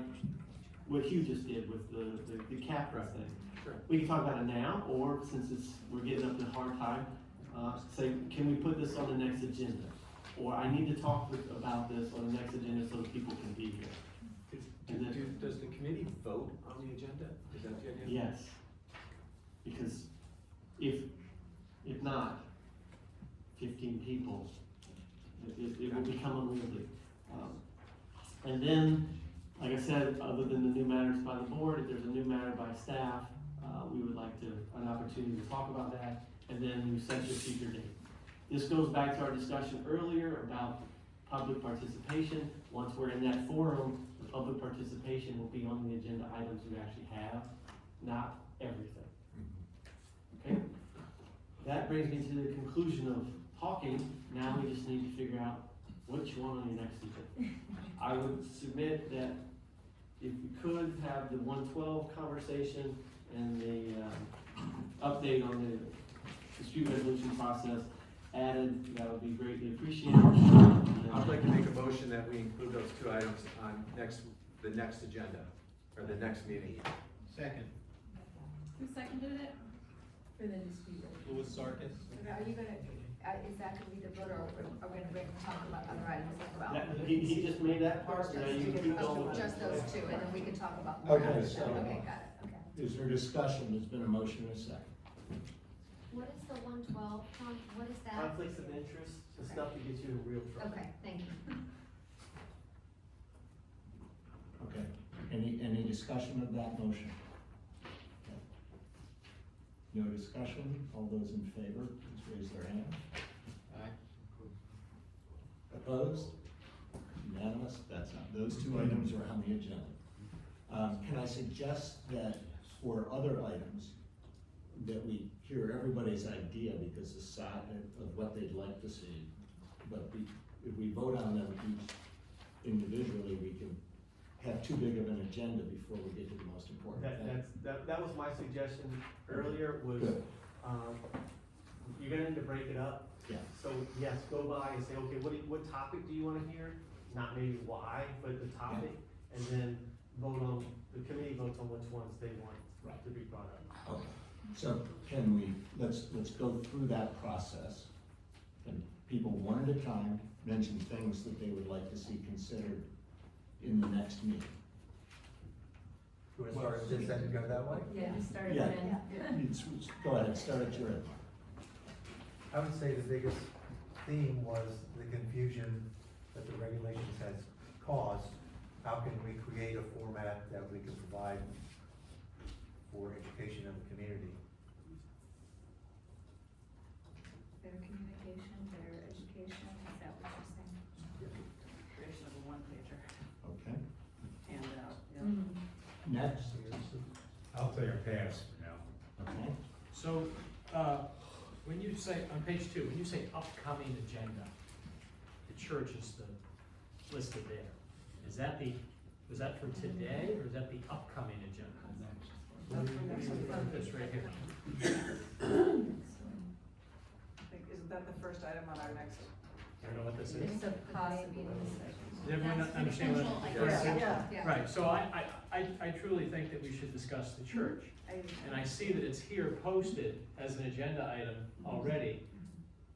what Hugh just did with the capra thing. Sure. We can talk about it now, or since we're getting up to hard time, say, can we put this on the next agenda? Or I need to talk about this on the next agenda so that people can be here. Does the committee vote on the agenda? Is that the idea? Yes, because if not, 15 people, it will become unwieldy. And then, like I said, other than the new matters by the board, if there's a new matter by staff, we would like an opportunity to talk about that, and then you set your future date. This goes back to our discussion earlier about public participation. Once we're in that forum, the public participation will be on the agenda items you actually have, not everything. Okay? That brings me to the conclusion of talking. Now we just need to figure out what you want on your next agenda. I would submit that if we could have the 112 conversation and the update on the dispute resolution process added, that would be greatly appreciated. I'd like to make a motion that we include those two items on the next agenda, or the next meeting. Second. Who seconded it? For the dispute. Who was Sarkis? Are you gonna is that gonna be the vote, or are we gonna break and talk about other items as well? He just made that part, you know, you can keep going. with it. Just those two, and then we can talk about more. Okay, after. so- Okay, got it, okay. Is there discussion? There's been a motion and a second. What is the 112, Tom, what is that? Conflicts of interest, the stuff that gets you in real trouble. Okay, thank you. Okay, any discussion of that motion? Okay. No discussion, all those in favor, please raise their hand. Opposed? Unanimous, that's on, those two items are on the agenda. Can I suggest that for other items, that we hear everybody's idea, because the side of what they'd like to see, but if we vote on them each individually, we can have too big of an agenda before we get to the most important thing. That was my suggestion earlier, was, Good. you're gonna need to break it up. Yeah. So, yes, go by and say, okay, what topic do you wanna hear? Not maybe why, but the topic, and then the committee votes on which ones they want Right. to be brought up. Okay, so can we, let's go through that process. And people one at a time mention things that they would like to see considered in the next meeting. You wanna start this end and go that way? Yeah, we started Yeah. then. Go ahead, start at your end. I would say the biggest theme was the confusion that the regulations has caused. How can we create a format that we can provide for education of the community? Better communication, better education, is that what you're saying? Creation of a one-pager Okay, handout, yeah. Mhm. next. I'll take a pass for now. Okay, So, when you say, on page 2, when you say upcoming agenda, the church is listed there. Is that was that for today, or is that the upcoming agenda? This right here. I think, isn't that the first item on our next? I don't know what this is. It's a possible discussion. Does everyone That's the understand what? potential what it idea. is? Yeah. Right, so I truly think that we should discuss the church. And I see that it's here posted as an agenda item already.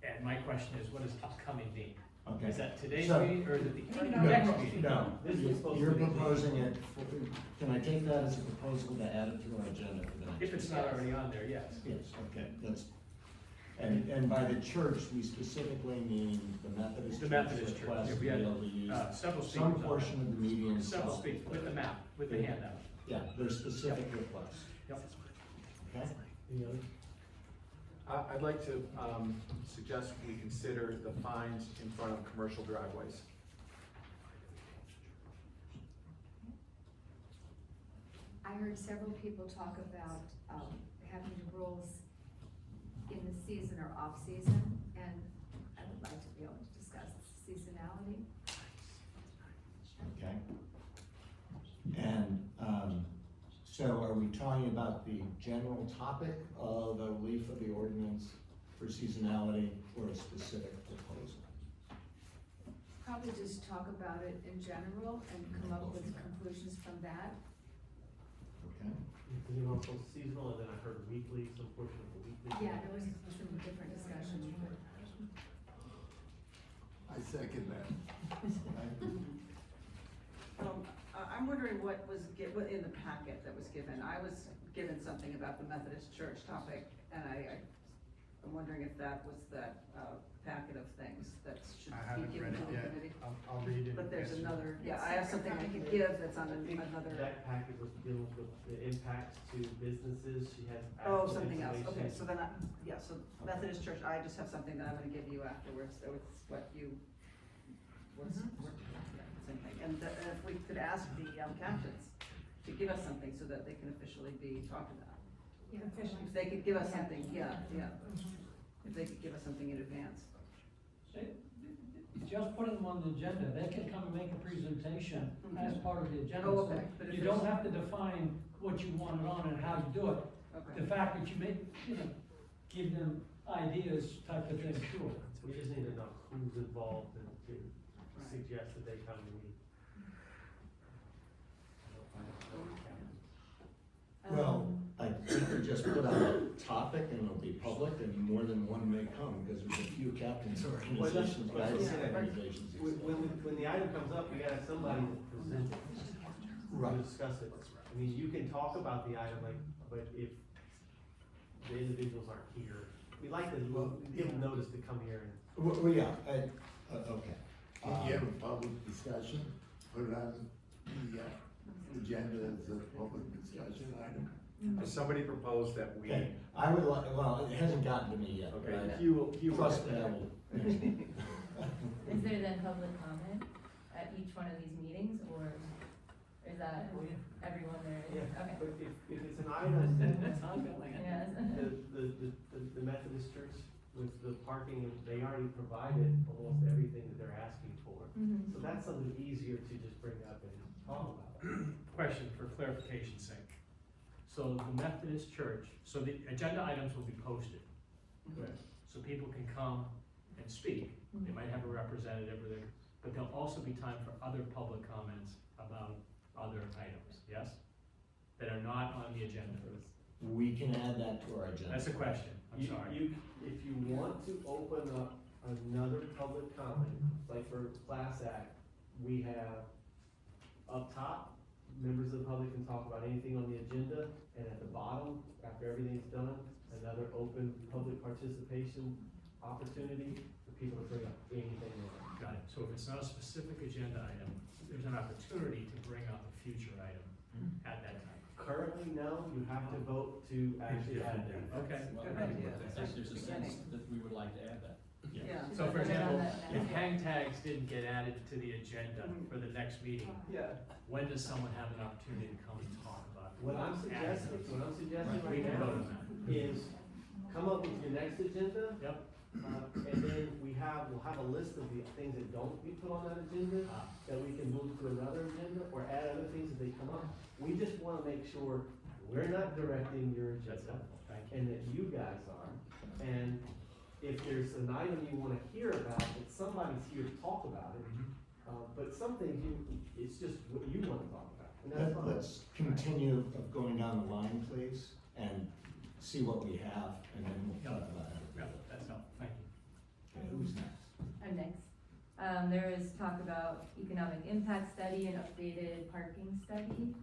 And my question is, what does upcoming mean? okay. Is that today's So- meeting, or is it the No, next meeting? No, This is supposed to you're be- proposing it, can I take that as a proposal to add it to our agenda for the next? If it's not already on there, yes. Yes, okay, and by the church, we specifically mean the Methodist The Church Methodist Church, request yeah, to we be had, able to use several speakers some on portion that. of the median. Several south. speakers, with the map, with the handout. Yeah, there's specific requests, Yep. okay? Any other? I'd like to suggest we consider the fines in front of commercial driveways. I heard several people talk about, having rules in the season or off-season, and I would like to be able to discuss seasonality. Okay. And, so are we talking about the general topic of a relief of the ordinance for seasonality or a specific proposal? Probably just talk about it in general and come up with conclusions from that. Okay, Because you know, it's seasonal, and then I heard weekly, some portion of the weekly. Yeah, there was some different discussion. I second that. I'm wondering what was what in the packet that was given. I was given something about the Methodist Church topic, and I'm wondering if that was that, packet of things that should I be haven't given read to it the yet. committee. I'll read it. But there's Yes. another, yeah, I have something I can give that's on another, That packet was dealing with the impacts to businesses, she has. oh, actual something else, okay, information. so then so Methodist Church, I just have something that I'm gonna give you afterwards, so it's what you, what's, same thing. And if we could ask the captains to give us something so that they can officially be talked about. If they could give us something, yeah. If they could give us something in advance. Just put them on the agenda, they can come and make a presentation as part of the agenda. Oh, okay. But if You there's- don't have to define what you want it on and how you do it. Okay. The fact that you make, give them ideas type of thing, sure. We just need to know who's involved and to suggest that they come to meet. well, I think we just put out a topic and it'll be public and more than one may come, because there's a few captains organizations, guys, organizations. When the item comes up, we gotta have somebody to present it, to discuss it. I mean, you can talk about the item, like, but if the individuals aren't here, we like to give them notice to come here and. Well, yeah, okay. Can you have a public discussion, put it on the agenda as a public discussion item? Somebody proposed that we. Okay, I would like, well, it hasn't gotten to me yet. Okay, but Hugh trust me, I will. Is there then public comment at each one of these meetings, or is that everyone there is? Yeah, Okay. but if it's an item, That's ongoing. Yes. the Methodist Church with the parking, they already provided almost everything that they're asking for. Mhm. So that's something easier to just bring up and talk about. Question for clarification's sake. So the Methodist Church, so the agenda items will be posted. Correct. So people can come and speak. They might have a representative or but there'll also be time for other public comments about other items, yes? That are not on the agenda. We can add that to our agenda. That's a question, I'm sorry. If you want to open up another public comment, like for Class Act, we have up top, members of the public can talk about anything on the agenda, and at the bottom, after everything's done, another open public participation opportunity for people to bring up anything they want. Got it. So if it's not a specific agenda item, there's an opportunity to bring up a future item at that time. Currently, no, you have to vote to actually add that. Okay. Well, Good idea. there's a sense that we would like to add that. Yeah. So for Put it on example, the- if hang tags didn't get added to the agenda for the next meeting, Yeah. when does someone have an opportunity to come and talk about it? What I'm suggesting We right can vote now on that. is come up with your next agenda. Yep. And then we'll have a list of the things that don't be put on that agenda, that we can move to another agenda, or add other things as they come up. We just wanna make sure we're not directing your agenda, and that you guys are. And if there's an item you wanna hear about, that somebody's here to talk about it. But some things it's just what you wanna talk about, and that's fine. Let's continue of going down the line, please, and see what we have, and then we'll talk about it. Yeah, that's helpful, thank you. Okay, who's next? I'm next. There is talk about economic impact study and updated parking study.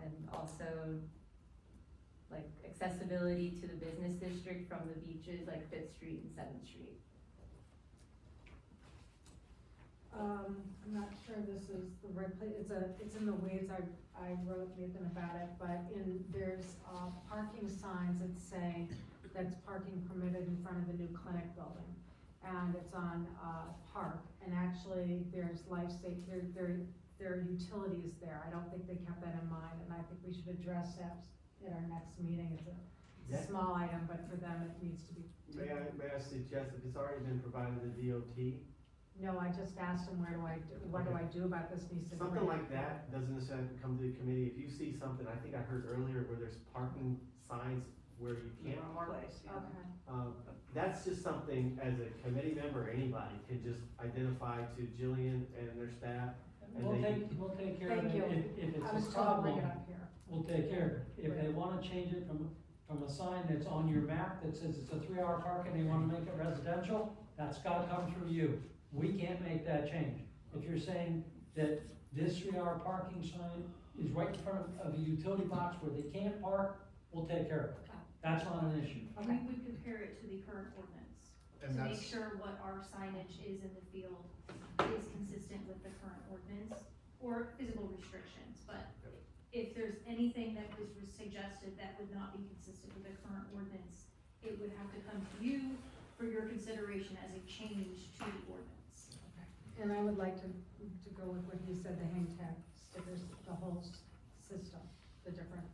And also like accessibility to the business district from the beaches like 5th Street and 7th Street. I'm not sure this is the right place, it's in the weeds, I wrote Nathan about it, but there's, parking signs that say that's parking permitted in front of the new clinic building. And it's on, Park, and actually there's there are utilities there, I don't think they kept that in mind, and I think we should address that at our next meeting, it's a small item, but for them it needs to be. May I suggest, if it's already been provided to DOT, No, I just asked him, what do I do about this, and he said. something like that doesn't necessarily have to come to the committee. If you see something, I think I heard earlier where there's parking signs where you can't park. Place, yeah. Okay. That's just something, as a committee member, anybody can just identify to Jillian and their staff. And We'll they take care of Thank it, you. if I it's was a told to bring problem, it up here. we'll take care of it. If they wanna change it from a sign that's on your map that says it's a 3-hour park and they wanna make it residential, that's gotta come through you. We can't make that change. If you're saying that this 3-hour parking sign is right in front of a utility box where they can't park, we'll take care of it. That's not an issue. Okay. We would compare it to the current ordinance, And to make that's- sure what our signage is in the field is consistent with the current ordinance, or physical restrictions, but if there's anything that was suggested that would not be consistent with the current ordinance, it would have to come to you for your consideration as a change to the ordinance. And I would like to go with what he said, the hang tag stickers, the whole system, the different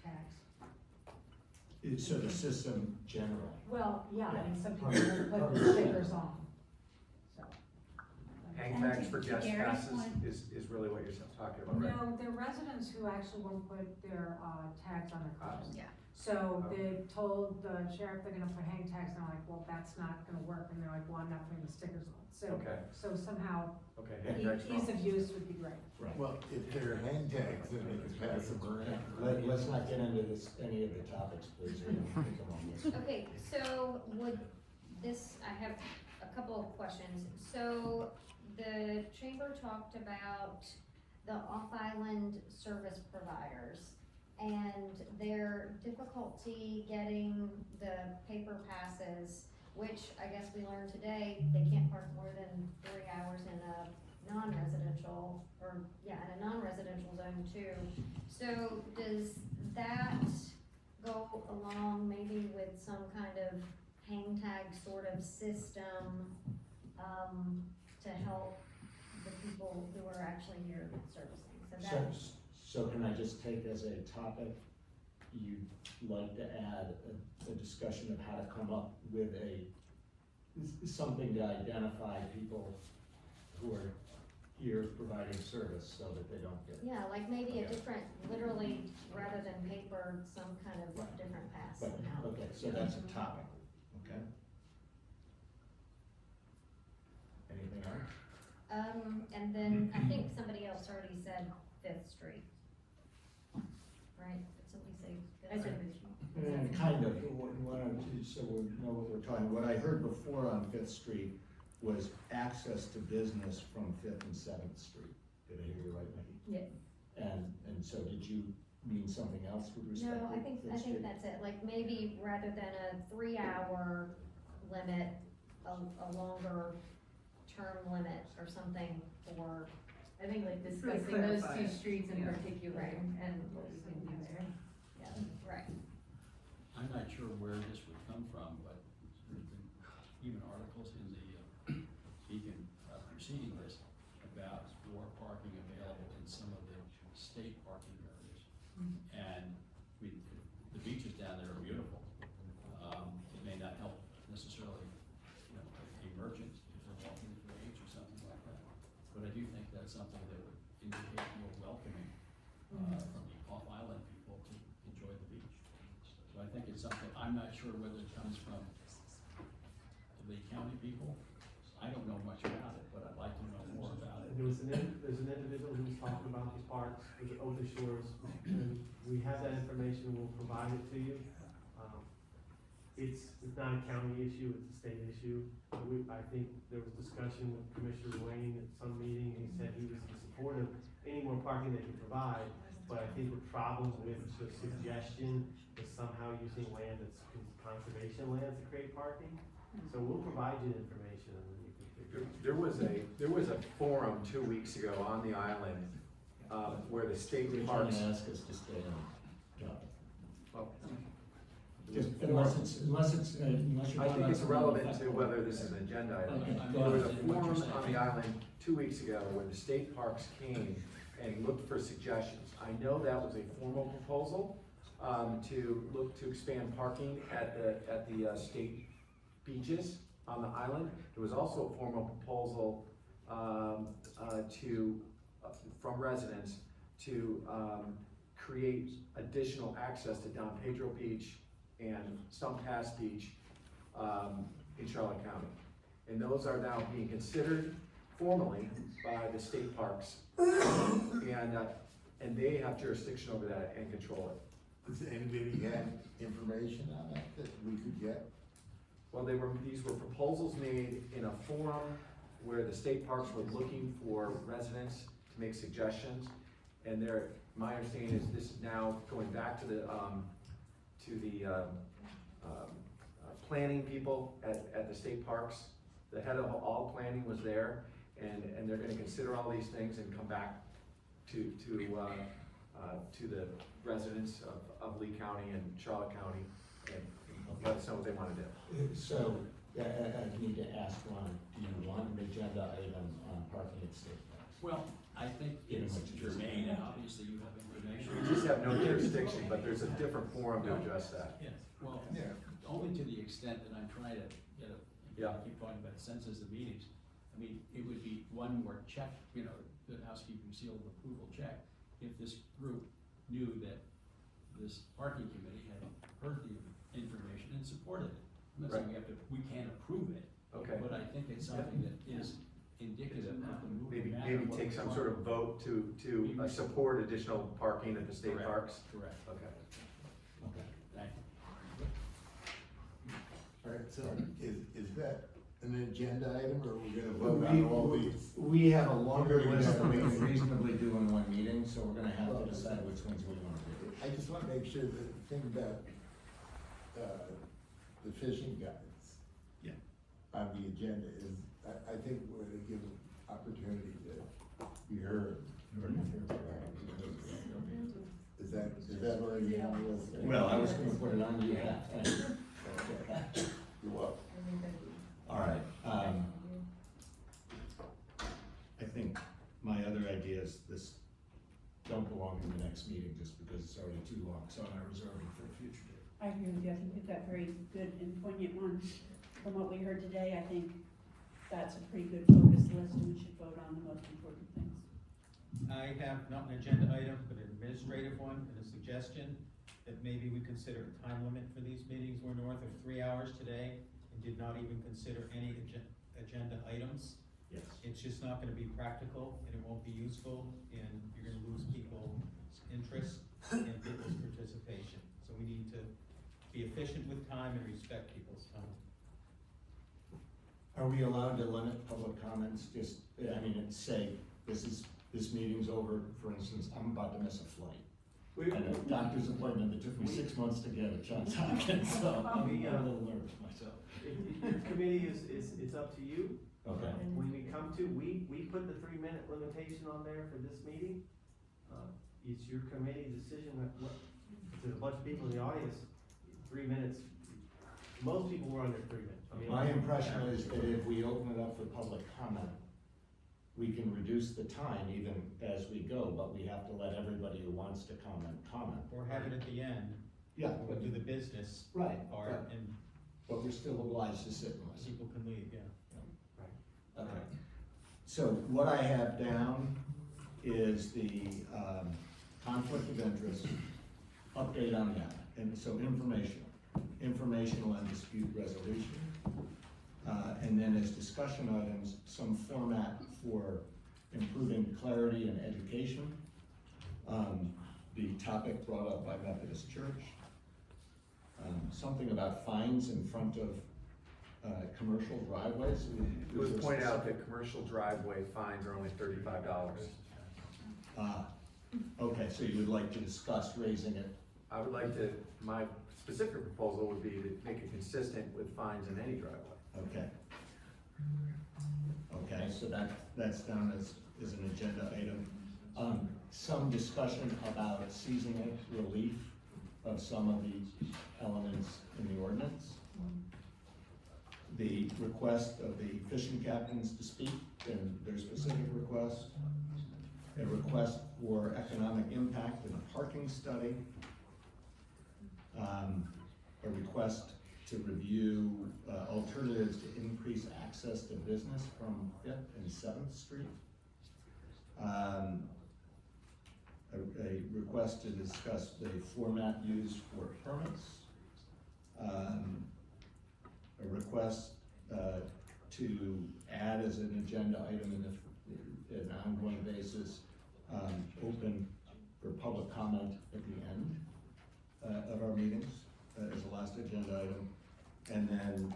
tags. So the system generally. Well, yeah, and some people will put the stickers on, so. Hang tags for guest Gary's passes point. is really what you're talking about, right? No, they're residents who actually won't put their, tags on their cars. Yeah. So they told the sheriff they're gonna put hang tags, and they're like, well, that's not gonna work, and they're like, well, I'm not putting the stickers on. So, Okay. so somehow, Okay, hang tags ease wrong. of use would be great. Right. Well, if they're hang tags, then they can pass them around. Let's not get into this, any of the topics, please, we don't think I'm on this. Okay, so would this, I have a couple of questions. So the chamber talked about the off-island service providers and their difficulty getting the paper passes, which I guess we learned today, they can't park more than 3 hours in a non-residential, or, yeah, in a non-residential zone too. So does that go along maybe with some kind of hang tag sort of system, to help the people who are actually here servicing? So that, So can I just take as a topic, you'd like to add a discussion of how to come up with something to identify people who are here providing service so that they don't get. yeah, like maybe a Okay. different, literally, rather than paper, some kind of Right. different pass But, somehow. okay, so that's a topic, okay? Anything else? And then I think somebody else already said Fifth Street. Right, did somebody say Fifth Street? Kind of, why don't you, so we know what we're talking, what I heard before on Fifth Street was access to business from Fifth and Seventh Street. Did I hear you right, Mickey? Yeah. And so did you mean something else with respect No, to I think Fifth Street? that's it, like maybe rather than a 3 hour limit, a longer term limit or something for. I think like It's really discussing those clarify two it. streets in Yeah. particular Right. and what we can do there. Yeah, right. I'm not sure where this would come from, but there's been even articles in the Beacon preceding this about more parking available in some of the state parking areas. And the beaches down there are beautiful. It may not help necessarily, a merchant if they're walking to the beach or something like that. But I do think that's something that would indicate more welcoming from the off-island people to enjoy the beach. So I think it's something, I'm not sure whether it comes from the Lee County people. I don't know much about it, but I'd like to know more about it. There's an individual who's talking about the parks with the open shores, and we have that information, we'll provide it to you. It's not a county issue, it's a state issue. I think there was discussion with Commissioner Wayne at some meeting, and he said he was in support of any more parking they can provide. But I think the problem with the suggestion is somehow using land that's conservation land to create parking. So we'll provide you the information, and then you can figure it out. There was a forum 2 weeks ago on the island, where the state You're parks. trying to ask us to stay on topic. Well, Just unless you're I talking think it's about relevant something to whether this is an agenda item. Okay. There was a forum on the island 2 weeks ago where the state parks came and looked for suggestions. I know that was a formal proposal, to look to expand parking at the state beaches on the island. There was also a formal proposal, from residents to, create additional access to Don Pedro Beach and Stump Pass Beach, in Charlotte County. And those are now being considered formally by the state parks. And they have jurisdiction over that and control it. Does anybody have information on that we could get? Well, these were proposals made in a forum where the state parks were looking for residents to make suggestions. And my understanding is this is now going back to the planning people at the state parks. The head of all planning was there, and they're gonna consider all these things and come back to the residents of Lee County and Charlotte County and let us know what they wanna do. So, I need to ask Ron, do you want an agenda item on parking at state parks? Well, I think it's germane, and obviously you have information. We just have no jurisdiction, but there's a different forum to address that. Yes, well, Yeah. only to the extent that I'm trying to Yeah. keep talking about census of meetings. I mean, it would be one more check, good housekeeping seal of approval check, if this group knew that this parking committee had heard the information and supported it. I'm not saying we can't approve it. Okay. But I think it's something that is indicative of the move. Maybe, no matter maybe what take we're some trying. sort of vote to support additional parking at the state Correct. parks? Correct. Okay. Okay, thank you. All right, so is that an agenda item, or are we gonna vote on all these? We have a longer We're gonna list have than we to- can reasonably do in one meeting, so we're gonna have to decide which ones we wanna do. I just wanna make sure that the thing about, the fishing guides. Yeah. On the agenda is, I think we're gonna give opportunity to be heard. Is that already on the list? Well, I was gonna put it on you, thank you. Okay. You're welcome. All right, I think my other ideas, this don't belong in the next meeting just because it's already too long, so I reserve it for a future date. I agree with you, I think we've got very good and poignant ones. From what we heard today, I think that's a pretty good focus list, and we should vote on the most important things. I have not an agenda item, but an administrative one, and a suggestion that maybe we consider a time limit for these meetings. We're north of 3 hours today, and did not even consider any agenda items. Yes. It's just not gonna be practical, and it won't be useful, and you're gonna lose people's interest and people's participation. So we need to be efficient with time and respect people's time. Are we allowed to limit public comments, just, I mean, it's say, this meeting's over, for instance, I'm about to miss a flight. And a doctor's appointment that took me 6 months to get at Johns Hopkins, so I'm a little nervous myself. Your committee it's up to you. Okay. When we come to, we put the 3-minute limitation on there for this meeting. It's your committee decision, if there's a bunch of people in the audience, 3 minutes, most people were under 3 minutes. I mean, My impression is that if we open it up for public comment, we can reduce the time even as we go, but we have to let everybody who wants to comment. Or have it at the end. Yeah. We'll do the business Right, part, right. and But we're still obliged to sit and listen. people can leave, yeah. Okay. So what I have down is the conflict of interest, update on that, and so informational and dispute resolution. And then as discussion items, some format for improving clarity and education. The topic brought up by Methodist Church. Something about fines in front of commercial driveways. It was pointed out that commercial driveway fines are only $35. Okay, so you would like to discuss raising it? I would like to, my specific proposal would be to make it consistent with fines in any driveway. Okay. Okay, so that's down as an agenda item. Some discussion about seasonal relief of some of the elements in the ordinance. The request of the fishing captains to speak and their specific requests. A request for economic impact in a parking study. A request to review alternatives to increase access to business from 5th and 7th Street. A request to discuss the format used for permits. A request to add as an agenda item in an ongoing basis, open for public comment at the end of our meetings as a last agenda item. And then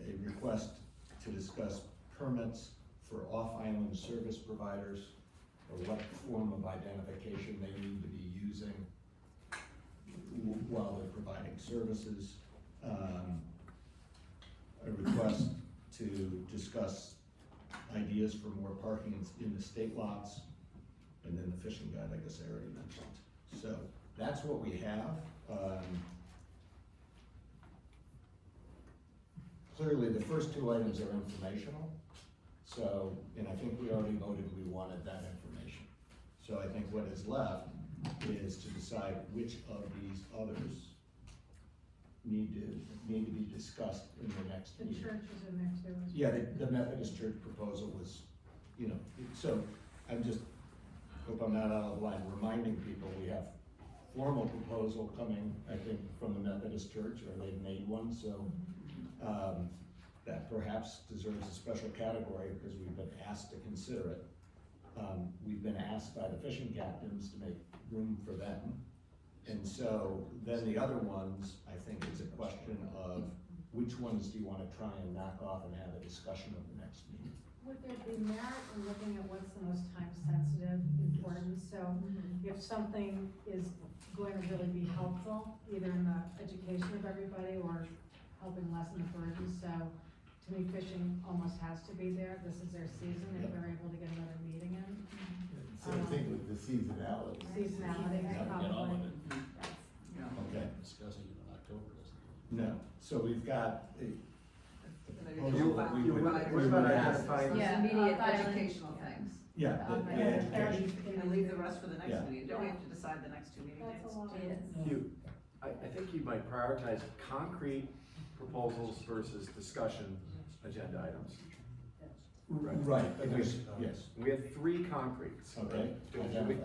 a request to discuss permits for off-island service providers, or what form of identification they need to be using while they're providing services. A request to discuss ideas for more parking in the state lots, and then the fishing guide, I guess I already mentioned. So that's what we have. Clearly, the first two items are informational. So, and I think we already voted we wanted that information. So I think what is left is to decide which of these others need to be discussed in the next The meeting. church is in there too. Yeah, the Methodist Church proposal was, so I'm just, hope I'm not out of line, reminding people we have formal proposal coming, I think, from the Methodist Church, or they've made one, so, that perhaps deserves a special category because we've been asked to consider it. We've been asked by the fishing captains to make room for them. And so then the other ones, I think it's a question of which ones do you want to try and knock off and have a discussion of the next meeting? Would there be merit in looking at what's the most time sensitive, important? So if something is going to really be helpful, either in the education of everybody or helping lessen the burden, so to me, fishing almost has to be there. This is their season, if they're able to get another meeting in. Same thing with the seasonality. Seasonality, Get on probably. with it. Okay. Discussing it in October doesn't. No, so we've got a Maybe proposal we'll that we find- would, provide- we would provide- ask. Fine. Yeah, Immediate violent- educational things. Yeah, the education. And leave the rest for the Yeah. next meeting. Don't we have to decide the next two meeting That's dates? a lot. Yes. I think you might prioritize concrete proposals versus discussion agenda items. Right, but there's, yes, We have 3 concretes. okay. Should we-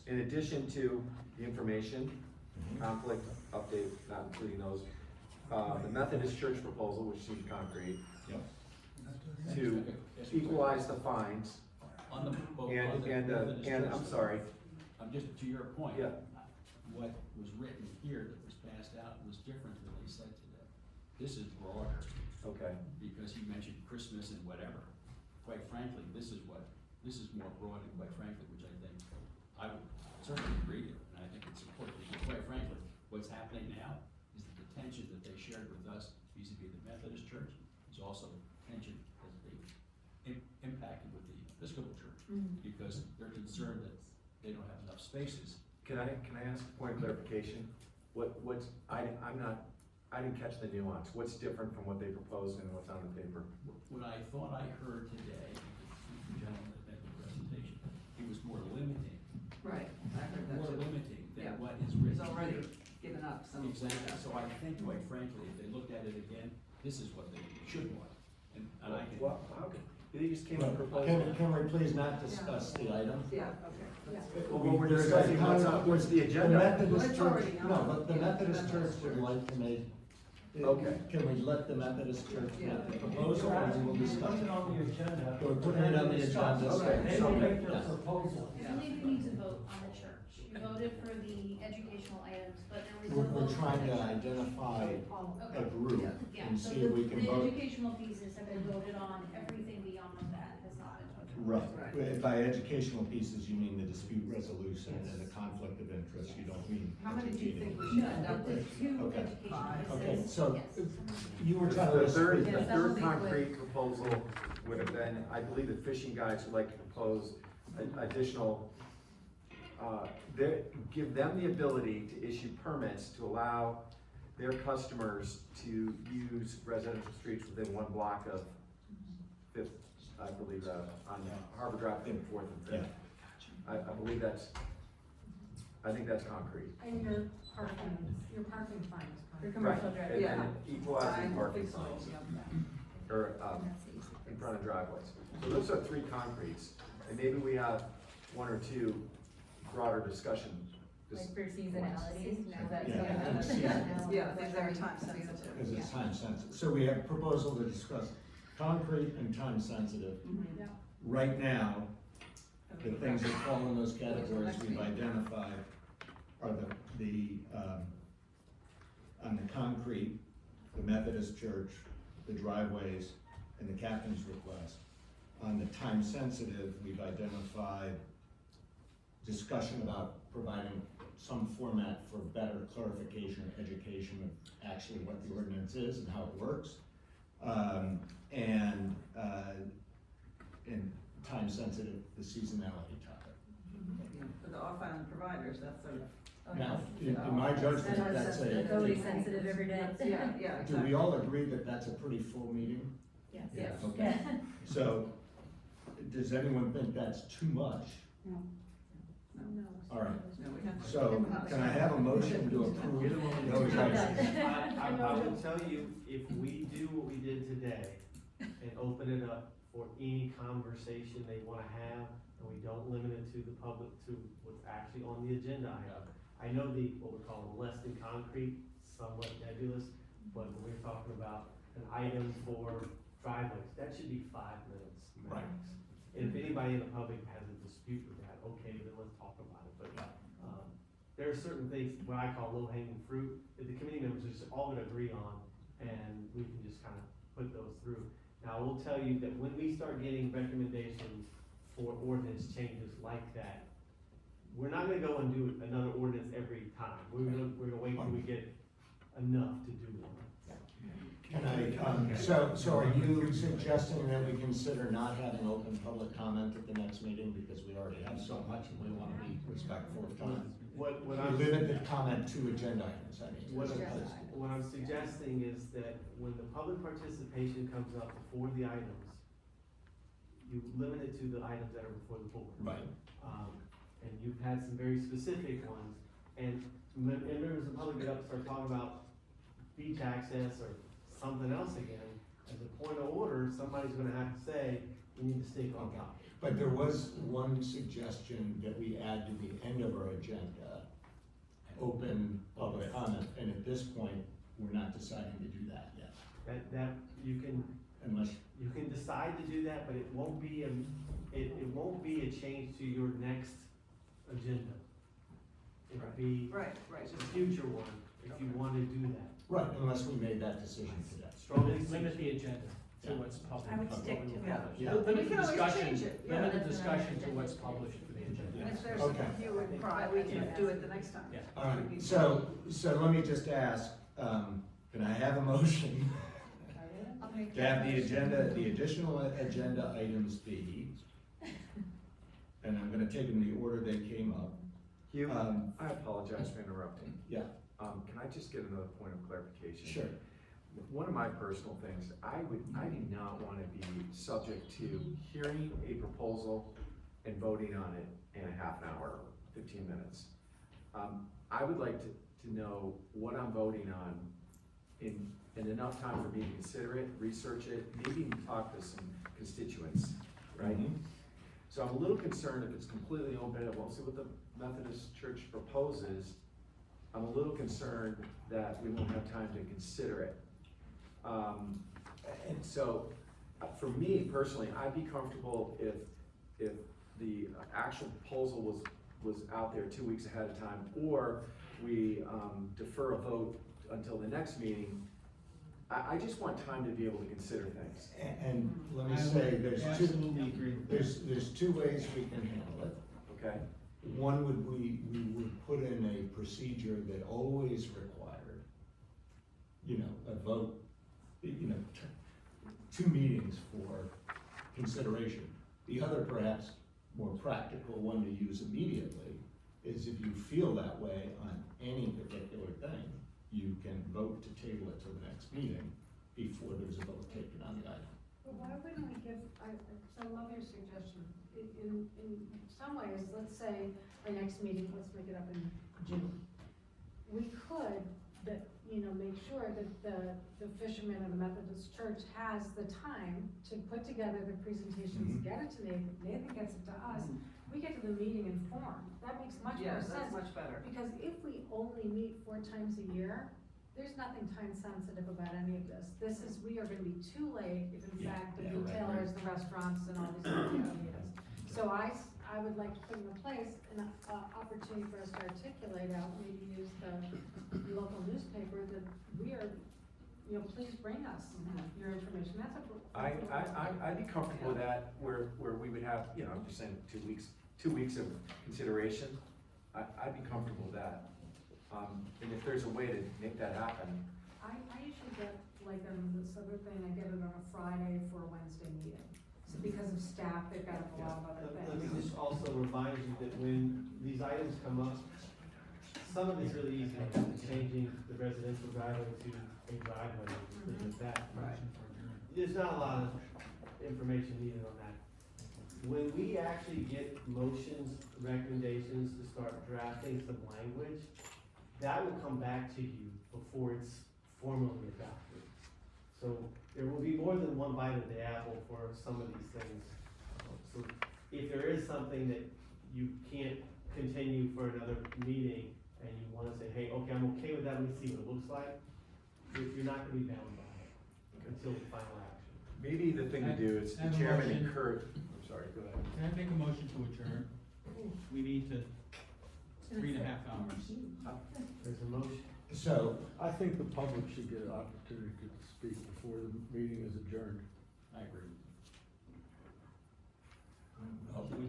In addition to the information, conflict update, not including those, the Methodist Church proposal, which seems concrete, Yep. to equalize the fines, On the, on and, the and, Methodist and, Church I'm sorry, just to your point. Yeah. What was written here that was passed out was different than what he said today. This is broader, okay, because he mentioned Christmas and whatever. Quite frankly, this is more broad and quite frankly, which I think, I would certainly agree to, and I think it's important, because quite frankly, what's happening now is that the tension that they shared with us vis-a-vis the Methodist Church is also tension that's being impacted with the Episcopal Church, because they're concerned that they don't have enough spaces. can I ask a point of clarification? I didn't catch the nuance, what's different from what they proposed and what's on the paper? What I thought I heard today, the gentleman that made the presentation, he was more limiting, Right, I heard that more too. limiting Yeah. than what is He's written already here. given up some. Exactly, so I think quite frankly, if they looked at it again, this is what they should want, and I can. Well, how could, they just came with a proposal. Can we please not discuss the item? Yeah, okay. Well, but we're There's a discussing what's the agenda. Methodist Well, it's Church, already on. no, but the Yeah. Methodist Church would like to make. Okay. Can we let the Methodist Church Yeah. make the proposal, or we will discuss Put it? it on the agenda. We're putting it on the agenda. Okay. They will make their Yes. proposal. I believe you need to vote on the church. You voted for the educational items, but there was no We're vote for trying the to church. identify a Okay. group Yeah, and so see if we can the vote. educational pieces have been voted on, everything beyond that has not been voted on. Right, by educational pieces, you mean the dispute resolution and the conflict of interest, you don't mean. How many do you think we should end No, up the with? 2 Okay. educational pieces. Okay, so Yes. you were trying The to. third, Yes, the that will third be concrete proposal would have been, I believe the fishing guides would like to propose additional, give them the ability to issue permits to allow their customers to use residential streets within 1 block of Fifth, I believe, on Harbor Drive, Fifth, Fourth, and Fifth. I believe I think that's concrete. And your parking fines. For commercial Right, drive. and- Yeah. and equalizing I parking think so, signs, yeah. or, in front of driveways. So those are 3 concretes, and maybe we have 1 or 2 broader discussion. Like for seasonality, is that Yeah, something? Yeah, things that are time sensitive. Because it's time sensitive. So we have a proposal to discuss concrete and time sensitive. Yeah. Right now, the things that fall in those categories we've identified are on the concrete, the Methodist Church, the driveways, and the captain's request. On the time sensitive, we've identified discussion about providing some format for better clarification and education of actually what the ordinance is and how it works. And time sensitive, the seasonality topic. For the off-island providers, that's sort of. Now, in my judgment, that's Totally sensitive every day. Yeah, yeah, do exactly. we all agree that that's a pretty full meeting? Yes. Yes. Okay, so, does anyone think that's too much? No. All right, No, we have to- so can I have a motion to approve those items? I will tell you, if we do what we did today and open it up for any conversation they wanna have, and we don't limit it to the public, to what's actually on the agenda item, I know what we call less than concrete, somewhat nebulous, but when we're talking about an item for driveways, that should be 5 minutes max. Right. And if anybody in the public has a dispute with that, okay, then let's talk about it, but, there are certain things, what I call low-hanging fruit, that the committee members are just all gonna agree on, and we can just kind of put those through. Now, I will tell you that when we start getting recommendations for ordinance changes like that, we're not gonna go and do another ordinance every time. We're gonna wait till we get enough to do one. Can I, so are you suggesting that we consider not having open public comment at the next meeting because we already have so much and we wanna be respectful of time? What We I'm. limit the comment to agenda items, I mean. What I'm suggesting is that when the public participation comes up before the items, you limit it to the items that are before the board. Right. And you've had some very specific ones, and members of the public get up and start talking about beach access or something else again. As a point of order, somebody's gonna have to say, we need to stick on top. But there was one suggestion that we add to the end of our agenda, open public comment, and at this point, we're not deciding to do that yet. That you can, Unless, you can decide to do that, but it won't be it won't be a change to your next agenda. It'll be Right. a future one, if you wanna do that. right, unless we made that decision today. Strongly Limit the agenda to what's published. I would stick to it. Yeah. Limit You the can always discussion, change it. Yeah, limit the that's discussion to what's published for the agenda. And if there's Okay. a hue and cry, we can do it the next time. Yeah. All right, so let me just ask, can I have a motion I'll make to have that the motion. agenda, the additional agenda items be, and I'm gonna take them in the order they came up. Hugh, I apologize for interrupting. Yeah, Can I just get another point of clarification? sure. One of my personal things, I do not wanna be subject to hearing a proposal and voting on it in a half an hour, 15 minutes. I would like to know what I'm voting on in enough time for me to consider it, research it, maybe even talk to some constituents, right? Mhm. So I'm a little concerned if it's completely open, I won't see what the Methodist Church proposes. I'm a little concerned that we won't have time to consider it. And so, for me personally, I'd be comfortable if the actual proposal was out there 2 weeks ahead of time, or we defer a vote until the next meeting. I just want time to be able to consider things. And let me I say, would there's absolutely agree with that. there's two ways we can handle it. Okay? One would, we would put in a procedure that always required, a vote, 2 meetings for consideration. The other perhaps more practical one to use immediately is if you feel that way on any particular thing, you can vote to table it till the next meeting before there's a vote taken on the item. But why wouldn't we give, I love your suggestion. In some ways, let's say our next meeting, let's make it up in June. We could, make sure that the fishermen and the Methodist Church has the time to put together the presentations, Mhm. get it to Nathan, Nathan gets it to us. We get to the meeting informed. That makes much more Yes, sense. that's much better. Because if we only meet 4 times a year, there's nothing time sensitive about any of this. We are gonna be too late if in Yeah, fact the yeah, right, retailers, the restaurants and all these other areas. So I would like to put into place an opportunity for us to articulate out, maybe use the local newspaper that we are, please bring us your information. That's I'd be comfortable with that, where we would have, I'm just saying, 2 weeks of consideration. I'd be comfortable with that. And if there's a way to make that happen. I usually get, like, this other thing, I get it on a Friday for a Wednesday meeting. So because of staff, they've got a lot of other Let me things. just also remind you that when these items come up, some of it's really easy, changing the residential driveway to a driveway, things like that. Right. There's not a lot of information needed on that. When we actually get motions, recommendations to start drafting some language, that will come back to you before it's formally adopted. So there will be more than one bite of the apple for some of these things. So if there is something that you can't continue for another meeting, and you wanna say, hey, okay, I'm okay with that, let me see what it looks like, you're not gonna be bound by it until the final action. Maybe the thing to do is the And a chairman motion. encourage, I'm sorry, go ahead. Can I make a motion to adjourn? We need to 3.5 hours. There's a motion. So, I think the public should get an opportunity to speak before the meeting is adjourned. I agree.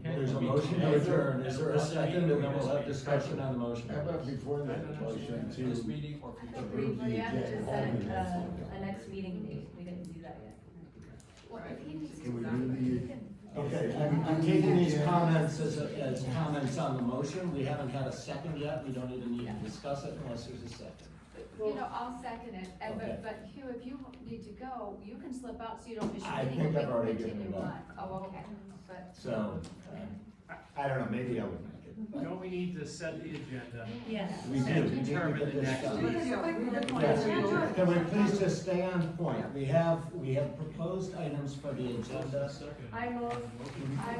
there's a motion to adjourn, is there a second, and then we'll have discussion on the motion. How about before that, motion to? This meeting or future? approve the We have to agenda? set a next meeting date, we didn't do that yet. Well, if he needs to Can we come, do he the- can. Okay, I'm taking these comments as comments on the motion, we haven't had a second yet, we don't even need to discuss it unless there's a second. You know, I'll second it, and Okay. but Hugh, if you need to go, you can slip out so you don't miss your I meeting. think and we I've can already given continue it on. up. Oh, okay, but. So, I don't know, maybe I would make it. Don't we need to set the agenda? Yes. We do, we need to Determine get the this next done. meeting. Yes, can we please just stay on point? We have proposed items for the agenda. I move.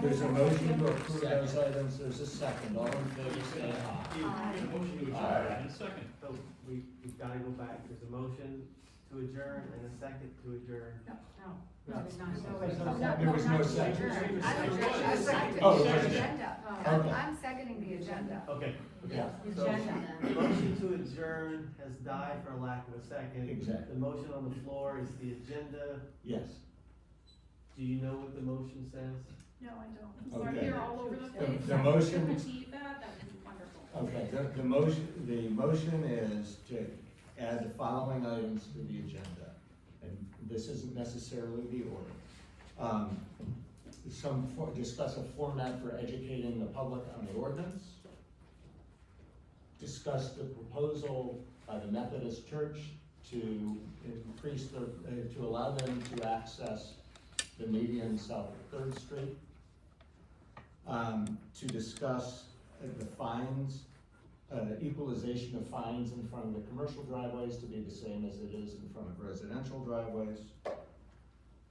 There's a motion to approve those items, there's a second, all in favor, say aye. Motion to adjourn, Aye. and a second. So we've gotta go back, there's a motion to adjourn and a second to adjourn. No, there's not. There was no second. I second Oh, the right. agenda. Okay. I'm seconding the agenda. Okay. Yeah. So, motion to adjourn has died for lack of a second. Exactly. The motion on the floor is the agenda. Yes. Do you know what the motion says? No, I don't. Okay. Sorry, you're all over the The- place. the motion- Repeat that, that would be wonderful. Okay, the motion is to add the following items to the agenda, and this isn't necessarily the order. Discuss a format for educating the public on the ordinance. Discuss the proposal by the Methodist Church to increase to allow them to access the median south of Third Street. To discuss the fines, equalization of fines in front of the commercial driveways to be the same as it is in front of residential driveways.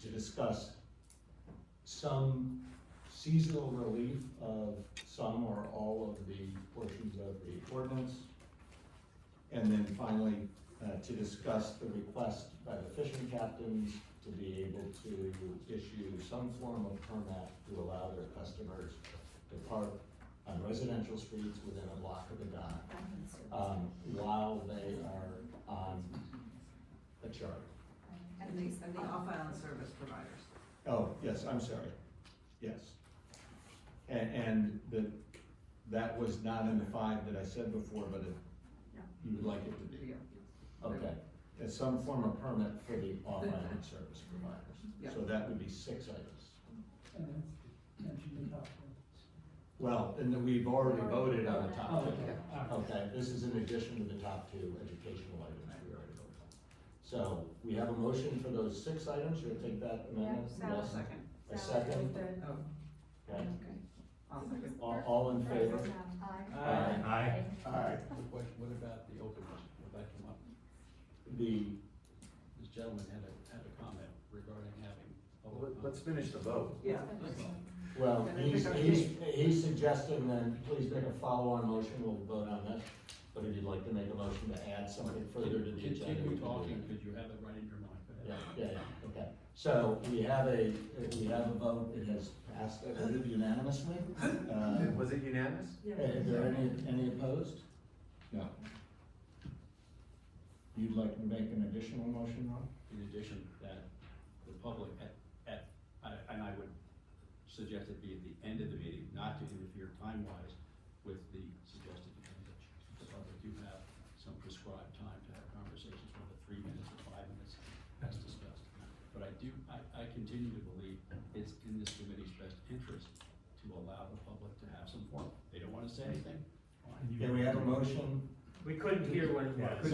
To discuss some seasonal relief of some or all of the portions of the ordinance. And then finally, to discuss the request by the fishing captains to be able to issue some form of permit to allow their customers to park on residential streets within a block of the dock, while they are on a charter. And the off-island service providers. Oh, yes, I'm sorry, yes. And that was not in the 5 that I said before, but you would like it to be. Okay, there's some form of permit for the off-island service providers, so that would be 6 items. Well, and then we've already voted on the top 2. Okay, this is in addition to the top 2 educational items we already voted on. So, we have a motion for those 6 items, you'll take that amendment? Sal, Yes. second. A second? Okay. I'll second. All in favor? Aye. Aye. Aye. Quick question, what about the openness, will that come up? This gentleman had a comment regarding having. Let's finish the vote. Yeah. Well, he's suggesting then, please make a follow-on motion, we'll vote on this. But if you'd like to make a motion to add something further to the agenda. we Continue can do talking, that. because you have it right in your mind. Go ahead. Yeah, okay. So we have a vote, it has passed, I believe unanimously. Was it unanimous? Is there any opposed? No. You'd like to make an additional motion, Ron? In addition, that the public and I would suggest it be at the end of the meeting, not to interfere time-wise with the suggested agenda. The public do have some prescribed time to have conversations, whether 3 minutes or 5 minutes, as discussed. But I continue to believe it's in this committee's best interest to allow the public to have some form. They don't wanna say anything, fine. Can we have a motion? We couldn't hear what it was.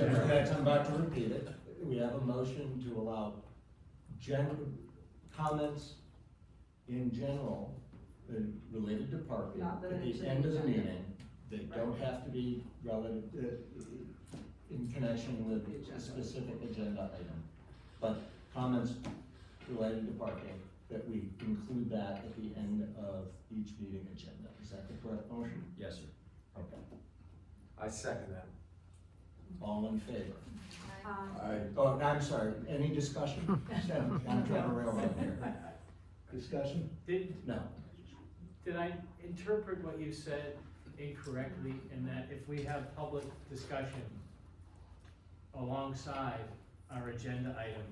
I'm about to repeat it. We have a motion to allow comments in general related to parking Not at limited to the the end of the agenda. meeting. They don't have to be relative, in connection with a specific agenda item. But comments related to parking, that we include that at the end of each meeting agenda. Is that the correct motion? Yes, sir. Okay. I I second that. All in favor? I, Oh, I'm sorry, any discussion? I'm trying to railroad here. Discussion? No. Did I interpret what you said incorrectly in that if we have public discussion alongside our agenda item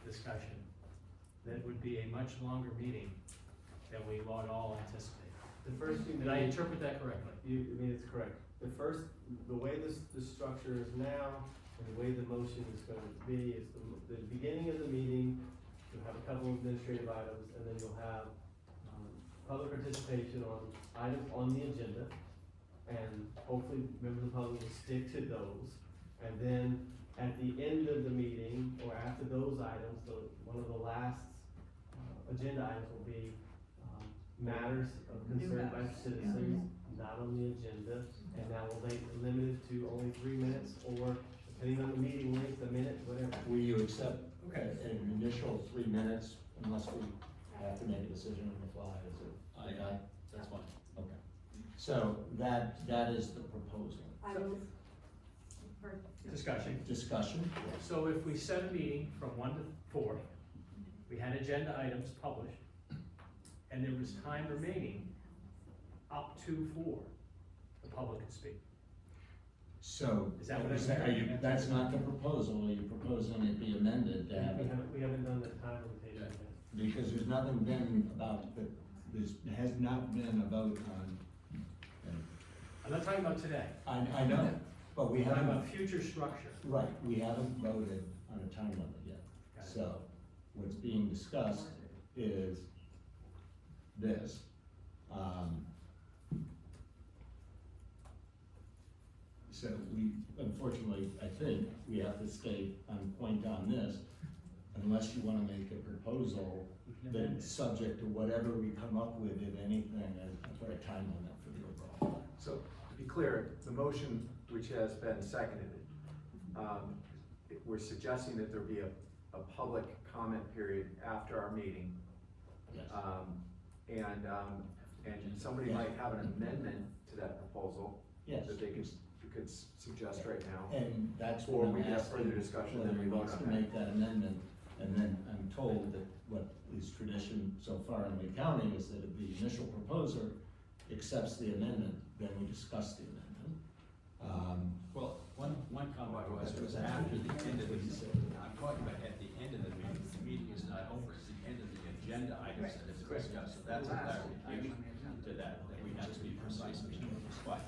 discussion, that would be a much longer meeting than we would all anticipate? The first few Did I meetings, interpret that correctly? I mean, it's correct. The way this structure is now, and the way the motion is going to be, is the beginning of the meeting, you'll have a couple of administrative items, and then you'll have, public participation on items on the agenda, and hopefully members of the public will stick to those. And then at the end of the meeting, or after those items, one of the last, agenda items will be, matters of concern by citizens, not on the agenda, and that will be limited to only 3 minutes, or depending on the meeting length, a minute, whatever. Will you accept an initial 3 minutes unless we have to make a decision on the fly? Is it? Okay? That's fine. Okay. So that is the proposal. I will, Discussion. Discussion? So if we set a meeting from 1 to 4, we had agenda items published, and there was time remaining up to 4, the public could speak. So, Is that what I'm saying? that's not the proposal, are you proposing it be amended to have it? We haven't done the time limitation yet. Because there's nothing been about, there has not been a vote on. I'm not talking about today. I know, but we I'm talking haven't. about future structure. Right, we haven't voted on a time limit yet. Got it. So, what's being discussed is this. So we, unfortunately, I think we have to stay on point on this, unless you wanna make a proposal that's subject to whatever we come up with, if anything, for a time limit for the overall. So, to be clear, the motion which has been seconded, we're suggesting that there be a public comment period after our meeting. Yes. And somebody might have an amendment to that proposal. Yes. That they could suggest right now. And that's Or what we I'm have asking, further discussion, whether then we he vote wants on to that. make that amendment. And then I'm told that what is tradition so far in Lee County is that if the initial proposer accepts the amendment, then we discuss the amendment. Well, one comment was after the end of the, I'm talking about at the end of the meeting is not over, it's the end of the agenda items that is discussed, so that's a clarification to that we have to be precise. But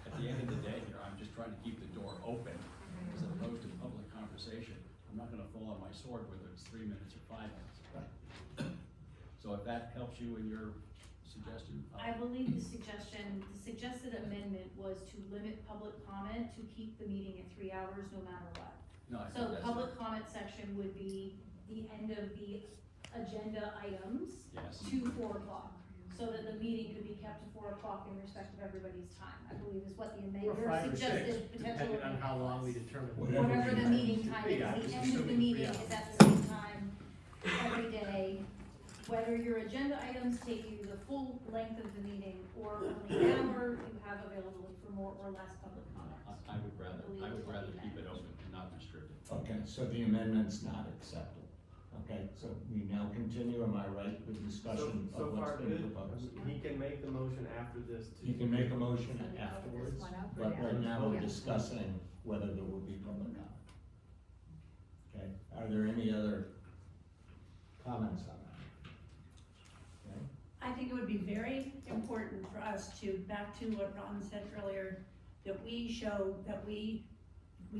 at the end of the day here, I'm just trying to keep the door open as opposed to public conversation. I'm not gonna fall on my sword whether it's 3 minutes or 5 minutes. Right. So if that helps you in your suggestion. I believe the suggested amendment was to limit public comment to keep the meeting at 3 hours no matter what. No, I think So the that's public comment section would be the end of the agenda items Yes. to 4 o'clock. So that the meeting could be kept to 4 o'clock in respect of everybody's time, I believe is what the Or amendment, 5 or 6, suggested potential depending on how long we was. determine. Whatever the meeting time is, Yeah, the just end of the assuming meeting 3 is hours. at the same time every day. Whether your agenda items take you the full length of the meeting or only an hour, you have availability for more or less public comments. I would rather keep it open and not restrict it. Okay, so the amendment's not accepted. Okay, so we now continue, am I right, with discussion So of far, what's been good. proposed? He can make the motion after this. You can make a motion afterwards, but right now we're discussing whether there will be public comment. Okay, are there any other comments on that? Okay, I think it would be very important for us to, back to what Ron said earlier, that we show that we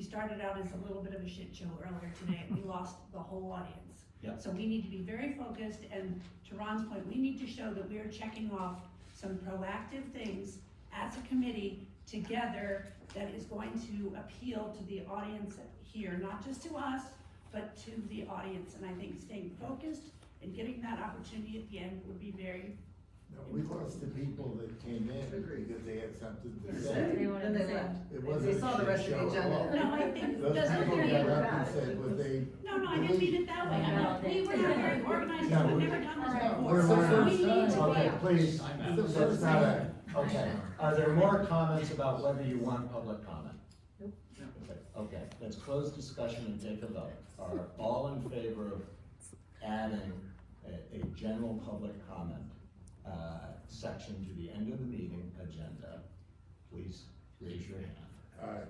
started out as a little bit of a shit show earlier today, and we lost the whole audience. Yep. So we need to be very focused, and to Ron's point, we need to show that we are checking off some proactive things as a committee together that is going to appeal to the audience here, not just to us, but to the audience. And I think staying focused and getting that opportunity at the end would be very no, we lost the people that came in because they had something to They say. wanted to say. It wasn't They saw a the rest shit of the show at all. agenda. No, I think, Those doesn't people agree. got up and said what they. No, I didn't mean it that way. I meant, we were not very organized, No, we've we- never done this We're before. So we learning. need to Okay, be, please, It's the that's first not time. a, Okay, are there more comments about whether you want public comment? Nope. Okay, let's close discussion and take a vote. Are all in favor of adding a general public comment section to the end of the meeting agenda? Please raise your hand.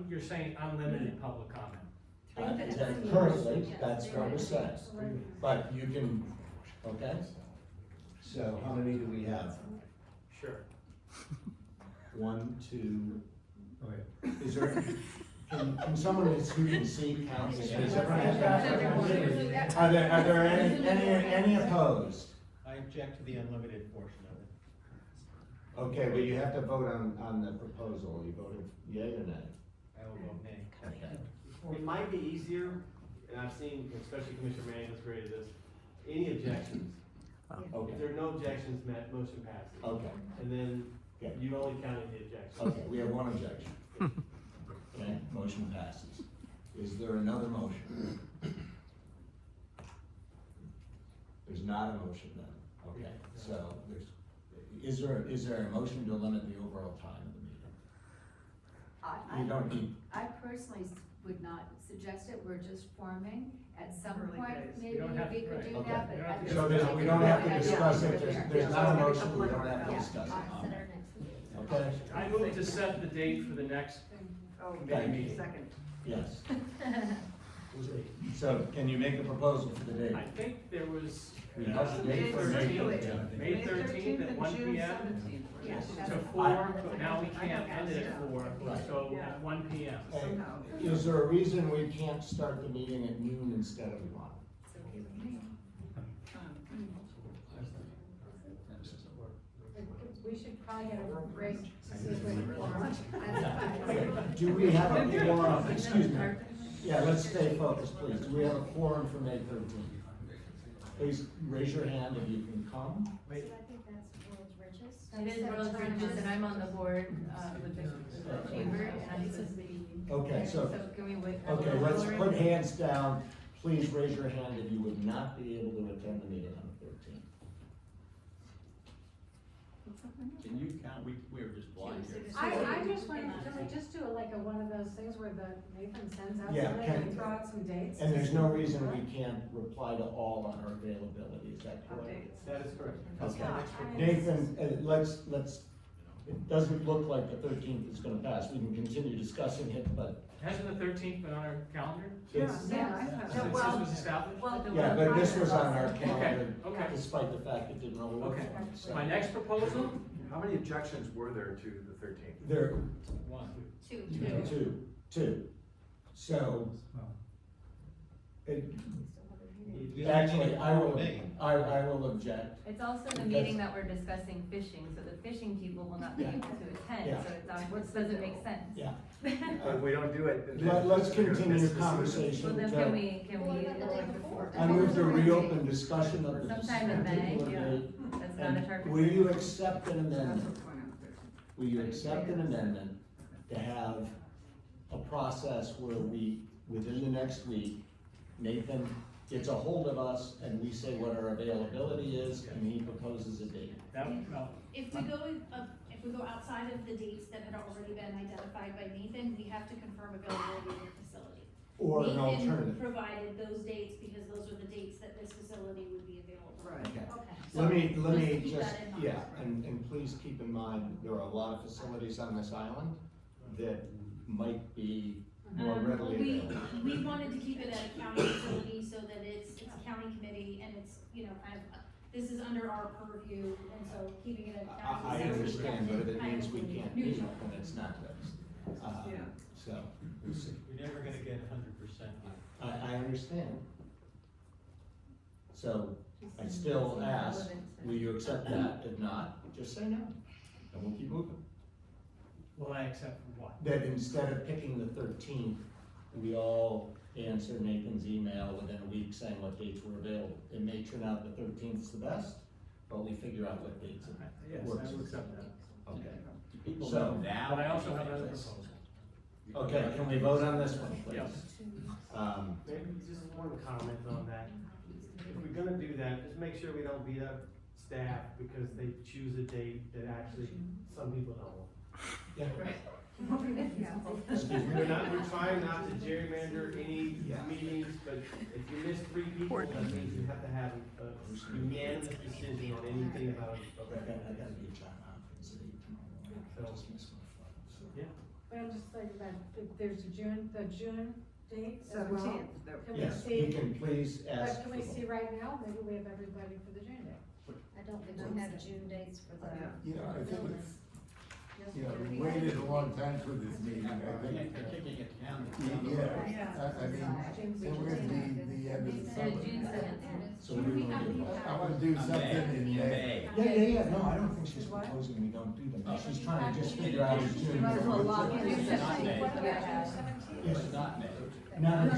You're saying unlimited public comment? Currently, that's what it says, but you can, okay? So how many do we have? Sure. 1, 2, is there, can someone who can see count? Does everyone have that? Are there any opposed? I object to the unlimited portion of it. Okay, but you have to vote on the proposal. You voted yea or nay? I will vote nay. Okay. It might be easier, and I've seen, especially Commissioner Manning has created this, any objections. Okay. If there are no objections met, motion passes. Okay. And then Okay. you only counted the objections. Okay, we have one objection. Okay, motion passes. Is there another motion? There's not a motion then. Okay, so is there a motion to limit the overall time of the meeting? You don't need, I personally would not suggest it, we're just forming. At some Early point, days. maybe You don't have we to- could do right. that, Okay. but at this so point, we don't have to yeah, discuss yeah, it, there's yeah. not a motion, we don't have to Yeah. discuss Set our it. next meeting. Okay, I move to set the date for the next Oh, Thank you. second. yes. So can you make a proposal for the date? I think there was. We have the date for May 13th. May 13th at 1 p.m. Yes. to 4, but now we can't end it at 4, Right. so Yeah. at 1 p.m. Hey, is there a reason we can't start the meeting at noon instead of 1? We should probably get a break to see if we can form. Okay, do we have a quorum, excuse me, yeah, let's stay focused, please, do we have a quorum for May 13th? Please raise your hand if you can come. So I think that's world's richest. It is World's Richest, and I'm on the board, with the chamber, and I'm supposed to be. Okay, so, can we wait? okay, let's put hands down, please raise your hand if you would not be able to attend the meeting on the 13th. Can you count, we were just blind here. I just wonder, can we just do like one of those things where Nathan sends out Yeah, something and throw out some dates? And there's no reason we can't reply to all on our availability, is that correct? That is correct. Okay, Nathan, let's, it doesn't look like the 13th is gonna pass, we can continue discussing it, but. Hasn't the 13th been on our calendar? It's- Since this was established? Yeah, but this was on our calendar, Okay. despite the fact it didn't really work Okay. for us. So. My next proposal? How many objections were there to the 13th? There, One. two, so. You Actually, don't I will, need a I will object. It's also the Because- meeting that we're discussing fishing, so the fishing people will not be Yeah. able to attend, Yeah. so it's, it doesn't make sense. Yeah. If we don't do it. Let's then we're gonna continue miss the the conversation. Well, then can we? What about the day before? I move to reopen discussion of the. Sometime in May, particular yeah. date. That's not a And target. will you accept an amendment? Will you accept an amendment to have a process where we, within the next week, Nathan gets a hold of us and we say what our availability is and he proposes a date? If we go outside of the dates that had already been identified by Nathan, we have to confirm availability of the facility. Or an alternative? Nathan provided those dates because those are the dates that this facility would be available. Right. Okay. Okay. Let me keep just, that in mind. yeah, and please keep in mind, there are a lot of facilities on this island that might be more readily available. We wanted to keep it at a county facility so that it's a county committee and it's, kind of, this is under our purview, and so keeping it at a county I facility. understand, but if it means we can't meet, Neutral. then it's not fixed. So, we'll see. You're never gonna get 100%. I understand. So, I still ask, will you accept that? If not, just say no, and we'll keep moving. Will I accept what? That instead of picking the 13th, we all answer Nathan's email within a week saying what dates were available. It may turn out the 13th is the best, but we figure out what dates Yes, it works. I will accept that. Okay. People So- know now. But I also have another proposal. Okay, can we vote on this one, please? Yes. Maybe just one comment on that. If we're gonna do that, just make sure we don't beat up staff because they choose a date that actually some people don't want. We're trying not to gerrymander any meetings, but if you miss 3 people, that means you have to have a unanimous decision on anything about a gotta be a John Hopkins at 8 tomorrow morning. I just missed my flight, so. Yeah. But I'm just thinking that if there's the June date as well. 17th, Can we Yes, see, you can please ask. but can we see right now, maybe we have everybody for the June date? I don't think we have June dates for the. You know, I think it's, you know, we waited a long time for this meeting, I think. Kicking it down. Yeah, I mean, and we're at the end of the summer. So what do we want to do? I wanna do something in May. Yeah, no, I don't think she's proposing we don't do them, she's trying to just figure out if June. Might as well lock in Yes. It's not May. No, No,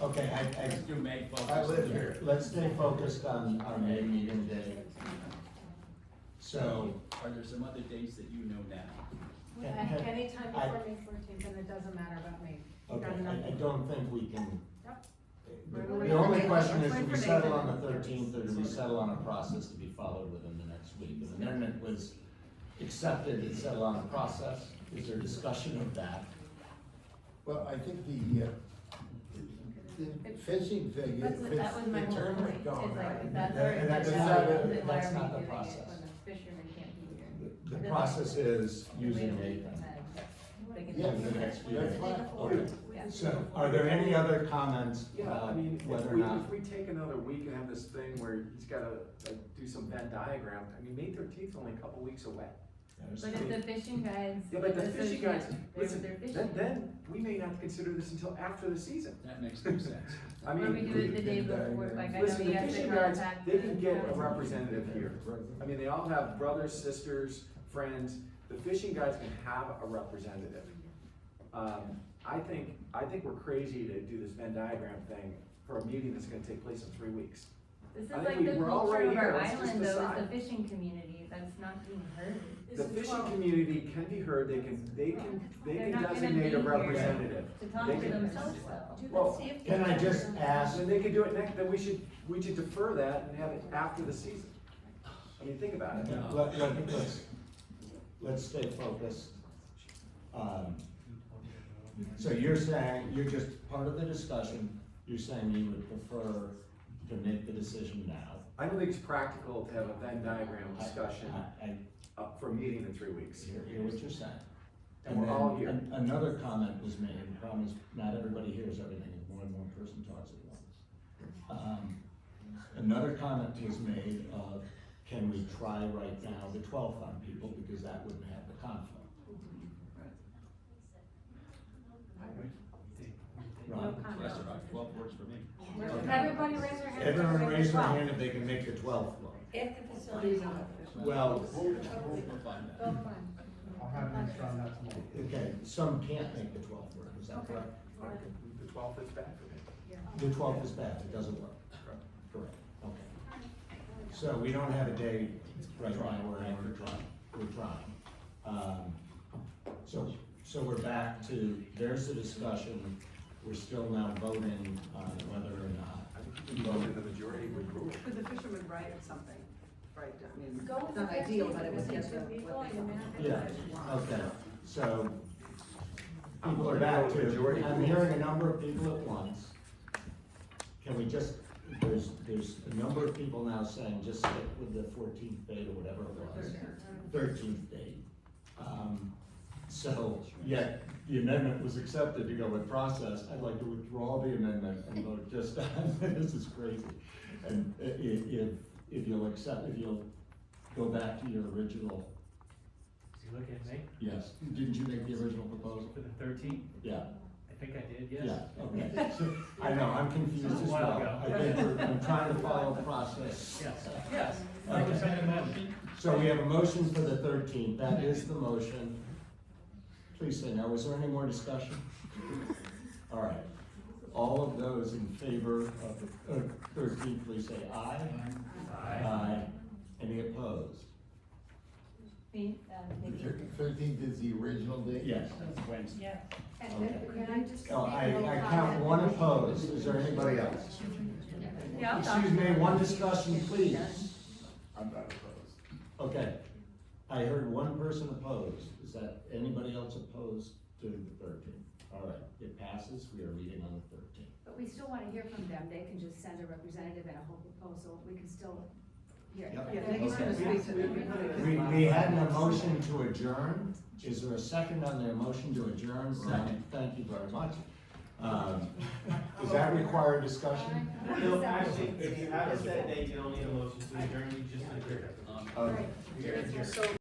okay, Let's do May focus. I live here. let's stay focused on our May meeting day. So, Are there some other dates that you know now? Anytime before May 14th, and it doesn't matter about me. okay, I don't think we can. Yep. The only question is, do we settle on the 13th, or do we settle on a process to be followed within the next week? The amendment was accepted and settle on a process. Is there discussion of that? Well, I think the fishing thing, That was my the whole tournament point, going is like, on. if that's That- already that's been not done, it. then why That's are we not the doing it process. when the fishermen can't be here? The process is using an apron. They can Yeah, do the it. next few that's days. fine. Okay. Yeah. So, are there any other comments Yeah, I about mean, whether or not? if we take another week and have this thing where he's gotta, like, do some Venn diagram, I mean, May 13th is only a couple weeks away. But if the fishing guides. Yeah, but the fishing guys, they're listen, fishing. then we may not consider this until after the season. That makes no sense. I Or we mean, do it the day before, like I know listen, you the have to fishing guys, contact. they can get a representative here. I mean, they all have brothers, sisters, friends, the fishing guys can have a representative. I think we're crazy to do this Venn diagram thing for a meeting that's gonna take place in 3 weeks. This is I think like the we're all culture right of our here. Let's just island though, is decide. the fishing community, that's not being heard. The fishing community can be heard, they can They're not gonna designate a be here representative. To talk They to can- themselves though. Well, Can I just ask, then they could do it next, then we should defer that and have it after the season. I mean, think about it. let's stay focused. So you're saying, you're just part of the discussion, you're saying you would prefer to make the decision now? I don't think it's practical to have a Venn diagram discussion for a meeting in 3 weeks. Hear what you're saying. And we're all then here. Another comment was made, the problem is not everybody hears everything, and more than one person talks at once. Another comment was made of, can we try right now the 12th on people, because that wouldn't have the conflict. Ron? That's all right, 12 works for me. Everybody raise their hand. Everyone raise their hand if they can make the 12th work. If the facilities are. Well, We'll find that. Oh, fine. I'll have an answer on that tomorrow. okay, some can't make the 12th work, is that correct? The 12th is bad for me. The 12th is bad, it doesn't work. Correct, okay. So we don't have a day right now, we're trying. So we're back to, there's a discussion, we're still now voting on whether or not. I think we voted the majority would rule. Could the fishermen write something, right, I mean, Go with it's not the ideal, 15th, but it would get the, two people, what they and want. Yeah, okay, so people are back to, I'm hearing a number of people at once. Can we just, there's a number of people now saying just stick with the 14th date or whatever it was. 13th date. So, yet, the amendment was accepted to go with process, I'd like to withdraw the amendment and vote just on, this is crazy. And if you'll accept, if you'll go back to your original, Is he looking at me? yes, didn't you make the original proposal? For the 13th? Yeah. I think I did, yes. Yeah, okay. So, I know, I'm confused That was as a while well. ago. I think I'm trying to follow the process. Yes, yes. Okay. So we have a motion for the 13th, that is the motion. Please say no, is there any more discussion? All right, all of those in favor of the 13th, please say aye. Aye. Any opposed? Me, Nikki. 13th is the original date? Yes. That's Wednesday. Yeah. And Okay. then, can I just? Oh, make a little I count comment? one opposed, is there anybody else? Yeah, I'll Excuse talk. me, one discussion, please. I'm not opposed. Okay, I heard one person opposed, is that anybody else opposed to the 13th? All right, it passes, we are meeting on the 13th. But we still wanna hear from them, they can just send a representative and a whole proposal, we can still hear. Yep. Yeah, they can Okay. speak to them. We had a motion to adjourn, is there a second on their motion to adjourn? Second. Thank you very much. Does that require discussion? No, actually, if you have a set date, you don't need a motion to adjourn, you just adjourn. Okay. You're adjourned.